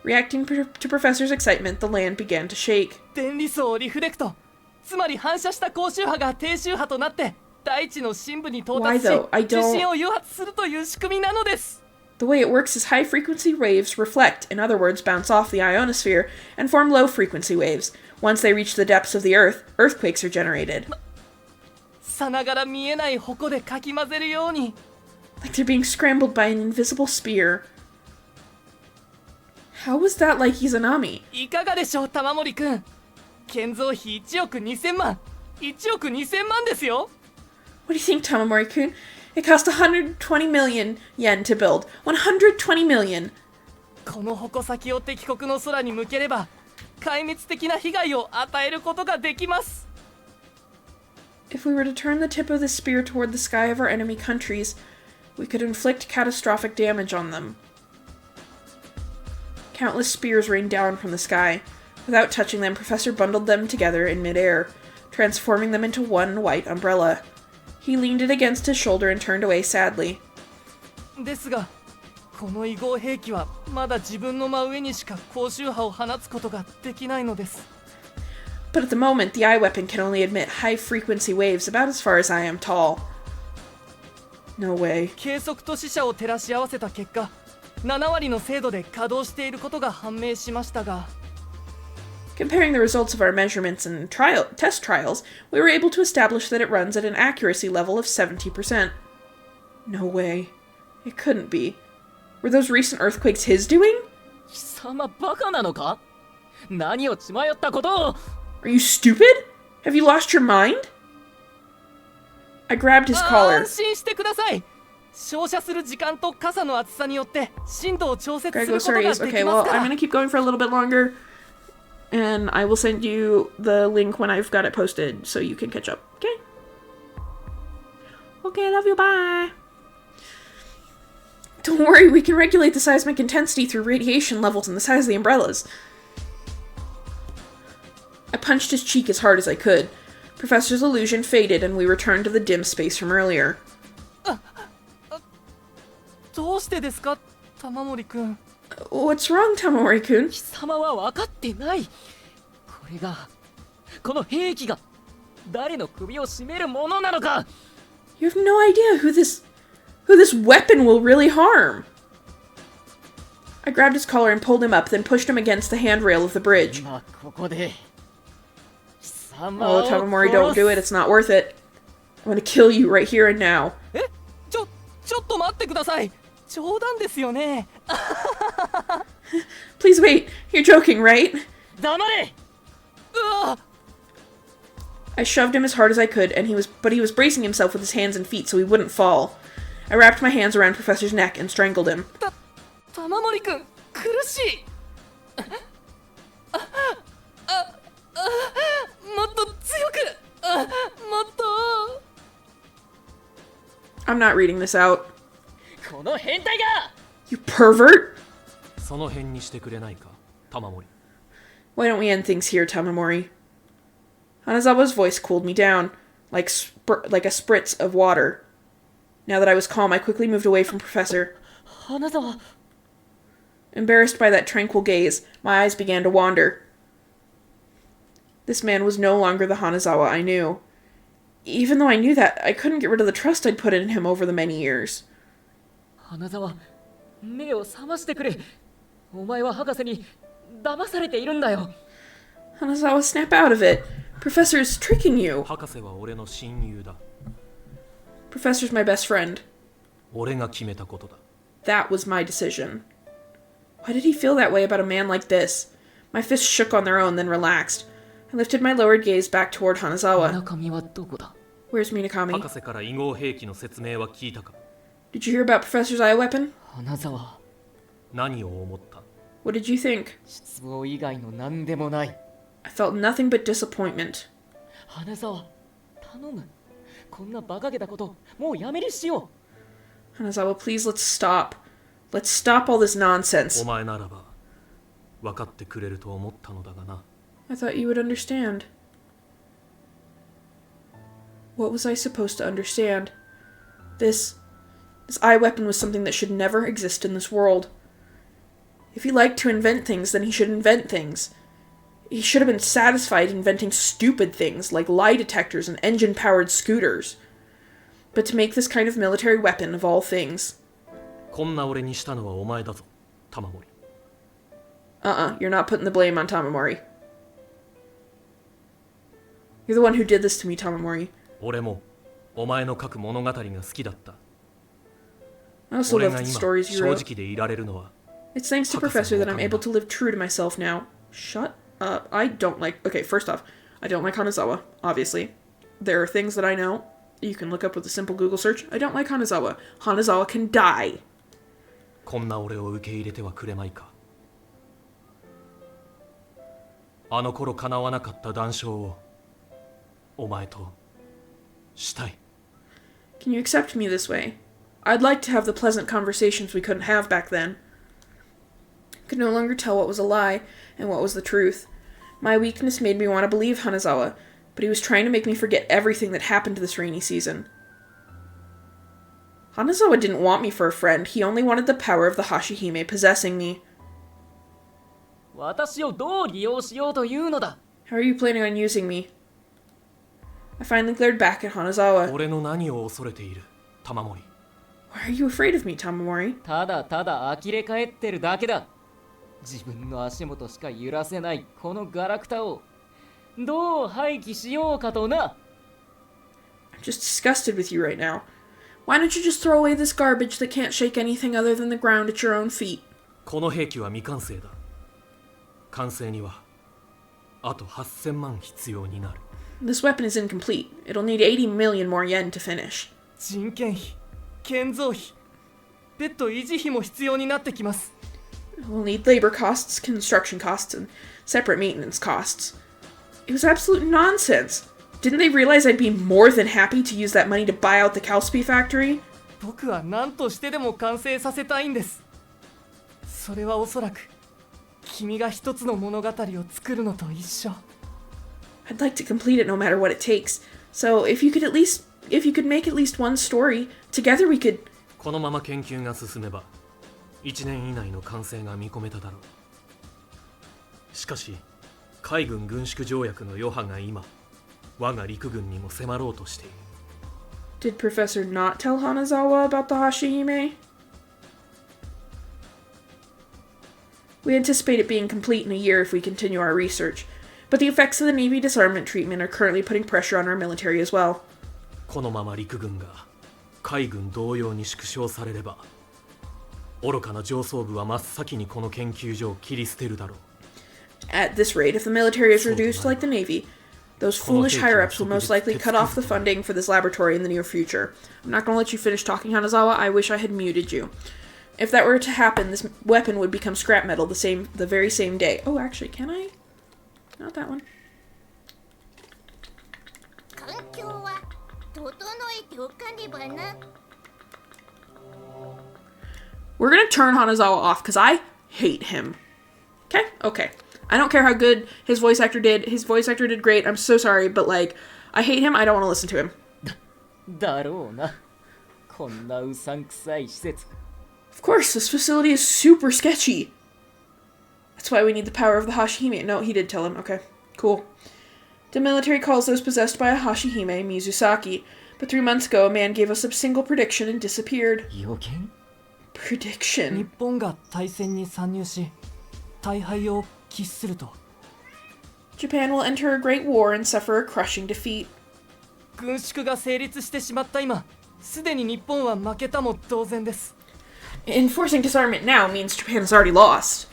A: Reacting to Professor's excitement, the land began to shake.
G: 電離層をリフレクト、つまり反射した高周波が低周波となって大地の深部に到達し
A: Why though? I don't-
G: 地震を誘発するという仕組みなのです。
A: The way it works is high-frequency waves reflect, in other words, bounce off the ionosphere, and form low-frequency waves. Once they reach the depths of the Earth, earthquakes are generated.
G: さながら見えない矛でかき混ぜるように。
A: Like they're being scrambled by an invisible spear. How was that like Izanami?
G: いかがでしょう、玉森くん。建造費1億2000万。1億2000万ですよ。
A: What do you think, Tamamori-kun? It cost 120 million yen to build. 120 million!
G: この矛先を敵国の空に向ければ壊滅的な被害を与えることができます。
A: If we were to turn the tip of the spear toward the sky of our enemy countries, we could inflict catastrophic damage on them. Countless spears rained down from the sky. Without touching them, Professor bundled them together in midair, transforming them into one white umbrella. He leaned it against his shoulder and turned away sadly.
G: ですがこの異合兵器はまだ自分の真上にしか高周波を放つことができないのです。
A: But at the moment, the eye weapon can only emit high-frequency waves about as far as I am tall. No way.
G: 計測と死者を照らし合わせた結果、7割の精度で稼働していることが判明しましたが、
A: Comparing the results of our measurements and test trials, we were able to establish that it runs at an accuracy level of 70%. No way. It couldn't be. Were those recent earthquakes his doing?
C: 貴様バカなのか？何を血迷ったことを。
A: Are you stupid? Have you lost your mind? I grabbed his collar.
G: 安心してください。照射する時間と傘の厚さによって震度を調節する
A: Grego
G: ことが
A: Sarius.
G: で
A: Okay,
G: きま
A: well,
G: すか
A: I'm
G: ら。
A: gonna keep going for a little bit longer. And I will send you the link when I've got it posted so you can catch up. Okay? Okay, love you, bye. Don't worry, we can regulate the seismic intensity through radiation levels and the size of the umbrellas. I punched his cheek as hard as I could. Professor's illusion faded and we returned to the dim space from earlier.
G: どうしてですか、玉森くん。
A: What's wrong, Tamamori-kun?
C: 貴様は分かってない。これが、この兵器が誰の首を絞めるものなのか。
A: You have no idea who this weapon will really harm. I grabbed his collar and pulled him up, then pushed him against the handrail of the bridge.
C: 今ここで貴様
A: Oh,
C: を
A: Tamamori, don't do it. It's not worth it. I'm gonna kill you right here and now.
G: ちょっと待ってください。冗談ですよね。
A: Please wait. You're joking, right?
C: 黙れ。
G: うわ
A: I shoved him as hard as I could, but he was bracing himself with his hands and feet so he wouldn't fall. I wrapped my hands around Professor's neck and strangled him.
G: 玉森くん苦しいもっと強くもっと
A: I'm not reading this out.
C: この変態が
A: You pervert!
J: その辺にしてくれないか、玉森。
A: Why don't we end things here, Tamamori? Hanazawa's voice cooled me down, like a spritz of water. Now that I was calm, I quickly moved away from Professor.
C: 花沢
A: Embarrassed by that tranquil gaze, my eyes began to wander. This man was no longer the Hanazawa I knew. Even though I knew that, I couldn't get rid of the trust I'd put in him over the many years.
C: 花沢目を覚ましてくれお前は博士に騙されているんだよ
A: Hanazawa, snap out of it. Professor's tricking you.
J: 博士は俺の親友だ。
A: Professor's my best friend.
J: 俺が決めたことだ。
A: That was my decision. Why did he feel that way about a man like this? My fists shook on their own, then relaxed. I lifted my lowered gaze back toward Hanazawa.
C: 中身はどこだ
A: Where's Minakami?
J: 博士から異合兵器の説明は聞いたか。
A: Did you hear about Professor's eye weapon?
C: 花沢
J: 何を思った？
A: What did you think?
C: 失望以外の何でもない
A: I felt nothing but disappointment.
C: 花沢頼むこんな馬鹿げたこともうやめにしよ
A: Hanazawa, please let's stop. Let's stop all this nonsense.
J: お前ならば分かってくれると思ったのだがな。
A: I thought you would understand. What was I supposed to understand? This eye weapon was something that should never exist in this world. If he liked to invent things, then he should invent things. He should have been satisfied inventing stupid things like lie detectors and engine-powered scooters. But to make this kind of military weapon of all things.
J: こんな俺にしたのはお前だぞ、玉森。
A: You're not putting the blame on Tamamori. You're the one who did this to me, Tamamori.
J: 俺もお前の書く物語が好きだった。
A: I also
J: 俺
A: love
J: が
A: the
J: 今
A: stories you
J: 正
A: wrote.
J: 直でいられるのは
A: It's thanks to Professor that I'm able to live true to myself now. Shut up. I don't like... Okay, first off, I don't like Hanazawa, obviously. There are things that I know you can look up with a simple Google search. I don't like Hanazawa. Hanazawa can die.
J: こんな俺を受け入れてはくれまいか。あの頃叶わなかった談笑をお前としたい。
A: Can you accept me this way? I'd like to have the pleasant conversations we couldn't have back then. I could no longer tell what was a lie and what was the truth. My weakness made me want to believe Hanazawa, but he was trying to make me forget everything that happened this rainy season. Hanazawa didn't want me for a friend, he only wanted the power of the Hashihime possessing me.
C: う私をどう利用しようというのだ
A: How are you planning on using me? I finally glared back at Hanazawa.
J: 俺の何を恐れている、玉森。
A: Why are you afraid of me, Tamamori?
C: ただただ呆れ返ってるだけだ自分の足元しか揺らせないこのガラクタをどう廃棄しようかとな
A: I'm just disgusted with you right now. Why don't you just throw away this garbage that can't shake anything other than the ground at your own feet?
J: この兵器は未完成だ。完成にはあと8000万必要になる。
A: This weapon is incomplete. It'll need 80 million more yen to finish.
G: 人件費建造費別途維持費も必要になってきます
A: We'll need labor costs, construction costs, and separate maintenance costs. It was absolute nonsense. Didn't they realize I'd be more than happy to use that money to buy out the Calspi factory?
G: 僕は何としてでも完成させたいんですそれはおそらく君が一つの物語を作るのと一緒
A: I'd like to complete it no matter what it takes. So if you could make at least one story, together we could...
J: このまま研究が進めば1年以内の完成が見込めただろう。しかし海軍軍縮条約の余波が今我が陸軍にも迫ろうとしている。
A: Did Professor not tell Hanazawa about the Hashihime? We anticipate it being complete in a year if we continue our research, but the effects of the Navy disarmament treatment are currently putting pressure on our military as well.
J: このまま陸軍が海軍同様に縮小されれば愚かな上層部は真っ先にこの研究所を切り捨てるだろう。
A: At this rate, if the military is reduced like the Navy, Those foolish higher-ups will most likely cut off the funding for this laboratory in the near future. I'm not going to let you finish talking, Hanazawa. I wish I had muted you. If that were to happen, this weapon would become scrap metal the very same day. Oh, actually, can I? Not that one.
F: 環境は整えておかねばな。
A: We're going to turn Hanazawa off because I hate him. Okay? Okay. I don't care how good his voice actor did. His voice actor did great. I'm so sorry, but like, I hate him. I don't want to listen to him.
C: だろうな。こんなうさんくさい施設。
A: Of course, this facility is super sketchy. That's why we need the power of the Hashihime. No, he did tell him. Okay, cool. The military calls those possessed by a Hashihime Mizusaki. But 3 months ago, a man gave us a single prediction and disappeared.
C: 予見
A: Prediction.
G: 日本が大戦に参入し大敗を喫すると
A: Japan will enter a great war and suffer a crushing defeat.
G: 軍縮が成立してしまった今すでに日本は負けたも同然です
A: Enforcing disarmament now means Japan has already lost.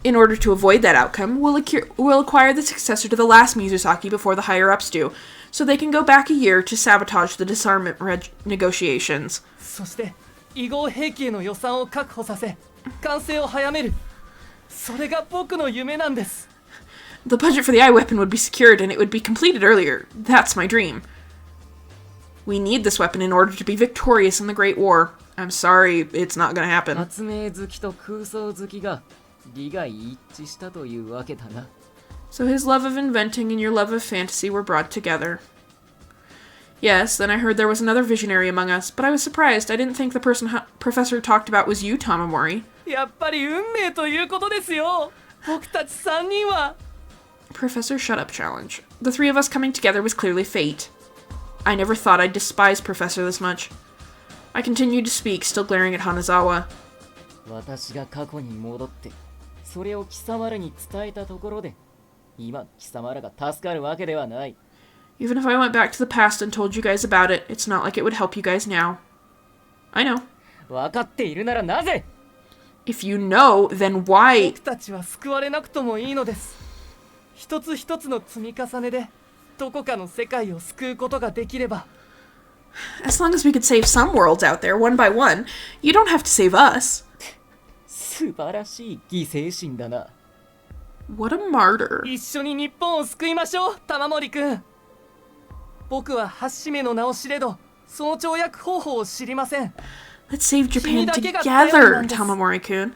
A: In order to avoid that outcome, we'll acquire the successor to the last Mizusaki before the higher-ups do, so they can go back a year to sabotage the disarmament negotiations.
G: そして移合兵器への予算を確保させ完成を早めるそれが僕の夢なんです
A: The budget for the eye weapon would be secured and it would be completed earlier. That's my dream. We need this weapon in order to be victorious in the Great War. I'm sorry, it's not gonna happen.
C: 発明好きと空想好きが利害一致したというわけだな。
A: So his love of inventing and your love of fantasy were brought together. Yes, then I heard there was another visionary among us, but I was surprised. I didn't think the person Professor talked about was you, Tamamori.
G: やっぱり運命ということですよ僕たち3人は
A: Professor Shut Up challenge. The 3 of us coming together was clearly fate. I never thought I'd despise Professor this much. I continued to speak, still glaring at Hanazawa.
C: 私が過去に戻ってそれを貴様らに伝えたところで今の貴様らが助かるわけではない。
A: Even if I went back to the past and told you guys about it, it's not like it would help you guys now. I know.
C: 分かっているならなぜ
A: If you know, then why?
G: 僕たちは救われなくともいいのです一つ一つの積み重ねでどこかの世界を救うことができれば
A: As long as we could save some worlds out there, one by one, you don't have to save us.
C: 素晴らしい犠牲心だな。
A: What a martyr.
G: 一緒に日本を救いましょう玉森くん僕は橋目の名を知れどその跳躍方法を知りません
A: Let's save Japan together, Tamamori-kun.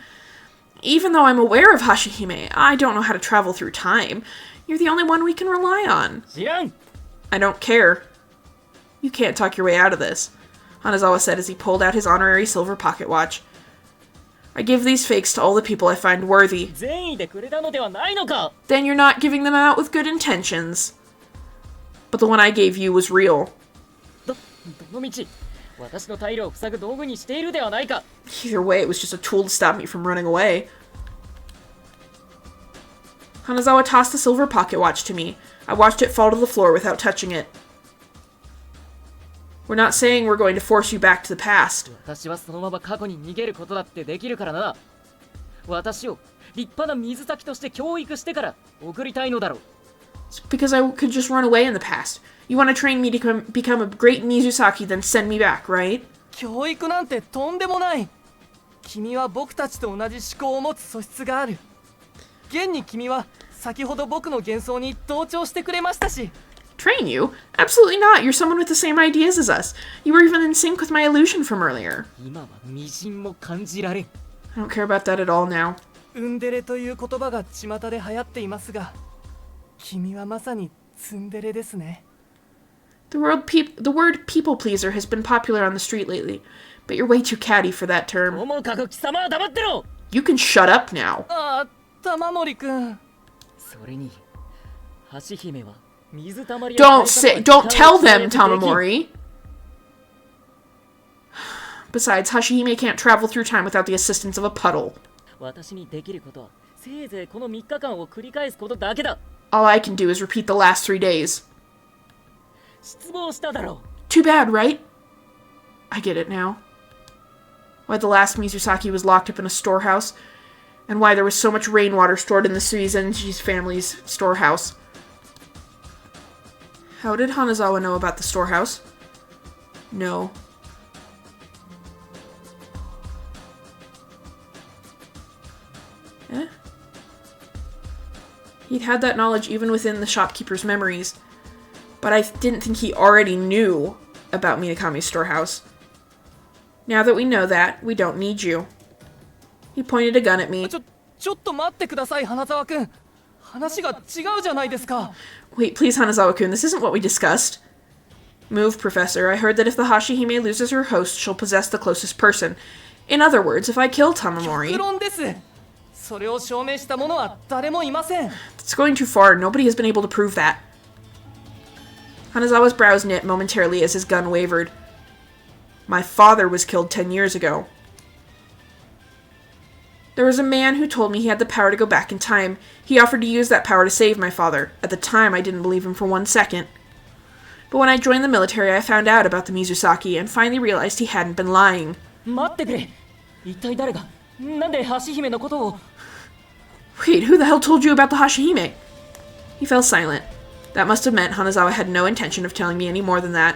A: Even though I'm aware of Hashihime, I don't know how to travel through time. You're the only one we can rely on.
C: 知らん
A: I don't care. You can't talk your way out of this, Hanazawa said as he pulled out his honorary silver pocket watch. I give these fakes to all the people I find worthy.
C: 善意でくれたのではないのか
A: Then you're not giving them out with good intentions. But the one I gave you was real.
C: どの道私の退路を塞ぐ道具にしているではないか
A: Either way, it was just a tool to stop me from running away. Hanazawa tossed the silver pocket watch to me. I watched it fall to the floor without touching it. We're not saying we're going to force you back to the past.
C: 私はそのまま過去に逃げることだってできるからな私を立派な水先として教育してから送りたいのだろう
A: It's because I could just run away in the past. You want to train me to become a great Mizusaki, then send me back, right?
G: 教育なんてとんでもない君は僕たちと同じ思考を持つ素質がある現に君は先ほど僕の幻想に同調してくれましたし
A: Train you? Absolutely not. You're someone with the same ideas as us. You were even in sync with my illusion from earlier.
C: 今は微塵も感じられん
A: I don't care about that at all now.
G: ウンデレという言葉が巷で流行っていますが君はまさにツンデレですね
A: The word people pleaser has been popular on the street lately, but you're way too catty for that term.
C: ともかく貴様は黙ってろ
A: You can shut up now.
G: ああ玉森くん
C: それに橋姫は水たまり
A: Don't tell them, Tamamori. Besides, Hashihime can't travel through time without the assistance of a puddle.
C: 私にできることはせいぜいこの3日間を繰り返すことだけだ
A: All I can do is repeat the last 3 days.
C: 失望しただろ
A: Too bad, right? I get it now. Why the last Mizusaki was locked up in a storehouse, and why there was so much rainwater stored in the Suizenji's family's storehouse. How did Hanazawa know about the storehouse? No. Eh? He'd had that knowledge even within the shopkeeper's memories, but I didn't think he already knew about Minakami's storehouse. Now that we know that, we don't need you. He pointed a gun at me.
G: ちょっと待ってください、花沢くん。話が違うじゃないですか。
A: Wait, please, Hanazawa-kun, this isn't what we discussed. Move, Professor. I heard that if the Hashihime loses her host, she'll possess the closest person. In other words, if I kill Tamamori...
G: 極論です。それを証明した者は誰もいません。
A: It's going too far. Nobody has been able to prove that. Hanazawa's brows knit momentarily as his gun wavered. My father was killed 10 years ago. There was a man who told me he had the power to go back in time. He offered to use that power to save my father. At the time, I didn't believe him for 1 second. But when I joined the military, I found out about the Mizusaki and finally realized he hadn't been lying.
C: 待ってくれ。一体誰がなんで橋姫のことを
A: Wait, who the hell told you about the Hashihime? He fell silent. That must have meant Hanazawa had no intention of telling me any more than that.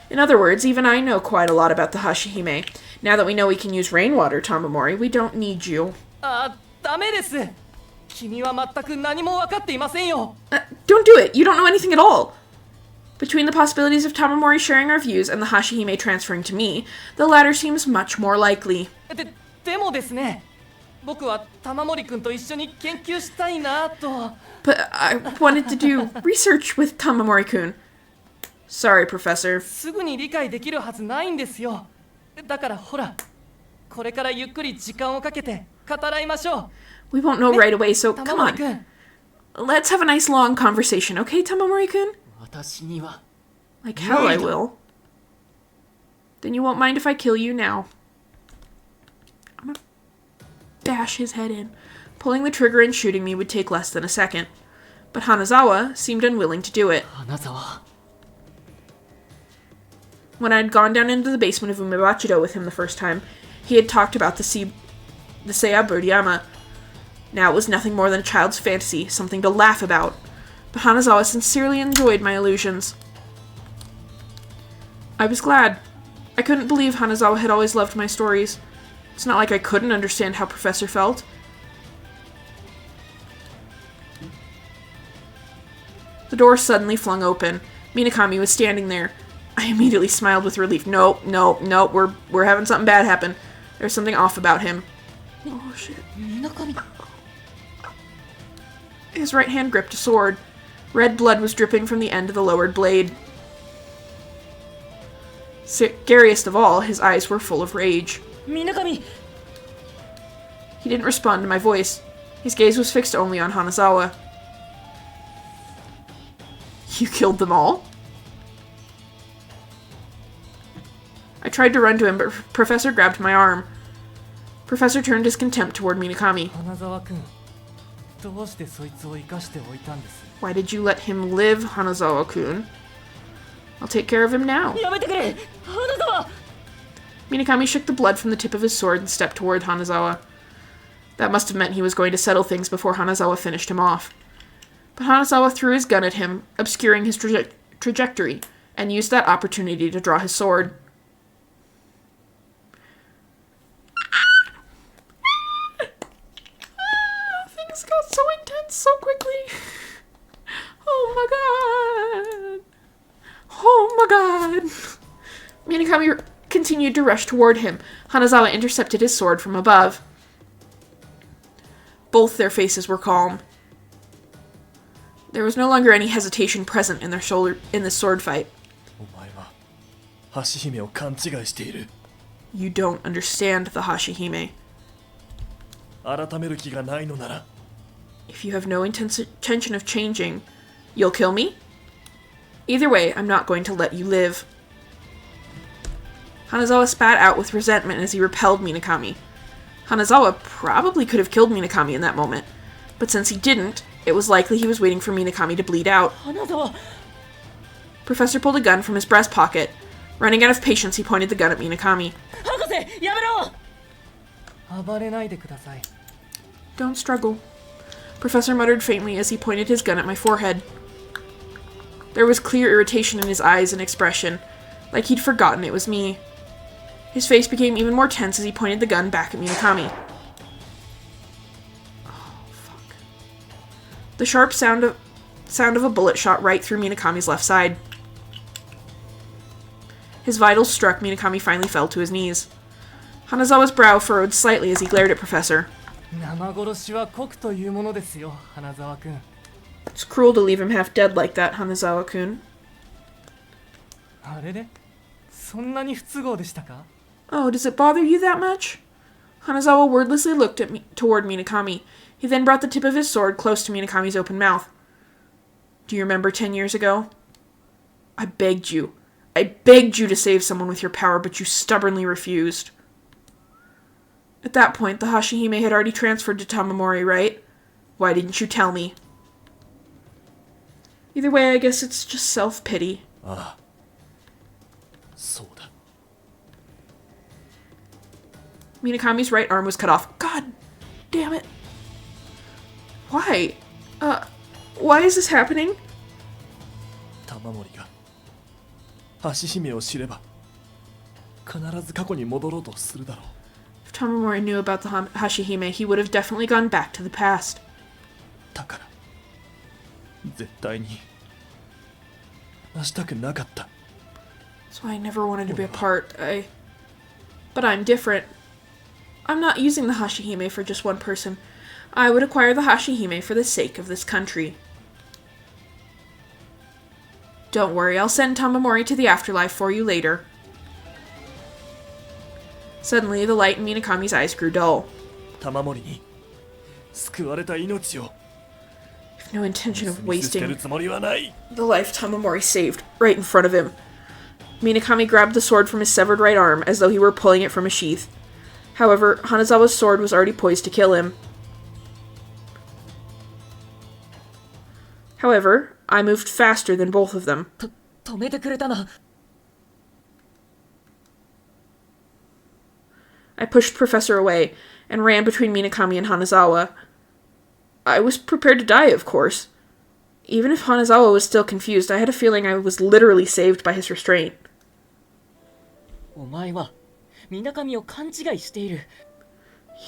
A: In other words, even I know quite a lot about the Hashihime. Now that we know we can use rainwater, Tamamori, we don't need you.
G: ダメです。君は全く何も分かっていませんよ。
A: Don't do it! You don't know anything at all! Between the possibilities of Tamamori sharing our views and the Hashihime transferring to me, the latter seems much more likely.
G: でもですね、僕は玉森くんと一緒に研究したいなと。
A: But I wanted to do research with Tamamori-kun. Sorry, Professor.
G: すぐに理解できるはずないんですよ。だからほら、これからゆっくり時間をかけて語らいましょう。
A: We won't know right away, so come
G: 玉森
A: on.
G: くん。
A: Let's have a nice long conversation, okay, Tamamori-kun?
H: 私には
A: Like hell I will. Then you won't mind if I kill you now. I'm gonna bash his head in. Pulling the trigger and shooting me would take less than a second. But Hanazawa seemed unwilling to do it.
H: 花沢
A: When I had gone down into the basement of Umebachido with him the first time, he had talked about the Seiya Birdiyama. Now it was nothing more than a child's fantasy, something to laugh about. But Hanazawa sincerely enjoyed my illusions. I was glad. I couldn't believe Hanazawa had always loved my stories. It's not like I couldn't understand how Professor felt. The door suddenly flung open. Minakami was standing there. I immediately smiled with relief. No, we're having something bad happen. There's something off about him. Oh shit. His right hand gripped a sword. Red blood was dripping from the end of the lowered blade. Scariest of all, his eyes were full of rage.
C: Minakami!
A: He didn't respond to my voice. His gaze was fixed only on Hanazawa. You killed them all? I tried to run to him, but Professor grabbed my arm. Professor turned his contempt toward Minakami.
G: 花沢くん、どうしてそいつを生かしておいたんです？
A: Why did you let him live, Hanazawa-kun? I'll take care of him now.
C: やめてくれ花沢
A: Minakami shook the blood from the tip of his sword and stepped toward Hanazawa. That must have meant he was going to settle things before Hanazawa finished him off. But Hanazawa threw his gun at him, obscuring his trajectory, and used that opportunity to draw his sword. Things got so intense so quickly. Oh my god. Oh my god. Minakami continued to rush toward him. Hanazawa intercepted his sword from above. Both their faces were calm. There was no longer any hesitation present in this sword fight.
D: お前は橋姫を勘違いしている。
A: You don't understand the Hashihime.
D: 改める気がないのなら
A: If you have no intention of changing, you'll kill me? Either way, I'm not going to let you live. Hanazawa spat out with resentment as he repelled Minakami. Hanazawa probably could have killed Minakami in that moment, but since he didn't, it was likely he was waiting for Minakami to bleed out.
C: Hanazawa!
A: Professor pulled a gun from his breast pocket. Running out of patience, he pointed the gun at Minakami.
C: 博士やめろ
G: 暴れないでください。
A: Don't struggle. Professor muttered faintly as he pointed his gun at my forehead. There was clear irritation in his eyes and expression, like he'd forgotten it was me. His face became even more tense as he pointed the gun back at Minakami. Oh, fuck. The sharp sound of a bullet shot right through Minakami's left side. His vitals struck. Minakami finally fell to his knees. Hanazawa's brow furrowed slightly as he glared at Professor.
G: 生殺しは酷というものですよ、花沢君。
A: It's cruel to leave him half dead like that, Hanazawa-kun.
G: あれれ、そんなに不都合でしたか?
A: Oh, does it bother you that much? Hanazawa wordlessly looked toward Minakami. He then brought the tip of his sword close to Minakami's open mouth. Do you remember 10 years ago? I begged you to save someone with your power, but you stubbornly refused. At that point, the Hashihime had already transferred to Tamamori, right? Why didn't you tell me? Either way, I guess it's just self-pity.
D: Ah. そうだ.
A: Minakami's right arm was cut off. God damn it. Why? Why is this happening?
D: 玉森が橋姫を知れば必ず過去に戻ろうとするだろう。
A: If Tamamori knew about the Hashihime, he would have definitely gone back to the past.
D: だから絶対に話したくなかった。
A: That's why I never wanted to be a part. But I'm different. I'm not using the Hashihime for just one person. I would acquire the Hashihime for the sake of this country. Don't worry, I'll send Tamamori to the afterlife for you later. Suddenly, the light in Minakami's eyes grew dull.
D: 玉森に救われた命を
A: I have no intention of
D: 見捨て
A: wasting
D: るつもりはない。
A: the life Tamamori saved right in front of him. Minakami grabbed the sword from his severed right arm as though he were pulling it from a sheath. However, Hanazawa's sword was already poised to kill him. However, I moved faster than both of them.
C: 止めてくれたな。
A: I pushed Professor away and ran between Minakami and Hanazawa. I was prepared to die, of course. Even if Hanazawa was still confused, I had a feeling I was literally saved by his restraint.
C: お前は水上を勘違いしている。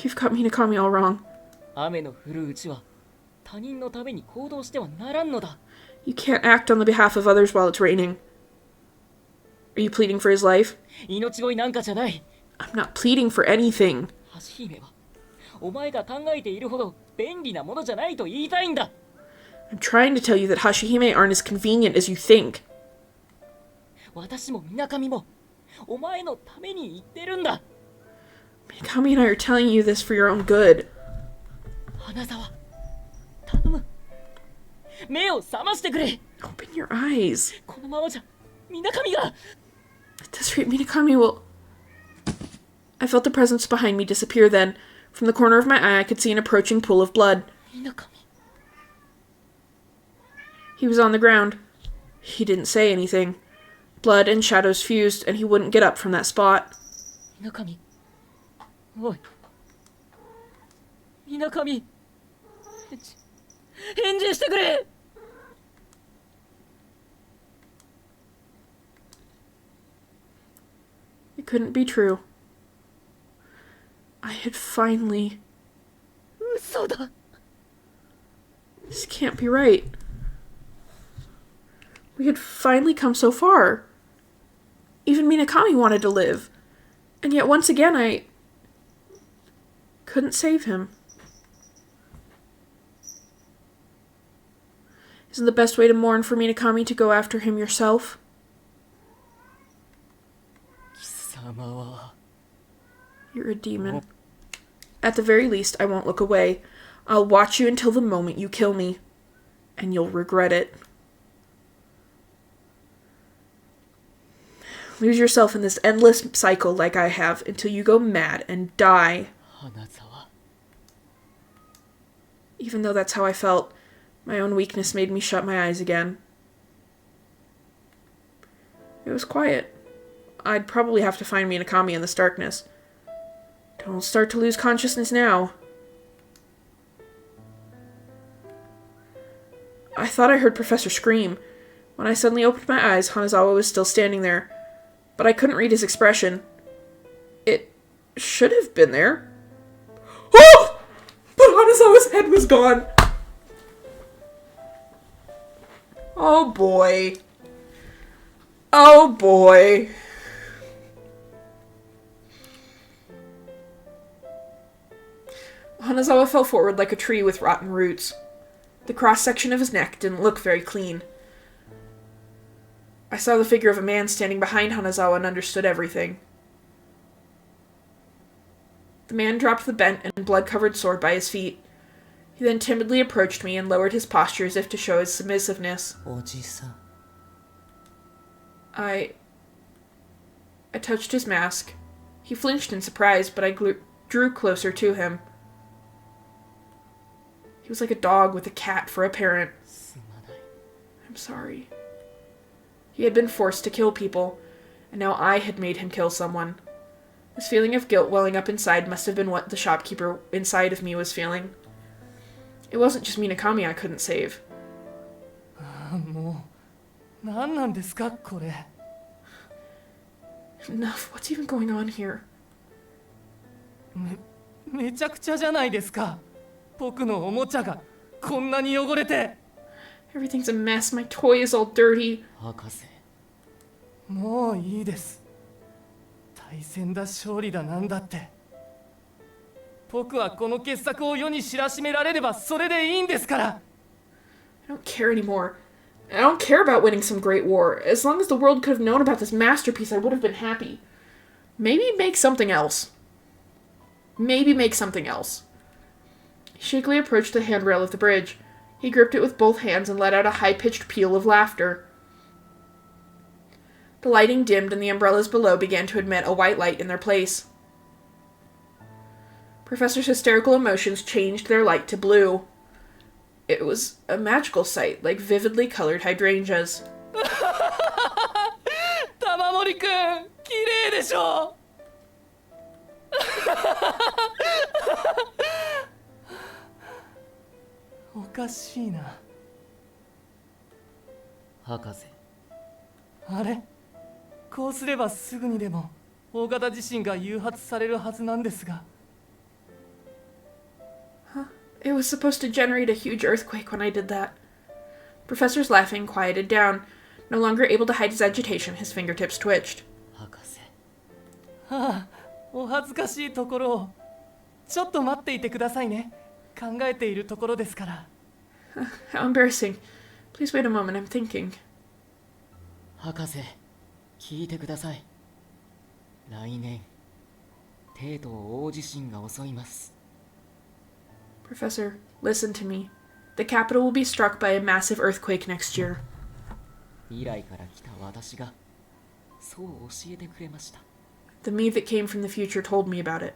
A: You've got Minakami all wrong.
C: 雨の降るうちは他人のために行動してはならんのだ。
A: You can't act on the behalf of others while it's raining. Are you pleading for his life?
C: 命乞いなんかじゃない。
A: I'm not pleading for anything.
C: 橋姫はお前が考えているほど便利なものじゃないと言いたいんだ。
A: I'm trying to tell you that Hashihime aren't as convenient as you think.
C: 私も水上もお前のために言ってるんだ。
A: Minakami and I are telling you this for your own good.
C: 花沢、頼む。目を覚ましてくれ。
A: Open your eyes.
C: このままじゃ水上が。
A: At this rate, Minakami will... I felt the presence behind me disappear then. From the corner of my eye, I could see an approaching pool of blood.
C: 水上。
A: He was on the ground. He didn't say anything. Blood and shadows fused, and he wouldn't get up from that spot.
C: 水上。おい。水上。返事してくれ。
A: It couldn't be true. I had finally...
C: 嘘だ。
A: This can't be right. We had finally come so far. Even Minakami wanted to live. And yet once again I... couldn't save him. Isn't the best way to mourn for Minakami to go after him yourself?
C: 貴様は
A: You're a demon. At the very least, I won't look away. I'll watch you until the moment you kill me. And you'll regret it. Lose yourself in this endless cycle like I have until you go mad and die.
C: 花沢。
A: Even though that's how I felt, my own weakness made me shut my eyes again. It was quiet. I'd probably have to find Minakami in this darkness. Don't start to lose consciousness now. I thought I heard Professor scream. When I suddenly opened my eyes, Hanazawa was still standing there, but I couldn't read his expression. It should have been there. Oh! But Hanazawa's head was gone. Oh boy. Oh boy. Hanazawa fell forward like a tree with rotten roots. The cross-section of his neck didn't look very clean. I saw the figure of a man standing behind Hanazawa and understood everything. The man dropped the bent and blood-covered sword by his feet. He then timidly approached me and lowered his posture as if to show his submissiveness. I touched his mask. He flinched in surprise, but I drew closer to him. He was like a dog with a cat for a parent. I'm sorry. He had been forced to kill people, and now I had made him kill someone. This feeling of guilt welling up inside must have been what the shopkeeper inside of me was feeling. It wasn't just Minakami I couldn't save. Enough. What's even going on here?
G: めちゃくちゃじゃないですか。僕のおもちゃがこんなに汚れて。
A: Everything's a mess. My toy is all dirty.
G: もういいです。対戦だ勝利だなんだって。僕はこの傑作を世に知らしめられればそれでいいんですから。
A: I don't care anymore. I don't care about winning some great war. As long as the world could have known about this masterpiece, I would have been happy. Maybe make something else. Maybe make something else. He shakily approached the handrail of the bridge. He gripped it with both hands and let out a high-pitched peal of laughter. The lighting dimmed and the umbrellas below began to emit a white light in their place. Professor's hysterical emotions changed their light to blue. It was a magical sight, like vividly colored hydrangeas.
G: 玉森くん、綺麗でしょ。おかしいな。
C: 博士。
G: あれ、こうすればすぐにでも大型地震が誘発されるはずなんですが。
A: It was supposed to generate a huge earthquake when I did that. Professor's laughing quieted down. No longer able to hide his agitation, his fingertips twitched.
C: 博士。
G: はあ、お恥ずかしいところを。ちょっと待っていてくださいね。考えているところですから。
A: How embarrassing. Please wait a moment, I'm thinking.
C: 博士、聞いてください。来年、帝都を大地震が襲います。
A: Professor, listen to me. The capital will be struck by a massive earthquake next year.
C: 未来から来た私がそう教えてくれました。
A: The me that came from the future told me about it.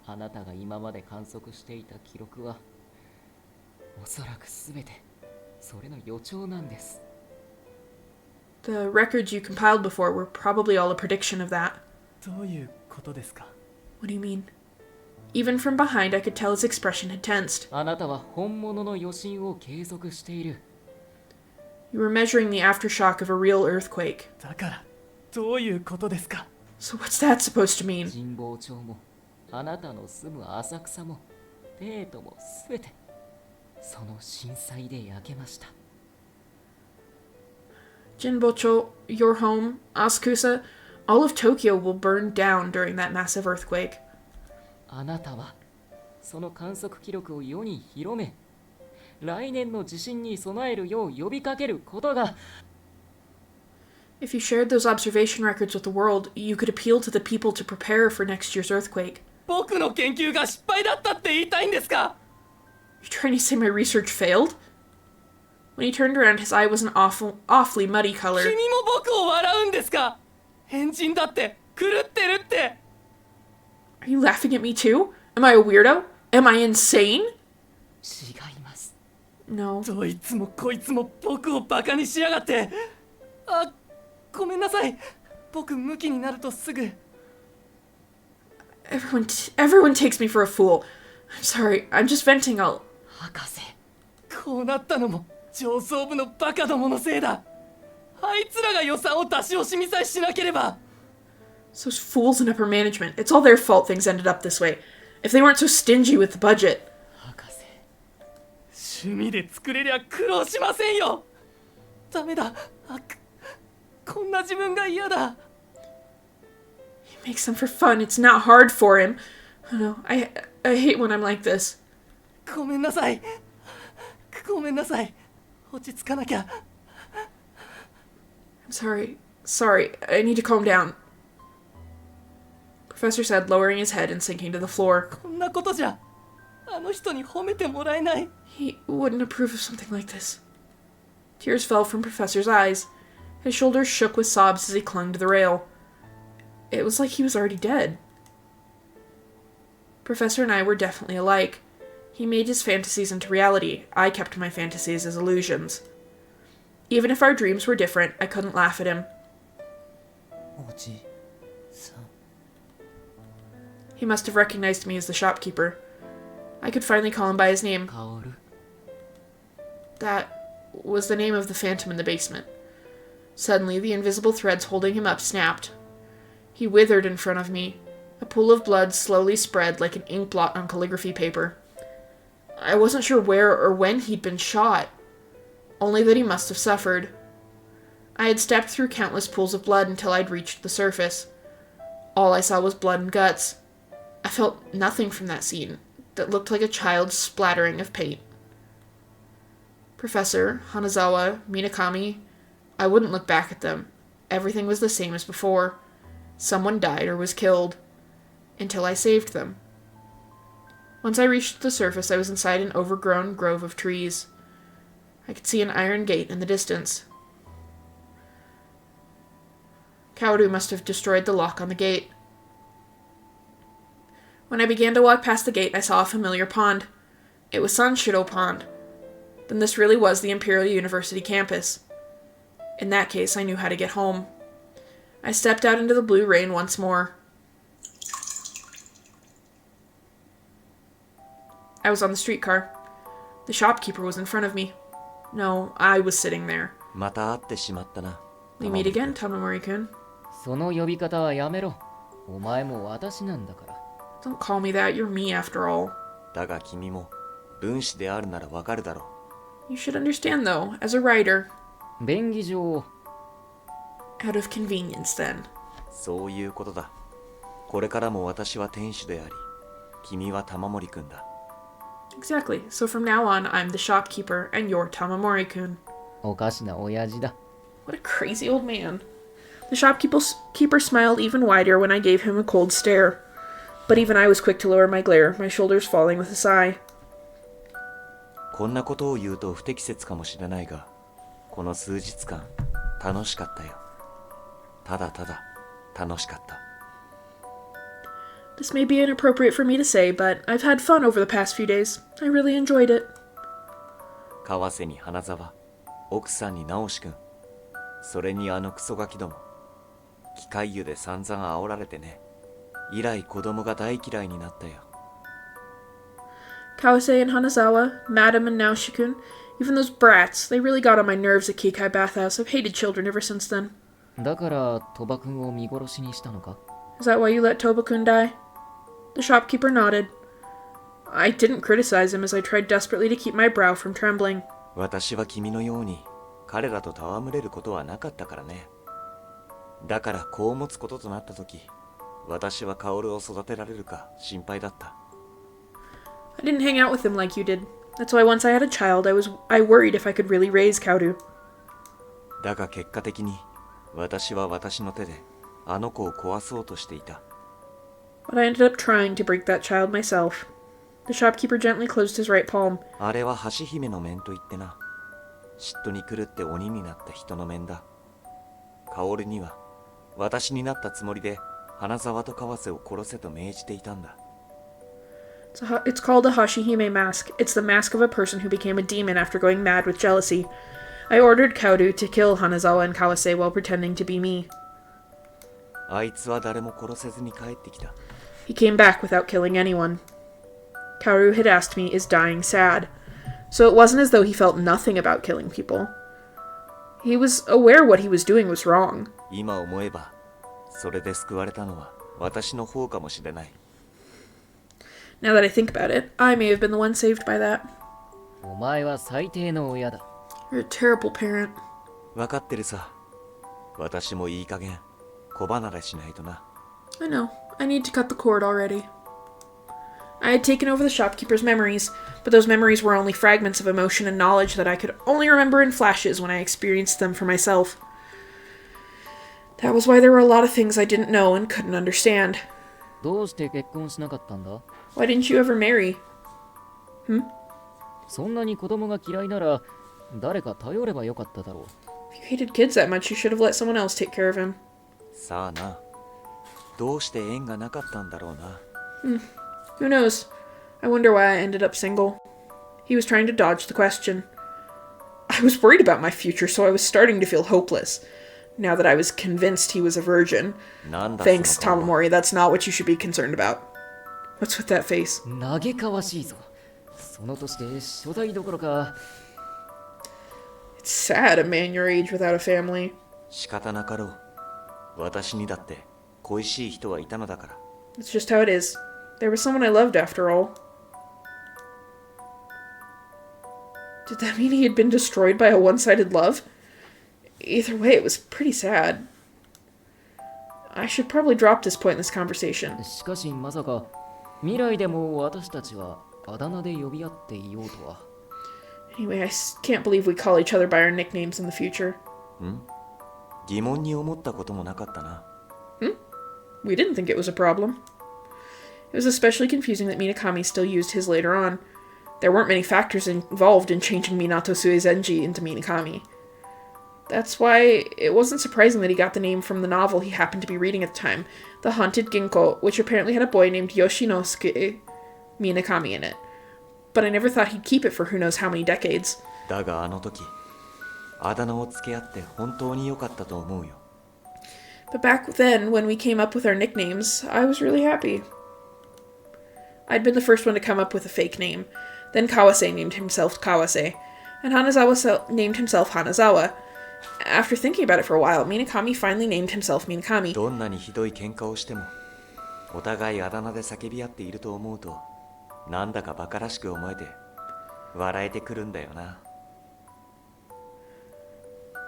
C: あなたが今まで観測していた記録はおそらくすべてそれの予兆なんです。
A: The records you compiled before were probably all a prediction of that.
G: どういうことですか？
A: What do you mean? Even from behind, I could tell his expression had tensed.
C: あなたは本物の余震を計測している。
A: You were measuring the aftershock of a real earthquake.
G: だからどういうことですか？
A: So what's that supposed to mean?
C: 神保町もあなたの住む浅草も帝都もすべてその震災で焼けました。
A: Jinbocho, your home, Asakusa, all of Tokyo will burn down during that massive earthquake.
C: あなたはその観測記録を世に広め、来年の地震に備えるよう呼びかけることが。
A: If you shared those observation records with the world, you could appeal to the people to prepare for next year's earthquake.
G: 僕の研究が失敗だったって言いたいんですか？
A: You trying to say my research failed? When he turned around, his eye was an awfully muddy color.
G: 君も僕を笑うんですか？変人だって狂ってるって。
A: Are you laughing at me too? Am I a weirdo? Am I insane?
C: 違います。
A: No.
G: どいつもこいつも僕をバカにしやがって。あ、ごめんなさい。僕ムキになるとすぐ。
A: Everyone takes me for a fool. I'm sorry. I'm just venting all.
C: 博士。
G: こうなったのも上層部のバカどものせいだ。あいつらが予算を出し惜しみさえしなければ。
A: Those fools in upper management. It's all their fault things ended up this way. If they weren't so stingy with the budget.
G: 博士、趣味で作れりゃ苦労しませんよ。ダメだ。こんな自分が嫌だ。
A: He makes them for fun. It's not hard for him. I know. I hate when I'm like this.
G: ごめんなさい。ごめんなさい。落ち着かなきゃ。
A: I'm sorry. Sorry. I need to calm down. Professor said, lowering his head and sinking to the floor.
G: こんなことじゃ、あの人に褒めてもらえない。
A: He wouldn't approve of something like this. Tears fell from Professor's eyes. His shoulders shook with sobs as he clung to the rail. It was like he was already dead. Professor and I were definitely alike. He made his fantasies into reality. I kept my fantasies as illusions. Even if our dreams were different, I couldn't laugh at him. He must have recognized me as the shopkeeper. I could finally call him by his name.
C: Kaoru.
A: That was the name of the phantom in the basement. Suddenly, the invisible threads holding him up snapped. He withered in front of me. A pool of blood slowly spread like an ink blot on calligraphy paper. I wasn't sure where or when he'd been shot, only that he must have suffered. I had stepped through countless pools of blood until I'd reached the surface. All I saw was blood and guts. I felt nothing from that scene that looked like a child's splattering of paint. Professor, Hanazawa, Minakami, I wouldn't look back at them. Everything was the same as before. Someone died or was killed. Until I saved them. Once I reached the surface, I was inside an overgrown grove of trees. I could see an iron gate in the distance. Kaoru must have destroyed the lock on the gate. When I began to walk past the gate, I saw a familiar pond. It was Sanshido Pond. Then this really was the Imperial University campus. In that case, I knew how to get home. I stepped out into the blue rain once more. I was on the streetcar. The shopkeeper was in front of me. No, I was sitting there.
B: また会ってしまったな。
A: We meet again, Tamamori-kun.
C: その呼び方はやめろ。お前も私なんだから。
A: Don't call me that, you're me after all.
B: だが君も分子であるならわかるだろう。
A: You should understand though, as a writer.
C: 便宜上。
A: Out of convenience then.
B: そういうことだ。これからも私は店主であり、君は玉森くんだ。
A: Exactly. So from now on, I'm the shopkeeper and you're Tamamori-kun.
C: おかしな親父だ。
A: What a crazy old man. The shopkeeper smiled even wider when I gave him a cold stare. But even I was quick to lower my glare, my shoulders falling with a sigh.
B: こんなことを言うと不適切かもしれないが、この数日間、楽しかったよ。ただただ、楽しかった。
A: This may be inappropriate for me to say, but I've had fun over the past few days. I really enjoyed it.
B: 川瀬に花沢、奥さんに直志くん、それにあのクソガキども。機械湯で散々煽られてね。以来子供が大嫌いになったよ。
A: Kawase and Hanazawa, Madam and Naoshi-kun, even those brats, they really got on my nerves at Kikai Bathhouse. I've hated children ever since then.
C: だから鳥羽君を見殺しにしたのか？
A: Is that why you let Toba-kun die? The shopkeeper nodded. I didn't criticize him as I tried desperately to keep my brow from trembling.
B: 私は君のように彼らと戯れることはなかったからね。だから子を持つこととなった時、私は薫を育てられるか心配だった。
A: I didn't hang out with him like you did. That's why once I had a child, I worried if I could really raise Kaoru.
B: だが結果的に私は私の手であの子を壊そうとしていた。
A: But I ended up trying to break that child myself. The shopkeeper gently closed his right palm.
B: あれは橋姫の面と言ってな。嫉妬に狂って鬼になった人の面だ。薫には私になったつもりで花沢と川瀬を殺せと命じていたんだ。
A: It's called a Hashihime mask. It's the mask of a person who became a demon after going mad with jealousy. I ordered Kaoru to kill Hanazawa and Kawase while pretending to be me.
B: あいつは誰も殺せずに帰ってきた。
A: He came back without killing anyone. Kaoru had asked me, is dying sad? So it wasn't as though he felt nothing about killing people. He was aware what he was doing was wrong.
B: 今思えばそれで救われたのは私の方かもしれない。
A: Now that I think about it, I may have been the one saved by that.
C: お前は最低の親だ。
A: You're a terrible parent.
B: 分かってるさ。私もいい加減子離れしないとな。
A: I know. I need to cut the cord already. I had taken over the shopkeeper's memories, but those memories were only fragments of emotion and knowledge that I could only remember in flashes when I experienced them for myself. That was why there were a lot of things I didn't know and couldn't understand.
C: どうして結婚しなかったんだ？
A: Why didn't you ever marry?
C: そんなに子供が嫌いなら誰か頼ればよかっただろ
A: If you hated kids that much, you should have let someone else take care of him.
B: さあな。どうして縁がなかったんだろうな。
A: Who knows? I wonder why I ended up single. He was trying to dodge the question. I was worried about my future, so I was starting to feel hopeless. Now that I was convinced he was a virgin.
B: なんだ
A: Thanks,
B: その顔は。
A: Tamamori, that's not what you should be concerned about. What's with that face?
C: う。嘆かわしいぞ。その年で初代どころか。
A: It's sad, a man your age without a family.
B: 仕方なかろう。私にだって恋しい人はいたのだから。
A: It's just how it is. There was someone I loved after all. Did that mean he had been destroyed by a one-sided love? Either way, it was pretty sad. I should probably drop this point in this conversation.
C: しかしまさか未来でも私たちはあだ名で呼び合っていようとは。
A: Anyway, can't believe we call each other by our nicknames in the future.
B: 疑問に思ったこともなかったな。
A: We didn't think it was a problem. It was especially confusing that Minakami still used his later on. There weren't many factors involved in changing Minato Suezenji into Minakami. That's why it wasn't surprising that he got the name from the novel he happened to be reading at the time, The Haunted Ginkgo, which apparently had a boy named Yoshinosuke Minakami in it. But I never thought he'd keep it for who knows how many decades.
B: だがあの時、あだ名を付け合って本当に良かったと思うよ。
A: But back then, when we came up with our nicknames, I was really happy. I'd been the first one to come up with a fake name. Then Kawase named himself Kawase, and Hanazawa named himself Hanazawa. After thinking about it for a while, Minakami finally named himself Minakami.
B: どんなにひどい喧嘩をしても、お互いあだ名で叫び合っていると思うと、なんだか馬鹿らしく思えて、笑えてくるんだよな。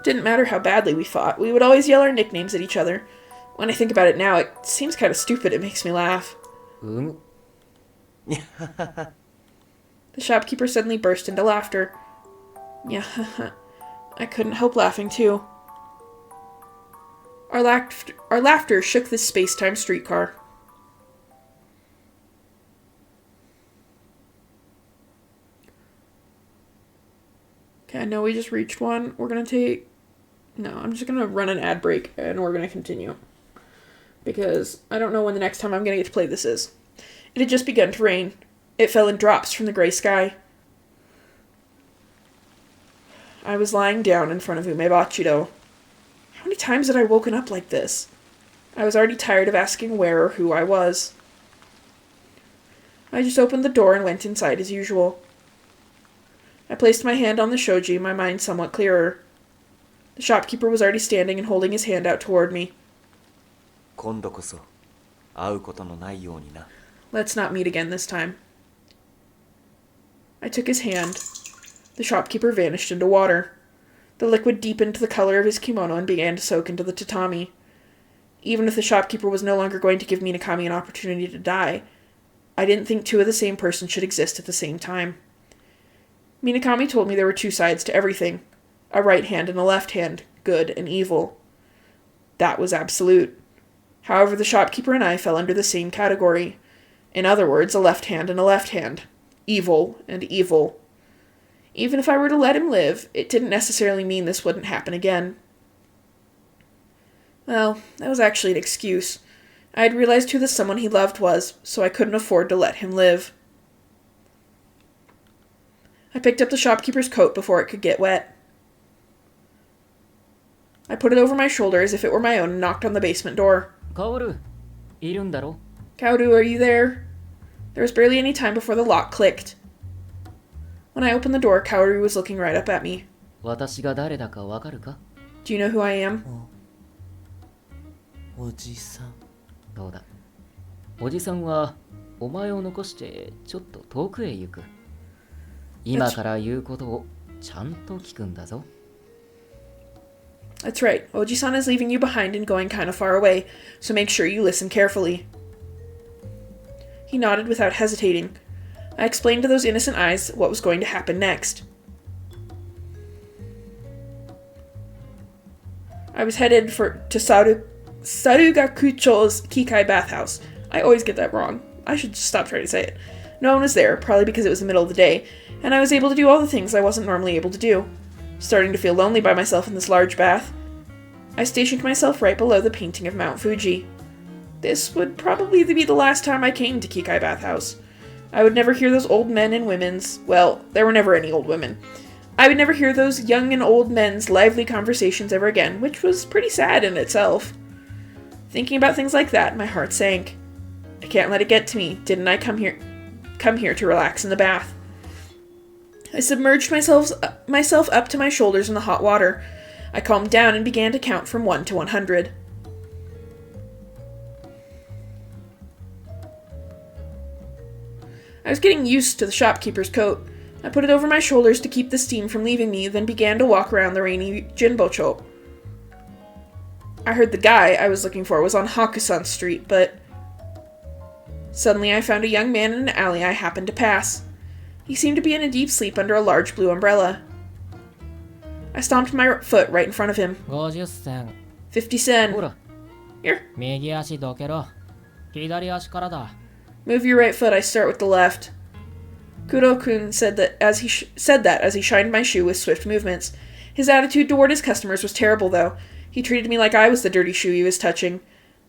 A: Didn't matter how badly we fought, we would always yell our nicknames at each other. When I think about it now, it seems kind of stupid, it makes me laugh.
C: うむ。
A: The shopkeeper suddenly burst into laughter. Yeah, I couldn't help laughing too. Our laughter shook this space-time streetcar. Okay, I know we just reached one. We're gonna take... No, I'm just gonna run an ad break and we're gonna continue. Because I don't know when the next time I'm gonna get to play this is. It had just begun to rain. It fell in drops from the gray sky. I was lying down in front of Umebachido. How many times had I woken up like this? I was already tired of asking where or who I was. I just opened the door and went inside as usual. I placed my hand on the shoji, my mind somewhat clearer. The shopkeeper was already standing and holding his hand out toward me.
B: 今度こそ会うことのないようにな。
A: Let's not meet again this time. I took his hand. The shopkeeper vanished into water. The liquid deepened to the color of his kimono and began to soak into the tatami. Even if the shopkeeper was no longer going to give Minakami an opportunity to die, I didn't think two of the same person should exist at the same time. Minakami told me there were two sides to everything. A right hand and a left hand, good and evil. That was absolute. However, the shopkeeper and I fell under the same category. In other words, a left hand and a left hand. Evil and evil. Even if I were to let him live, it didn't necessarily mean this wouldn't happen again. Well, that was actually an excuse. I had realized who the someone he loved was, so I couldn't afford to let him live. I picked up the shopkeeper's coat before it could get wet. I put it over my shoulder as if it were my own and knocked on the basement door.
C: カオル、いるんだろ?
A: Kaoru, are you there? There was barely any time before the lock clicked. When I opened the door, Kaoru was looking right up at me.
C: 私が誰だかわかるか？
A: Do you know who I am?
H: おじさん。
C: どうだ。おじさんはお前を残してちょっと遠くへ行く。今から言うことをちゃんと聞くんだぞ。
A: That's right. Oji-san is leaving you behind and going kind of far away, so make sure you listen carefully. He nodded without hesitating. I explained to those innocent eyes what was going to happen next. I was headed to Sarugakucho's Kikai bathhouse. I always get that wrong. I should just stop trying to say it. No one was there, probably because it was the middle of the day, and I was able to do all the things I wasn't normally able to do. Starting to feel lonely by myself in this large bath, I stationed myself right below the painting of Mount Fuji. This would probably be the last time I came to Kikai bathhouse. I would never hear those old men and women's, well, there were never any old women. I would never hear those young and old men's lively conversations ever again, which was pretty sad in itself. Thinking about things like that, my heart sank. I can't let it get to me. Didn't I come here to relax in the bath? I submerged myself up to my shoulders in the hot water. I calmed down and began to count from 1 to 100. I was getting used to the shopkeeper's coat. I put it over my shoulders to keep the steam from leaving me, then began to walk around the rainy Jinbocho. I heard the guy I was looking for was on Hakusan Street, but suddenly I found a young man in an alley I happened to pass. He seemed to be in a deep sleep under a large blue umbrella. I stomped my foot right in front of him.
K: 50 sen.
A: 50 sen.
C: ほら、
A: Here.
K: 右足どけろ。左足からだ。
A: Move your right foot, I start with the left. Kuro-kun said that as he shined my shoe with swift movements. His attitude toward his customers was terrible, though. He treated me like I was the dirty shoe he was touching.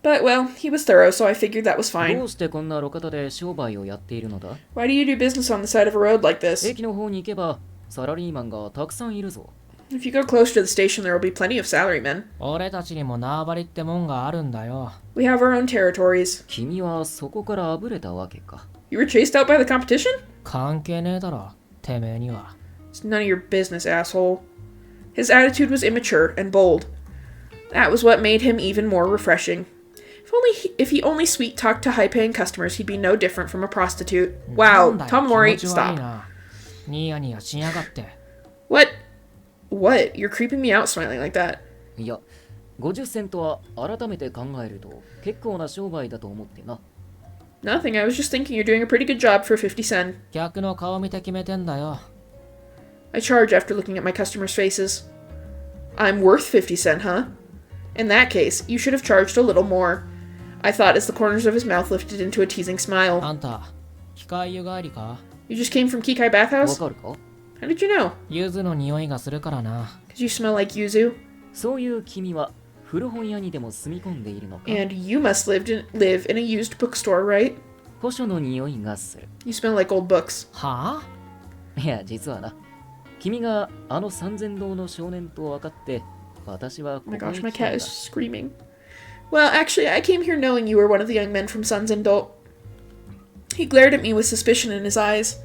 A: But, well, he was thorough, so I figured that was
C: ど
A: fine.
C: うしてこんな路肩で商売をやっているのだ？
A: Why do you do business on the side of a road like this?
C: 駅の方に行けばサラリーマンがたくさんいるぞ。
A: If you go close to the station, there will be plenty of salarymen.
K: 俺たちにも縄張りってもんがあるんだよ。
A: We have our own territories.
C: 君はそこからあぶれたわけか。
A: You were chased out by the competition?
K: 関係ねえだろ、てめえには。
A: It's none of your business, asshole. His attitude was immature and bold. That was what made him even more refreshing. If he only sweet-talked to high-paying customers, he'd be no different from a prostitute. Wow, Tomori, stop.
K: ニヤニヤしやがって。
A: What? What? You're creeping me out smiling like that.
C: いや、50セントは改めて考えると結構な商売だと思ってな。
A: Nothing, I was just thinking you're doing a pretty good job for 50 sen.
K: 客の顔見て決めてんだよ。
A: I charge after looking at my customers' faces. I'm worth 50 sen, huh? In that case, you should have charged a little more. I thought as the corners of his mouth lifted into a teasing smile.
K: あんた、機械湯帰りか？
A: You just came from Kikai bathhouse?
C: わかるか？
A: How did you know?
K: 柚子の匂いがするからな。
A: Cause you smell like yuzu?
C: そういう君は古本屋にでも住み込んでいるのか？
A: And you must live in a used bookstore, right?
C: 古書の匂いがする。
A: You smell like old books.
K: はあ？
C: いや、実はな。君があの三千堂の少年と分かって、私は
A: Oh
C: こ
A: my
C: こに
A: gosh, my
C: 来たん
A: cat
C: だ。
A: is screaming. Well, actually, I came here knowing you were one of the young men from Sons and Dolt. He glared at me with suspicion in his eyes.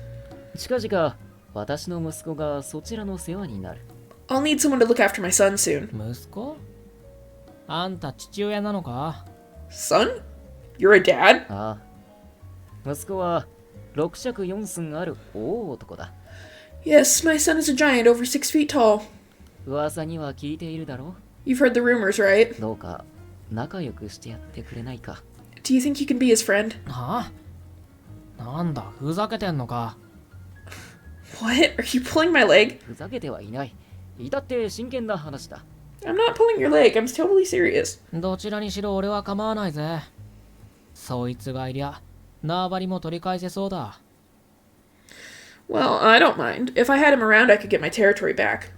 C: 近々、私の息子がそちらの世話になる。
A: I'll need someone to look after my son soon.
K: 息子？あんた父親なのか？
A: Son? You're a dad?
C: ああ。息子は6尺4寸ある大男だ。
A: Yes, my son is a giant over 6 feet tall.
C: 噂には聞いているだろ
A: You've heard the rumors, right?
C: う？どうか仲良くしてやってくれないか。
A: Do you think you can be his friend?
K: はあ？なんだ、ふざけてんのか？
A: What? Are you pulling my leg?
C: ふざけてはいない。至って真剣な話だ。
A: I'm not pulling your leg. I'm totally serious.
K: どちらにしろ俺は構わないぜ。そいつがいりゃ、縄張りも取り返せそうだ。
A: Well, I don't mind. If I had him around, I could get my territory back.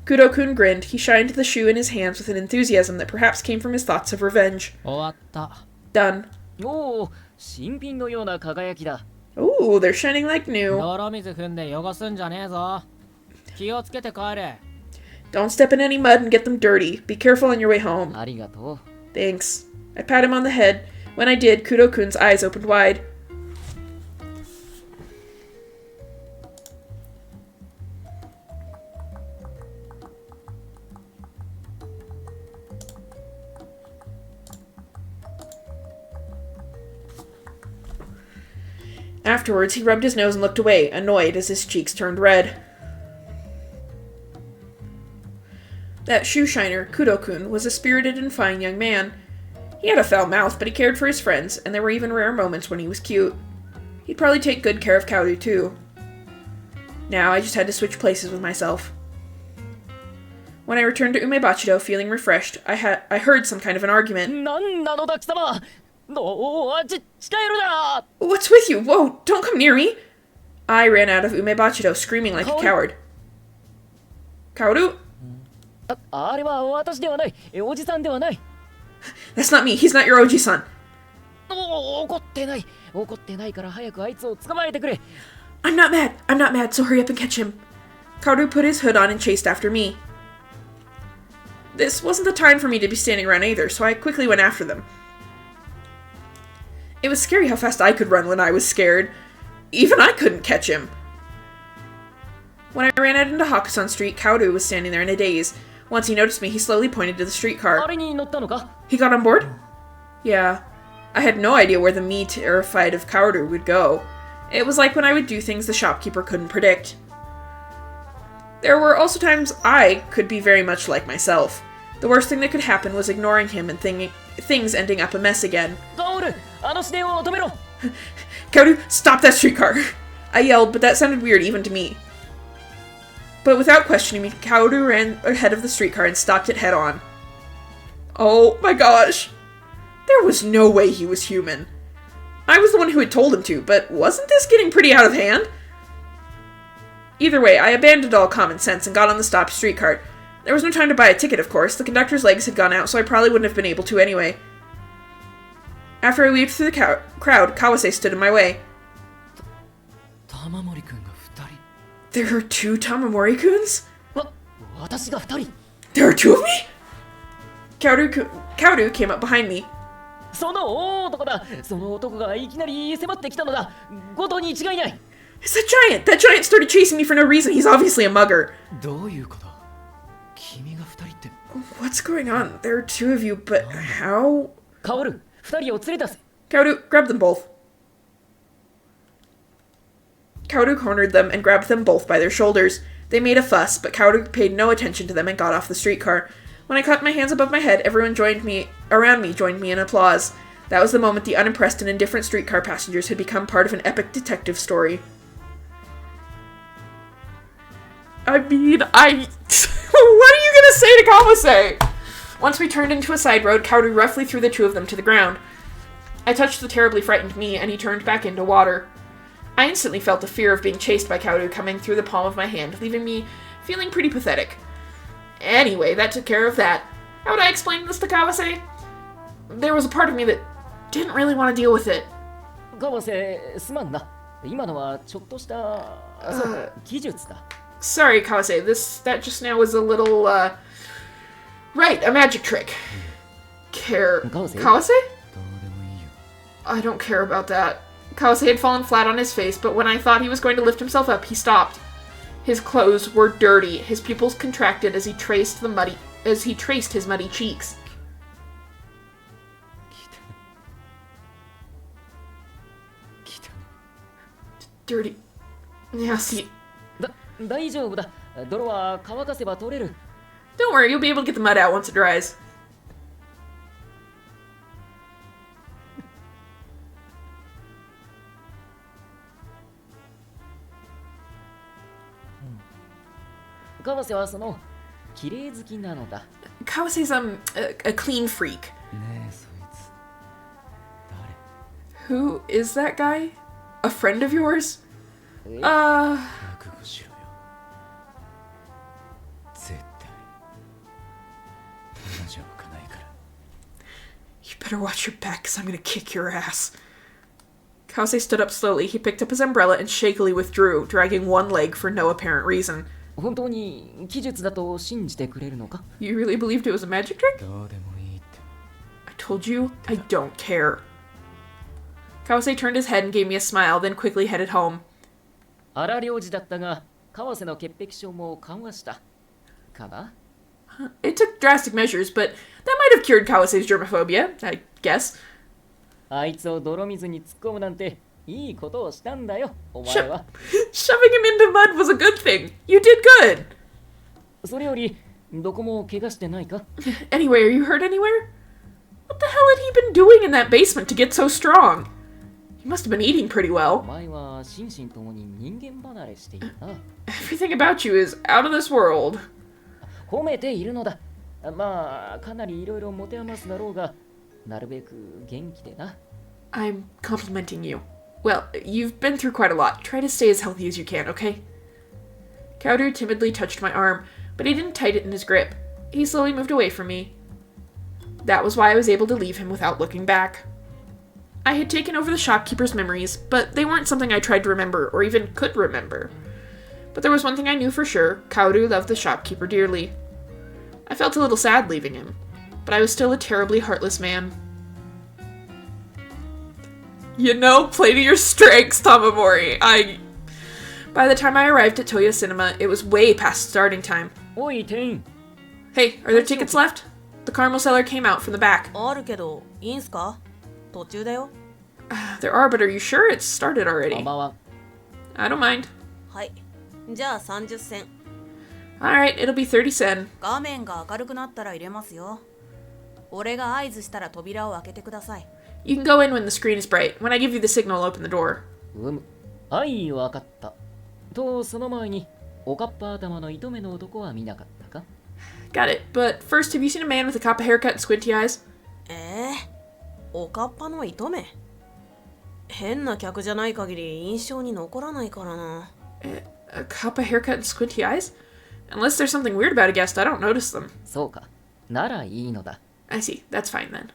A: Kudo-kun grinned. He shined the shoe in his hands with an enthusiasm that perhaps came from his thoughts of revenge.
K: 終わった。
A: Done.
C: おお、新品のような輝きだ。
A: Ooh, they're shining like new.
K: 泥水踏んで汚すんじゃねえぞ。気をつけて帰れ。
A: Don't step in any mud and get them dirty. Be careful on your way home.
C: ありがとう。
A: Thanks. I pat him on the head. When I did, Kudo-kun's eyes opened wide. Afterwards, he rubbed his nose and looked away, annoyed as his cheeks turned red. That shoe shiner, Kudo-kun, was a spirited and fine young man. He had a foul mouth, but he cared for his friends, and there were even rare moments when he was cute. He'd probably take good care of Kaoru, too. Now, I just had to switch places with myself. When I returned to Umebachido, feeling refreshed, I heard some kind of an argument. What's with you? Whoa, don't come near me! I ran out of Umebachido, screaming like a coward. Kaoru? That's not me. He's not your Oji-san. I'm not mad. I'm not mad, so hurry up and catch him. Kaoru put his hood on and chased after me. This wasn't the time for me to be standing around either, so I quickly went after them. It was scary how fast I could run when I was scared. Even I couldn't catch him. When I ran out into Hakusan Street, Kaoru was standing there in a daze. Once he noticed me, he slowly pointed to the streetcar. He got on board? Yeah. I had no idea where the me terrified of Kaoru would go. It was like when I would do things the shopkeeper couldn't predict. There were also times I could be very much like myself. The worst thing that could happen was ignoring him and things ending up a mess again. Kaoru, stop that streetcar! I yelled, but that sounded weird even to me. But without questioning me, Kaoru ran ahead of the streetcar and stopped it head on. Oh my gosh! There was no way he was human. I was the one who had told him to, but wasn't this getting pretty out of hand? Either way, I abandoned all common sense and got on the stopped streetcar. There was no time to buy a ticket, of course. The conductor's legs had gone out, so I probably wouldn't have been able to anyway. After I weaved through the crowd, Kawase stood in my way. There are two Tamamori-kuns? There are two of me? Kaoru came up behind me. It's that giant! That giant started chasing me for no reason. He's obviously a mugger. What's going on? There are two of you, but how? Kaoru, grab them both. Kaoru cornered them and grabbed them both by their shoulders. They made a fuss, but Kaoru paid no attention to them and got off the streetcar. When I clapped my hands above my head, everyone around me joined me in applause. That was the moment the unimpressed and indifferent streetcar passengers had become part of an epic detective story. I mean, what are you gonna say to Kawase? Once we turned into a side road, Kaoru roughly threw the two of them to the ground. I touched the terribly frightened me, and he turned back into water. I instantly felt the fear of being chased by Kaoru coming through the palm of my hand, leaving me feeling pretty pathetic. Anyway, that took care of that. How would I explain this to Kawase? There was a part of me that didn't really want to deal with it. Sorry, Kawase, that just now was a little, right, a magic trick. Kawase? I don't care about that. Kawase had fallen flat on his face, but when I thought he was going to lift himself up, he stopped. His clothes were dirty. His pupils contracted as he traced his muddy cheeks. Dirty. Yeah, see. Don't worry, you'll be able to get the mud out once it dries. Kawase's a clean freak. Who is that guy? A friend of yours? You better watch your back, because I'm going to kick your ass. Kawase stood up slowly. He picked up his umbrella and shakily withdrew, dragging one leg for no apparent reason. You really believed it was a magic trick? I told you, I don't care. Kawase turned his head and gave me a smile, then quickly headed home. It took drastic measures, but that might have cured Kawase's germophobia, I guess.
C: いいことをしたんだよ、お前
A: Sho-
C: は。
A: Shoving him into mud was a good thing. You did good.
C: それより、どこも怪我してないか？
A: Anyway, are you hurt anywhere? What the hell had he been doing in that basement to get so strong? He must have been eating pretty
C: お
A: well.
C: 前は心身ともに人間離れしているな。
A: Everything about you is out of this world.
C: 褒めているのだ。まあ、かなりいろいろ持て余すだろうが、なるべく元気でな。
A: I'm complimenting you. Well, you've been through quite a lot. Try to stay as healthy as you can, okay? Cowder timidly touched my arm, but he didn't tighten his grip. He slowly moved away from me. That was why I was able to leave him without looking back. I had taken over the shopkeeper's memories, but they weren't something I tried to remember or even could remember. But there was one thing I knew for sure: Kaoru loved the shopkeeper dearly. I felt a little sad leaving him, but I was still a terribly heartless man. You know, play to your strengths, Tamamori. By the time I arrived at Toyo Cinema, it was way past starting time.
C: おい、店員。
A: Hey, are there tickets left? The caramel seller came out from the back.
L: あるけど、いいんすか？途中だよ。
A: There are, but are you sure it's started
C: こ
A: already?
C: んばんは。
A: I don't mind.
L: はい。じゃあ30銭。
A: Alright, it'll be 30 sen.
L: 画面が明るくなったら入れますよ。俺が合図したら扉を開けてください。
A: You can go in when the screen is bright. When I give you the signal, open the door.
C: はい、わかった。と、その前に、おかっぱ頭の糸目の男は見なかったか？
A: Got it. But first, have you seen a man with a kappa haircut and squinty eyes?
L: おかっぱの糸目。変な客じゃない限り印象に残らないからな。
A: A kappa haircut and squinty eyes? Unless there's something weird about a guest, I don't notice them.
C: そうか。ならいいのだ。
A: I see. That's fine then.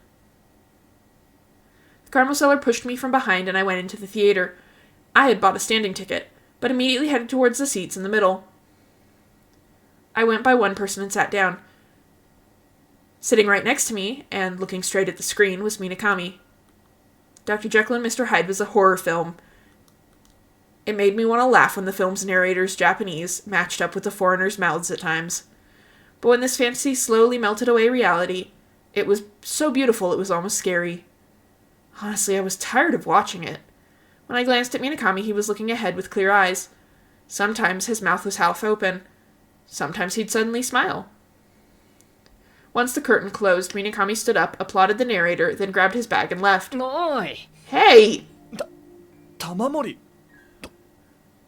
A: The caramel seller pushed me from behind and I went into the theater. I had bought a standing ticket, but immediately headed towards the seats in the middle. I went by one person and sat down. Sitting right next to me, and looking straight at the screen, was Minakami. Dr. Jekyll and Mr. Hyde was a horror film. It made me want to laugh when the film's narrator's Japanese matched up with the foreigners' mouths at times. But when this fantasy slowly melted away reality, it was so beautiful it was almost scary. Honestly, I was tired of watching it. When I glanced at Minakami, he was looking ahead with clear eyes. Sometimes his mouth was half open. Sometimes he'd suddenly smile. Once the curtain closed, Minakami stood up, applauded the narrator, then grabbed his bag and left.
C: Oi!
A: Hey!
D: Tamamori!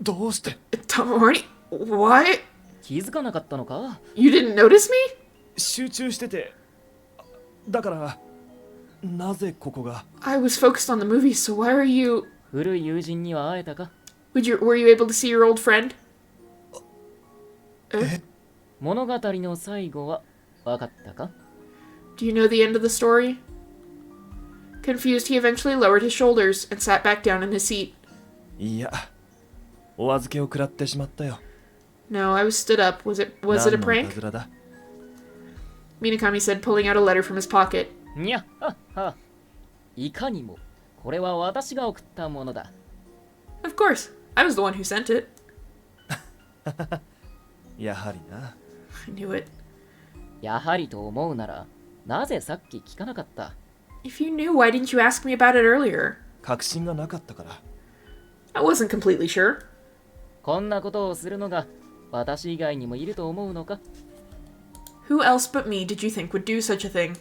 D: どうして
A: Tamamori? What?
C: 気づかなかったのか？
A: You didn't notice me?
D: 集中してて。だから、なぜここが
A: I was focused on the movie, so why are you...
C: 古い友人には会えたか？
A: Were you able to see your old friend?
C: 物語の最後は分かったか？
A: Do you know the end of the story? Confused, he eventually lowered his shoulders and sat back down in his seat.
D: いや、お預けを食らってしまったよ。
A: No, I was stood up. Was it a
D: 何の
A: prank?
D: いたずらだ
A: Minakami said, pulling out a letter from his pocket.
C: にゃっはっは。いかにも、これは私が送ったものだ。
A: Of course, I was the one who sent it.
D: やはりな。
A: I knew it.
C: やはりと思うなら、なぜさっき聞かなかった？
A: If you knew, why didn't you ask me about it earlier?
D: 確信がなかったから。
A: I wasn't completely sure.
C: こんなことをするのが私以外にもいると思うのか？
A: Who else but me did you think would do such a thing?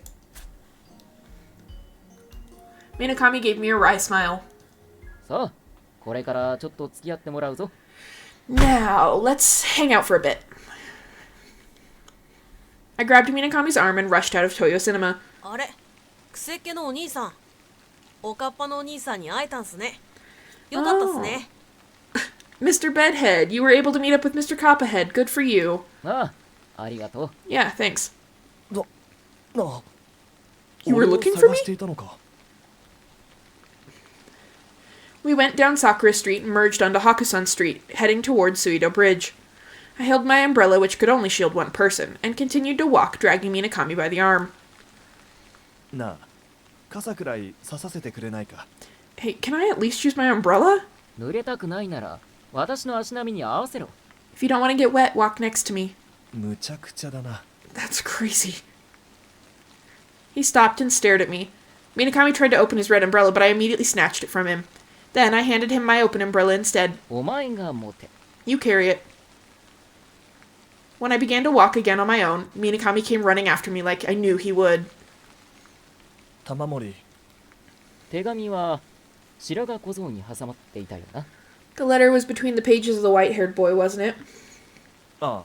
A: Minakami gave me a wry smile.
C: さあ、これからちょっと付き合ってもらうぞ。
A: Now, let's hang out for a bit. I grabbed Minakami's arm and rushed out of Toyo Cinema.
L: あれ、くせっ気のお兄さん。おかっぱのお兄さんに会えたんすね。よかったっすね。
A: Mr. Bedhead, you were able to meet up with Mr. Coppahead. Good for you.
C: ああ、ありがとう。
A: Yeah, thanks.
D: な、
A: You were
D: 俺を
A: looking for
D: 探
A: me?
D: していたのか
A: We went down Sakura Street and merged onto Hakusan Street, heading towards Suido Bridge. I held my umbrella, which could only shield one person, and continued to walk, dragging Minakami by the arm.
D: なあ、傘くらいささせてくれないか
A: Hey, can I at least use my umbrella?
C: 濡れたくないなら、私の足並みに合わせろ。
A: If you don't want to get wet, walk next to me.
D: むちゃくちゃだな。
A: That's crazy. He stopped and stared at me. Minakami tried to open his red umbrella, but I immediately snatched it from him. Then I handed him my open umbrella instead.
C: お前が持て。
A: You carry it. When I began to walk again on my own, Minakami came running after me like I knew he would.
D: 玉森、
C: 手紙は白髪小僧に挟まっていたよな。
A: The letter was between the pages of the white-haired boy, wasn't it?
D: ああ、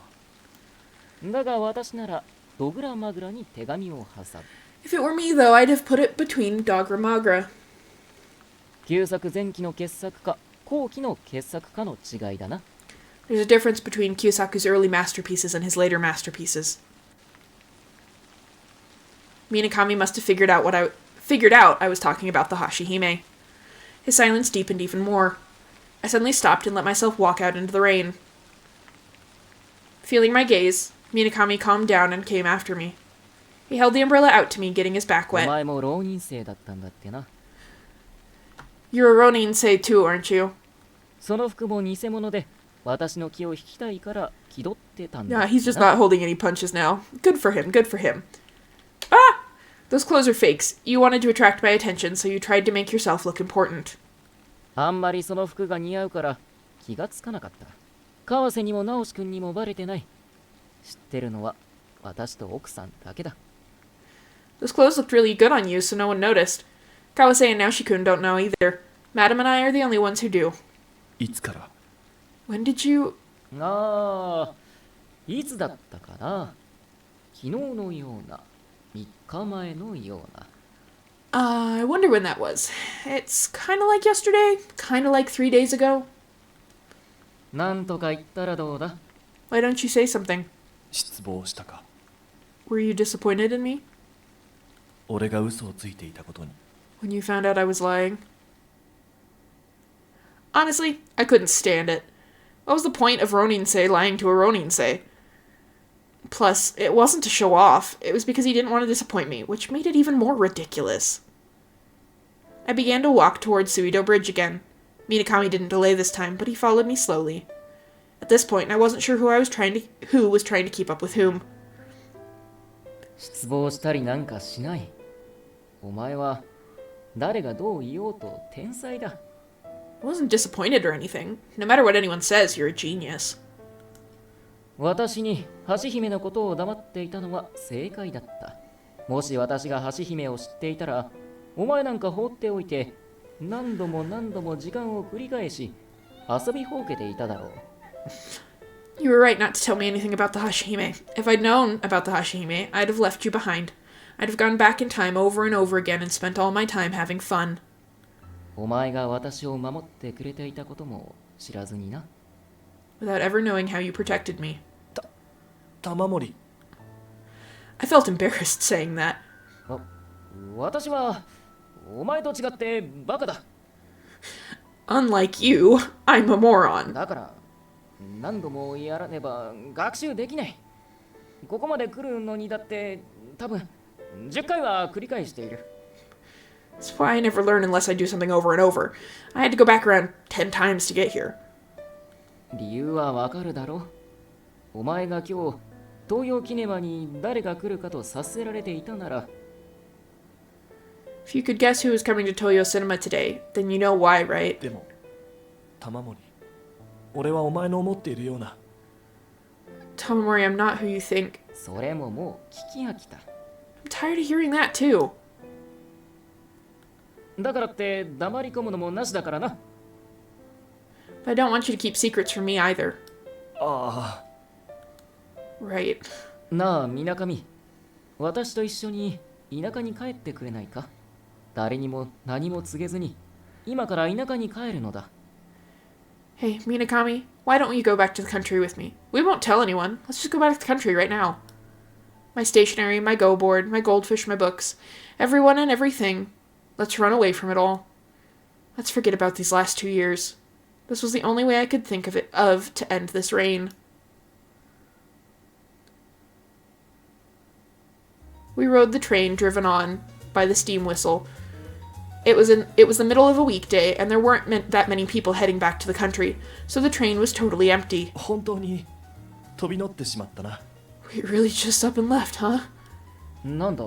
C: だが私ならドグラマグラに手紙を挟む。
A: If it were me, though, I'd have put it between Dogra Magra.
C: 旧作前期の傑作か後期の傑作かの違いだな。
A: There's a difference between Kyosaku's early masterpieces and his later masterpieces. Minakami must have figured out I was talking about the Hashihime. His silence deepened even more. I suddenly stopped and let myself walk out into the rain. Feeling my gaze, Minakami calmed down and came after me. He held the umbrella out to me, getting his back
C: お
A: wet.
C: 前も浪人生だったんだってな。
A: You're a Ronin-sei too, aren't you?
C: その服も偽物で私の気を引きたいから気取ってたんだ
A: Yeah,
C: って
A: he's just
C: な。
A: not holding any punches now. Good for him, good for him. Ah! Those clothes are fakes. You wanted to attract my attention, so you tried to make yourself look important.
C: あんまりその服が似合うから気がつかなかった。川瀬にも直志くんにもバレてない。知ってるのは私と奥さんだけだ。
A: Those clothes looked really good on you, so no one noticed. Kawase and Naoshi-kun don't know either. Madam and I are the only ones who do.
D: いつから？
A: When did you...
C: ああ、いつだったかな。昨日のような、3日前のような。
A: I wonder when that was. It's kinda like yesterday, kinda like 3 days ago.
C: なんとか言ったらどうだ？
A: Why don't you say something?
D: 失望したか？
A: Were you disappointed in me?
D: 俺が嘘をついていたことに。
A: When you found out I was lying? Honestly, I couldn't stand it. What was the point of Ronin-sei lying to a Ronin-sei? Plus, it wasn't to show off. It was because he didn't want to disappoint me, which made it even more ridiculous. I began to walk towards Suido Bridge again. Minakami didn't delay this time, but he followed me slowly. At this point, I wasn't sure who was trying to keep up with whom.
C: 失望したりなんかしない。お前は誰がどう言おうと天才だ。
A: I wasn't disappointed or anything. No matter what anyone says, you're a genius.
C: 私に橋姫のことを黙っていたのは正解だった。もし私が橋姫を知っていたら、お前なんか放っておいて、何度も何度も時間を繰り返し、遊びほうけていただろう。
A: You were right not to tell me anything about the Hashihime. If I'd known about the Hashihime, I'd have left you behind. I'd have gone back in time over and over again and spent all my time having fun.
C: お前が私を守ってくれていたことも知らずにな。
A: Without ever knowing how you protected me.
D: 玉森。
A: I felt embarrassed saying that.
C: 私はお前と違ってバカだ。
A: Unlike you, I'm a moron.
C: だから何度もやらねば学習できない。ここまで来るのにだって多分10回は繰り返している。
A: That's why I never learn unless I do something over and over. I had to go back around 10 times to get here.
C: 理由はわかるだろう。お前が今日東洋キネマに誰が来るかとさせられていたなら。
A: If you could guess who was coming to Toyo Cinema today, then you know why, right?
D: でも、玉森、俺はお前の思っているような。
A: Tamamori, I'm not who you think.
C: それももう聞き飽きた。
A: I'm tired of hearing that too.
C: だからって黙り込むのもなしだからな。
A: But I don't want you to keep secrets from me either.
D: ああ。
A: Right.
C: なあ、みなかみ。私と一緒に田舎に帰ってくれないか？誰にも何も告げずに、今から田舎に帰るのだ。
A: Hey, Minakami, why don't you go back to the country with me? We won't tell anyone. Let's just go back to the country right now. My stationery, my go board, my goldfish, my books, everyone and everything. Let's run away from it all. Let's forget about these last 2 years. This was the only way I could think of to end this reign. We rode the train driven on by the steam whistle. It was the middle of a weekday, and there weren't that many people heading back to the country, so the train was totally empty.
D: 本当に飛び乗ってしまったな。
A: We really just up and left, huh?
C: なんだ、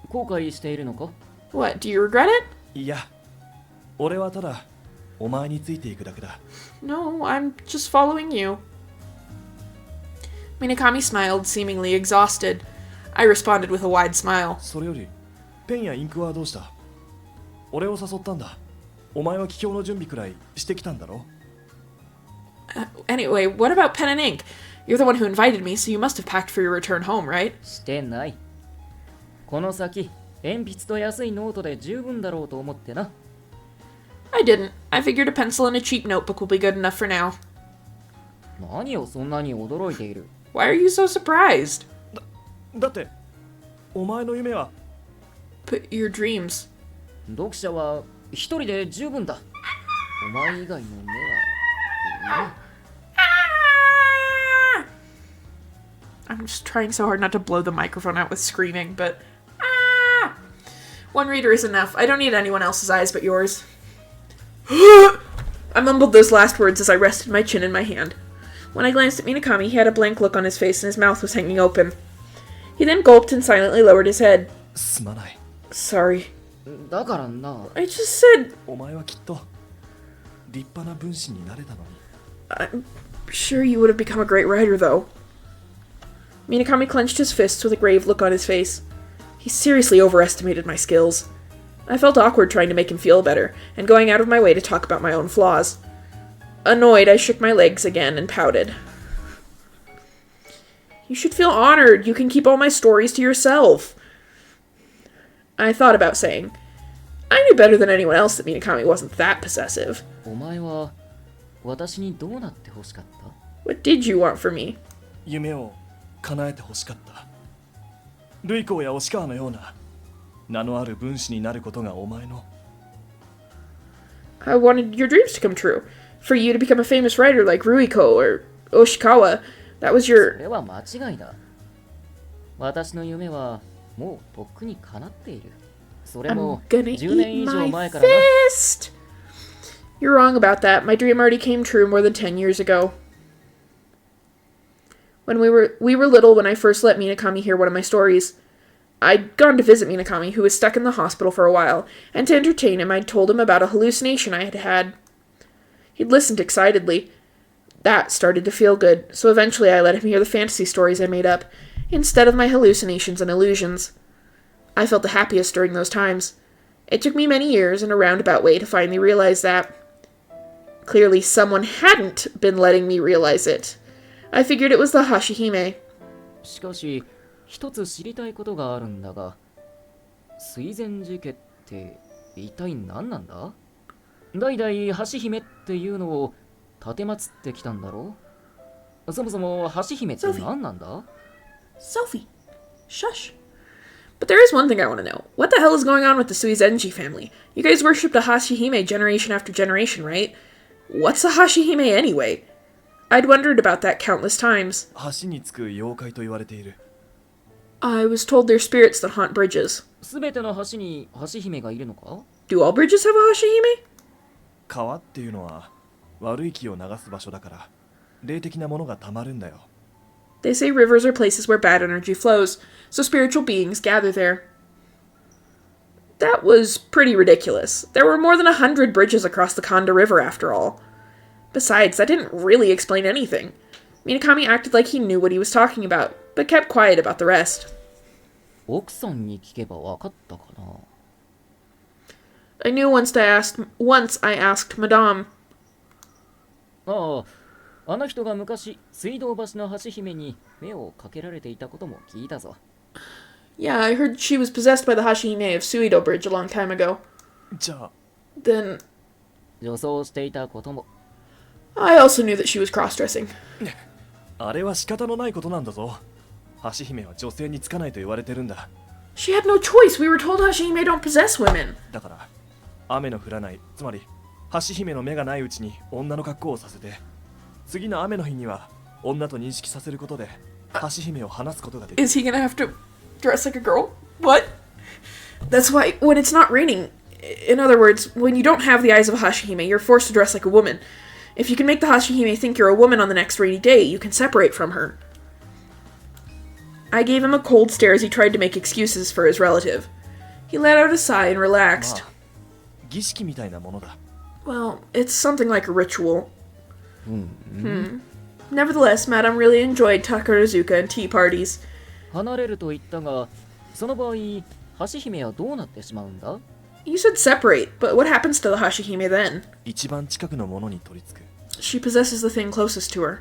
C: 後悔しているのか？
A: What, do you regret it?
D: いや、俺はただお前についていくだけだ。
A: No, I'm just following you. Minakami smiled, seemingly exhausted. I responded with a wide smile.
D: それよりペンやインクはどうした？俺を誘ったんだ。お前は帰郷の準備くらいしてきたんだろ？
A: Anyway, what about pen and ink? You're the one who invited me, so you must have packed for your return home, right?
C: してない。この先、鉛筆と安いノートで十分だろうと思ってな。
A: I didn't. I figured a pencil and a cheap notebook will be good enough for now.
C: 何をそんなに驚いている？
A: Why are you so surprised?
D: だってお前の夢は
A: Put your dreams.
C: 読者は一人で十分だ。お前以外の目は。
A: I'm just trying so hard not to blow the microphone out with screaming, but one reader is enough. I don't need anyone else's eyes but yours. I mumbled those last words as I rested my chin in my hand. When I glanced at Minakami, he had a blank look on his face and his mouth was hanging open. He then gulped and silently lowered his head.
D: すまない。
A: Sorry.
C: だからな。
A: I just said...
D: お前はきっと立派な分子になれたのに。
A: I'm sure you would have become a great writer, though. Minakami clenched his fists with a grave look on his face. He seriously overestimated my skills. I felt awkward trying to make him feel better, and going out of my way to talk about my own flaws. Annoyed, I shook my legs again and pouted. You should feel honored. You can keep all my stories to yourself. I thought about saying. I knew better than anyone else that Minakami wasn't that possessive.
C: お前は私にどうなって欲しかった？
A: What did you want for me?
D: 夢を叶えて欲しかった。ルイコや押川のような名のある分子になることがお前の。
A: I wanted your dreams to come true. For you to become a famous writer like Ruiko or Oshikawa. That was
C: そ
A: your...
C: れは間違いだ。私の夢はもうとっくに叶っている。それ
A: I'm
C: も
A: gonna
C: 10年
A: eat
C: 以上
A: my
C: 前からな。
A: fist! You're wrong about that. My dream already came true more than 10 years ago. When we were little when I first let Minakami hear one of my stories. I'd gone to visit Minakami, who was stuck in the hospital for a while, and to entertain him I'd told him about a hallucination I had had. He'd listened excitedly. That started to feel good, so eventually I let him hear the fantasy stories I made up, instead of my hallucinations and illusions. I felt the happiest during those times. It took me many years in a roundabout way to finally realize that. Clearly someone hadn't been letting me realize it. I figured it was the Hashihime.
C: しかし一つ知りたいことがあるんだが、水前寺家って一体何なんだ？代々橋姫っていうのを立てまつってきたんだろう？そもそも橋姫って何なんだ？
A: Sophie. Shush. But there is one thing I want to know. What the hell is going on with the Suizenji family? You guys worshipped a Hashihime generation after generation, right? What's a Hashihime anyway? I'd wondered about that countless times.
D: 橋につく妖怪と言われている。
A: I was told they're spirits that haunt bridges.
C: すべての橋に橋姫がいるのか？
A: Do all bridges have a Hashihime?
D: 川っていうのは悪い気を流す場所だから霊的なものがたまるんだよ。
A: They say rivers are places where bad energy flows, so spiritual beings gather there. That was pretty ridiculous. There were more than 100 bridges across the Kanda River after all. Besides, that didn't really explain anything. Minakami acted like he knew what he was talking about, but kept quiet about the rest.
C: 奥さんに聞けばわかったかな？
A: I knew once I asked Madame.
C: ああ、あの人が昔水道橋の橋姫に目をかけられていたことも聞いたぞ。
A: Yeah, I heard she was possessed by the Hashihime of Suido Bridge a long time ago.
D: じゃあ
A: Then
C: 女装していたことも。
A: I also knew that she was cross-dressing.
D: あれは仕方のないことなんだぞ。橋姫は女性につかないと言われてるんだ。
A: She had no choice. We were told Hashihime don't possess women.
D: だから雨の降らない、つまり橋姫の目がないうちに女の格好をさせて、次の雨の日には女と認識させることで橋姫を離すことができる。
A: Is he gonna have to dress like a girl? What? That's why when it's not raining, in other words, when you don't have the eyes of a Hashihime, you're forced to dress like a woman. If you can make the Hashihime think you're a woman on the next rainy day, you can separate from her. I gave him a cold stare as he tried to make excuses for his relative. He let out a sigh and relaxed.
D: 儀式みたいなものだ。
A: Well, it's something like a ritual. Nevertheless, Madame really enjoyed Takarazuka and tea parties.
C: 離れると言ったが、その場合、橋姫はどうなってしまうんだ？
A: You said separate, but what happens to the Hashihime then?
D: 一番近くのものに取り付く。
A: She possesses the thing closest to her.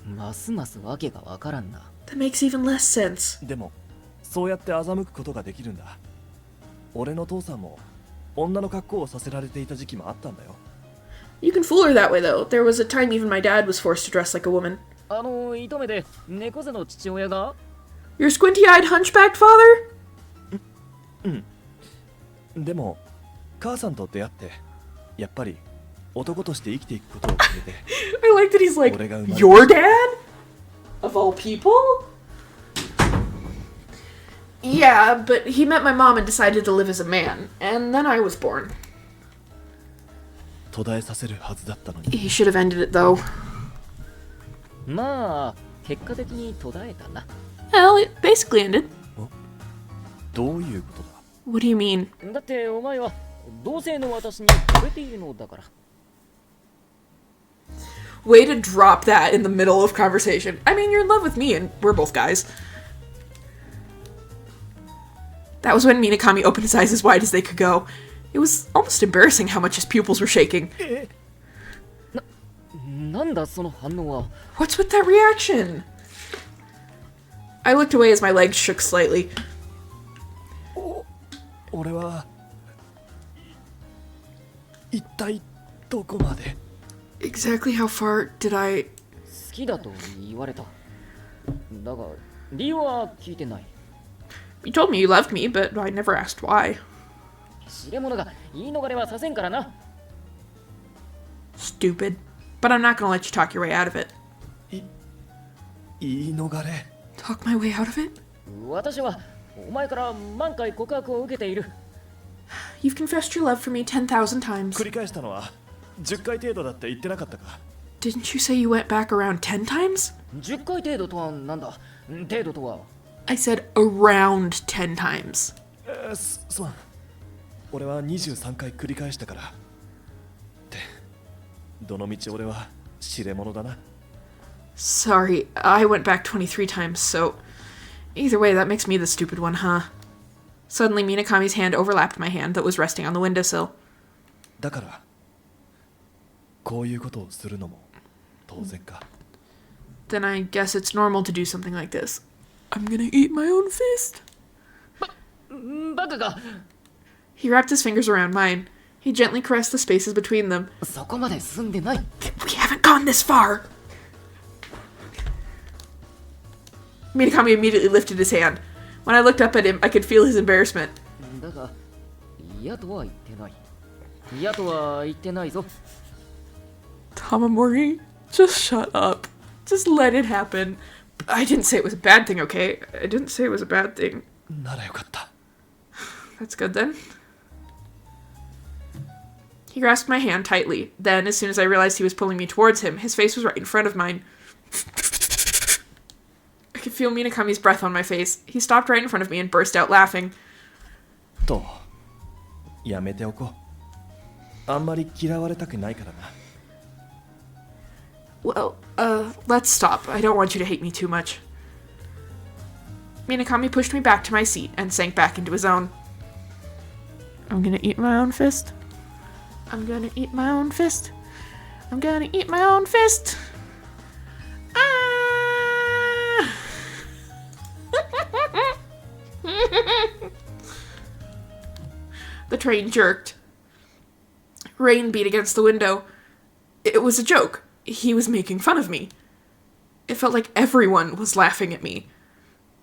C: ますますわけがわからんな。
A: That makes even less sense.
D: でもそうやって欺くことができるんだ。俺の父さんも女の格好をさせられていた時期もあったんだよ。
A: You can fool her that way, though. There was a time even my dad was forced to dress like a woman.
C: 糸目で猫背の父親が
A: Your squinty-eyed hunchbacked father?
D: でも母さんと出会ってやっぱり男として生きていくことを決めて
A: I like that he's like, your dad? Of all people? Yeah, but he met my mom and decided to live as a man. And then I was born.
D: 途絶えさせるはずだったのに。
A: He should have ended it, though.
C: まあ結果的に途絶えたな。
A: Well, it basically ended.
D: どういうことだ？
A: What do you mean?
C: だってお前は同性の私に惚れているのだから。
A: Way to drop that in the middle of conversation. I mean, you're in love with me and we're both guys. That was when Minakami opened his eyes as wide as they could go. It was almost embarrassing how much his pupils were shaking.
C: なんだその反応は。
A: What's with that reaction? I looked away as my legs shook slightly.
D: 俺は一体どこまで？
A: Exactly how far did I...
C: 好きだと言われた。だが理由は聞いてない。
A: You told me you loved me, but I never asked why.
C: 知れ者が言い逃れはさせんからな。
A: Stupid. But I'm not gonna let you talk your way out of it.
D: 言い逃れ？
A: Talk my way out of it?
C: 私はお前から万回告白を受けている。
A: You've confessed your love for me 10,000 times.
D: 繰り返したのは10回程度だって言ってなかったか？
A: Didn't you say you went back around 10 times?
C: 10回程度とはなんだ？程度とは。
A: I said around 10 times.
D: すまん。俺は23回繰り返したから。ってどのみち俺は知れ者だな。
A: Sorry, I went back 23 times, so... Either way, that makes me the stupid one, huh? Suddenly, Minakami's hand overlapped my hand that was resting on the windowsill.
D: だからこういうことをするのも当然か。
A: Then I guess it's normal to do something like this. I'm gonna eat my own fist.
C: バカか。
A: He wrapped his fingers around mine. He gently caressed the spaces between them.
C: そこまで進んでない。
A: We haven't gone this far! Minakami immediately lifted his hand. When I looked up at him, I could feel his embarrassment.
C: だが嫌とは言ってない。嫌とは言ってないぞ。
A: Tamamori, just shut up. Just let it happen. I didn't say it was a bad thing, okay? I didn't say it was a bad thing.
D: ならよかった。
A: That's good then. He grasped my hand tightly. Then, as soon as I realized he was pulling me towards him, his face was right in front of mine. I could feel Minakami's breath on my face. He stopped right in front of me and burst out laughing.
D: とやめておこう。あんまり嫌われたくないからな。
A: Well, let's stop. I don't want you to hate me too much. Minakami pushed me back to my seat and sank back into his own. I'm gonna eat my own fist. I'm gonna eat my own fist. I'm gonna eat my own fist. Ah! The train jerked. Rain beat against the window. It was a joke. He was making fun of me. It felt like everyone was laughing at me.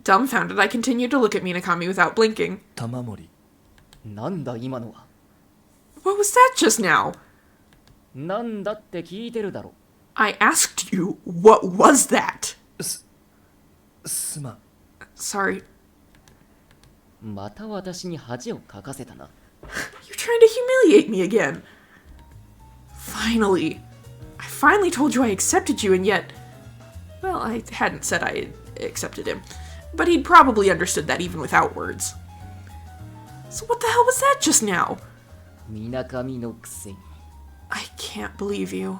A: Dumbfounded, I continued to look at Minakami without blinking.
D: 玉森。
C: なんだ今のは。
A: What was that just now?
C: なんだって聞いてるだろ。
A: I asked you, what was that?
D: すまん。
A: Sorry.
C: また私に恥をかかせたな。
A: You're trying to humiliate me again. Finally. I finally told you I accepted you, and yet... Well, I hadn't said I accepted him. But he'd probably understood that even without words. So what the hell was that just now?
C: みなかみのくせに。
A: I can't believe you.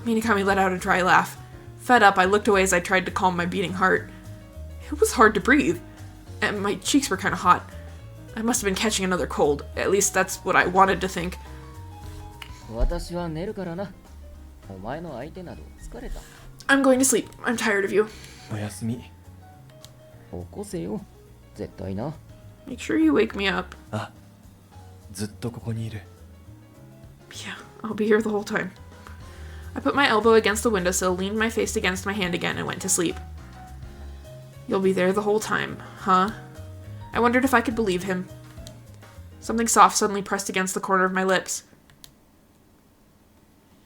A: Minakami let out a dry laugh. Fed up, I looked away as I tried to calm my beating heart. It was hard to breathe, and my cheeks were kind of hot. I must have been catching another cold. At least that's what I wanted to think.
C: 私は寝るからな。お前の相手など疲れた。
A: I'm going to sleep. I'm tired of you.
D: おやすみ。
C: 起こせよ。絶対な。
A: Make sure you wake me up.
D: あ、ずっとここにいる。
A: Yeah, I'll be here the whole time. I put my elbow against the windowsill, leaned my face against my hand again, and went to sleep. You'll be there the whole time, huh? I wondered if I could believe him. Something soft suddenly pressed against the corner of my lips.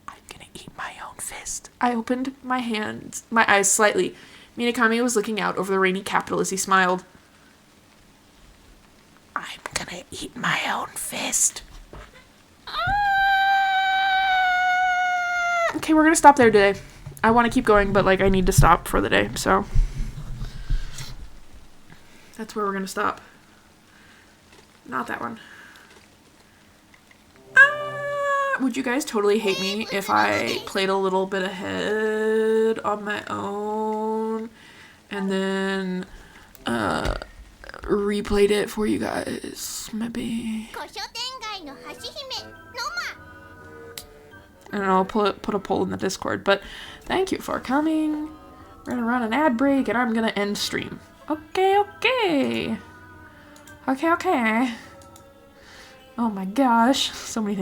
A: I'm gonna eat my own fist. I opened my eyes slightly. Minakami was looking out over the rainy capital as he smiled. I'm gonna eat my own fist. Okay, we're gonna stop there today. I want to keep going, but like I need to stop for the day, so that's where we're gonna stop. Not that one. Would you guys totally hate me if I played a little bit ahead on my own and then replayed it for you guys? Maybe. And I'll put a poll in the Discord. But thank you for coming. We're gonna run an ad break and I'm gonna end stream. Okay. Okay. Oh my gosh. So many things.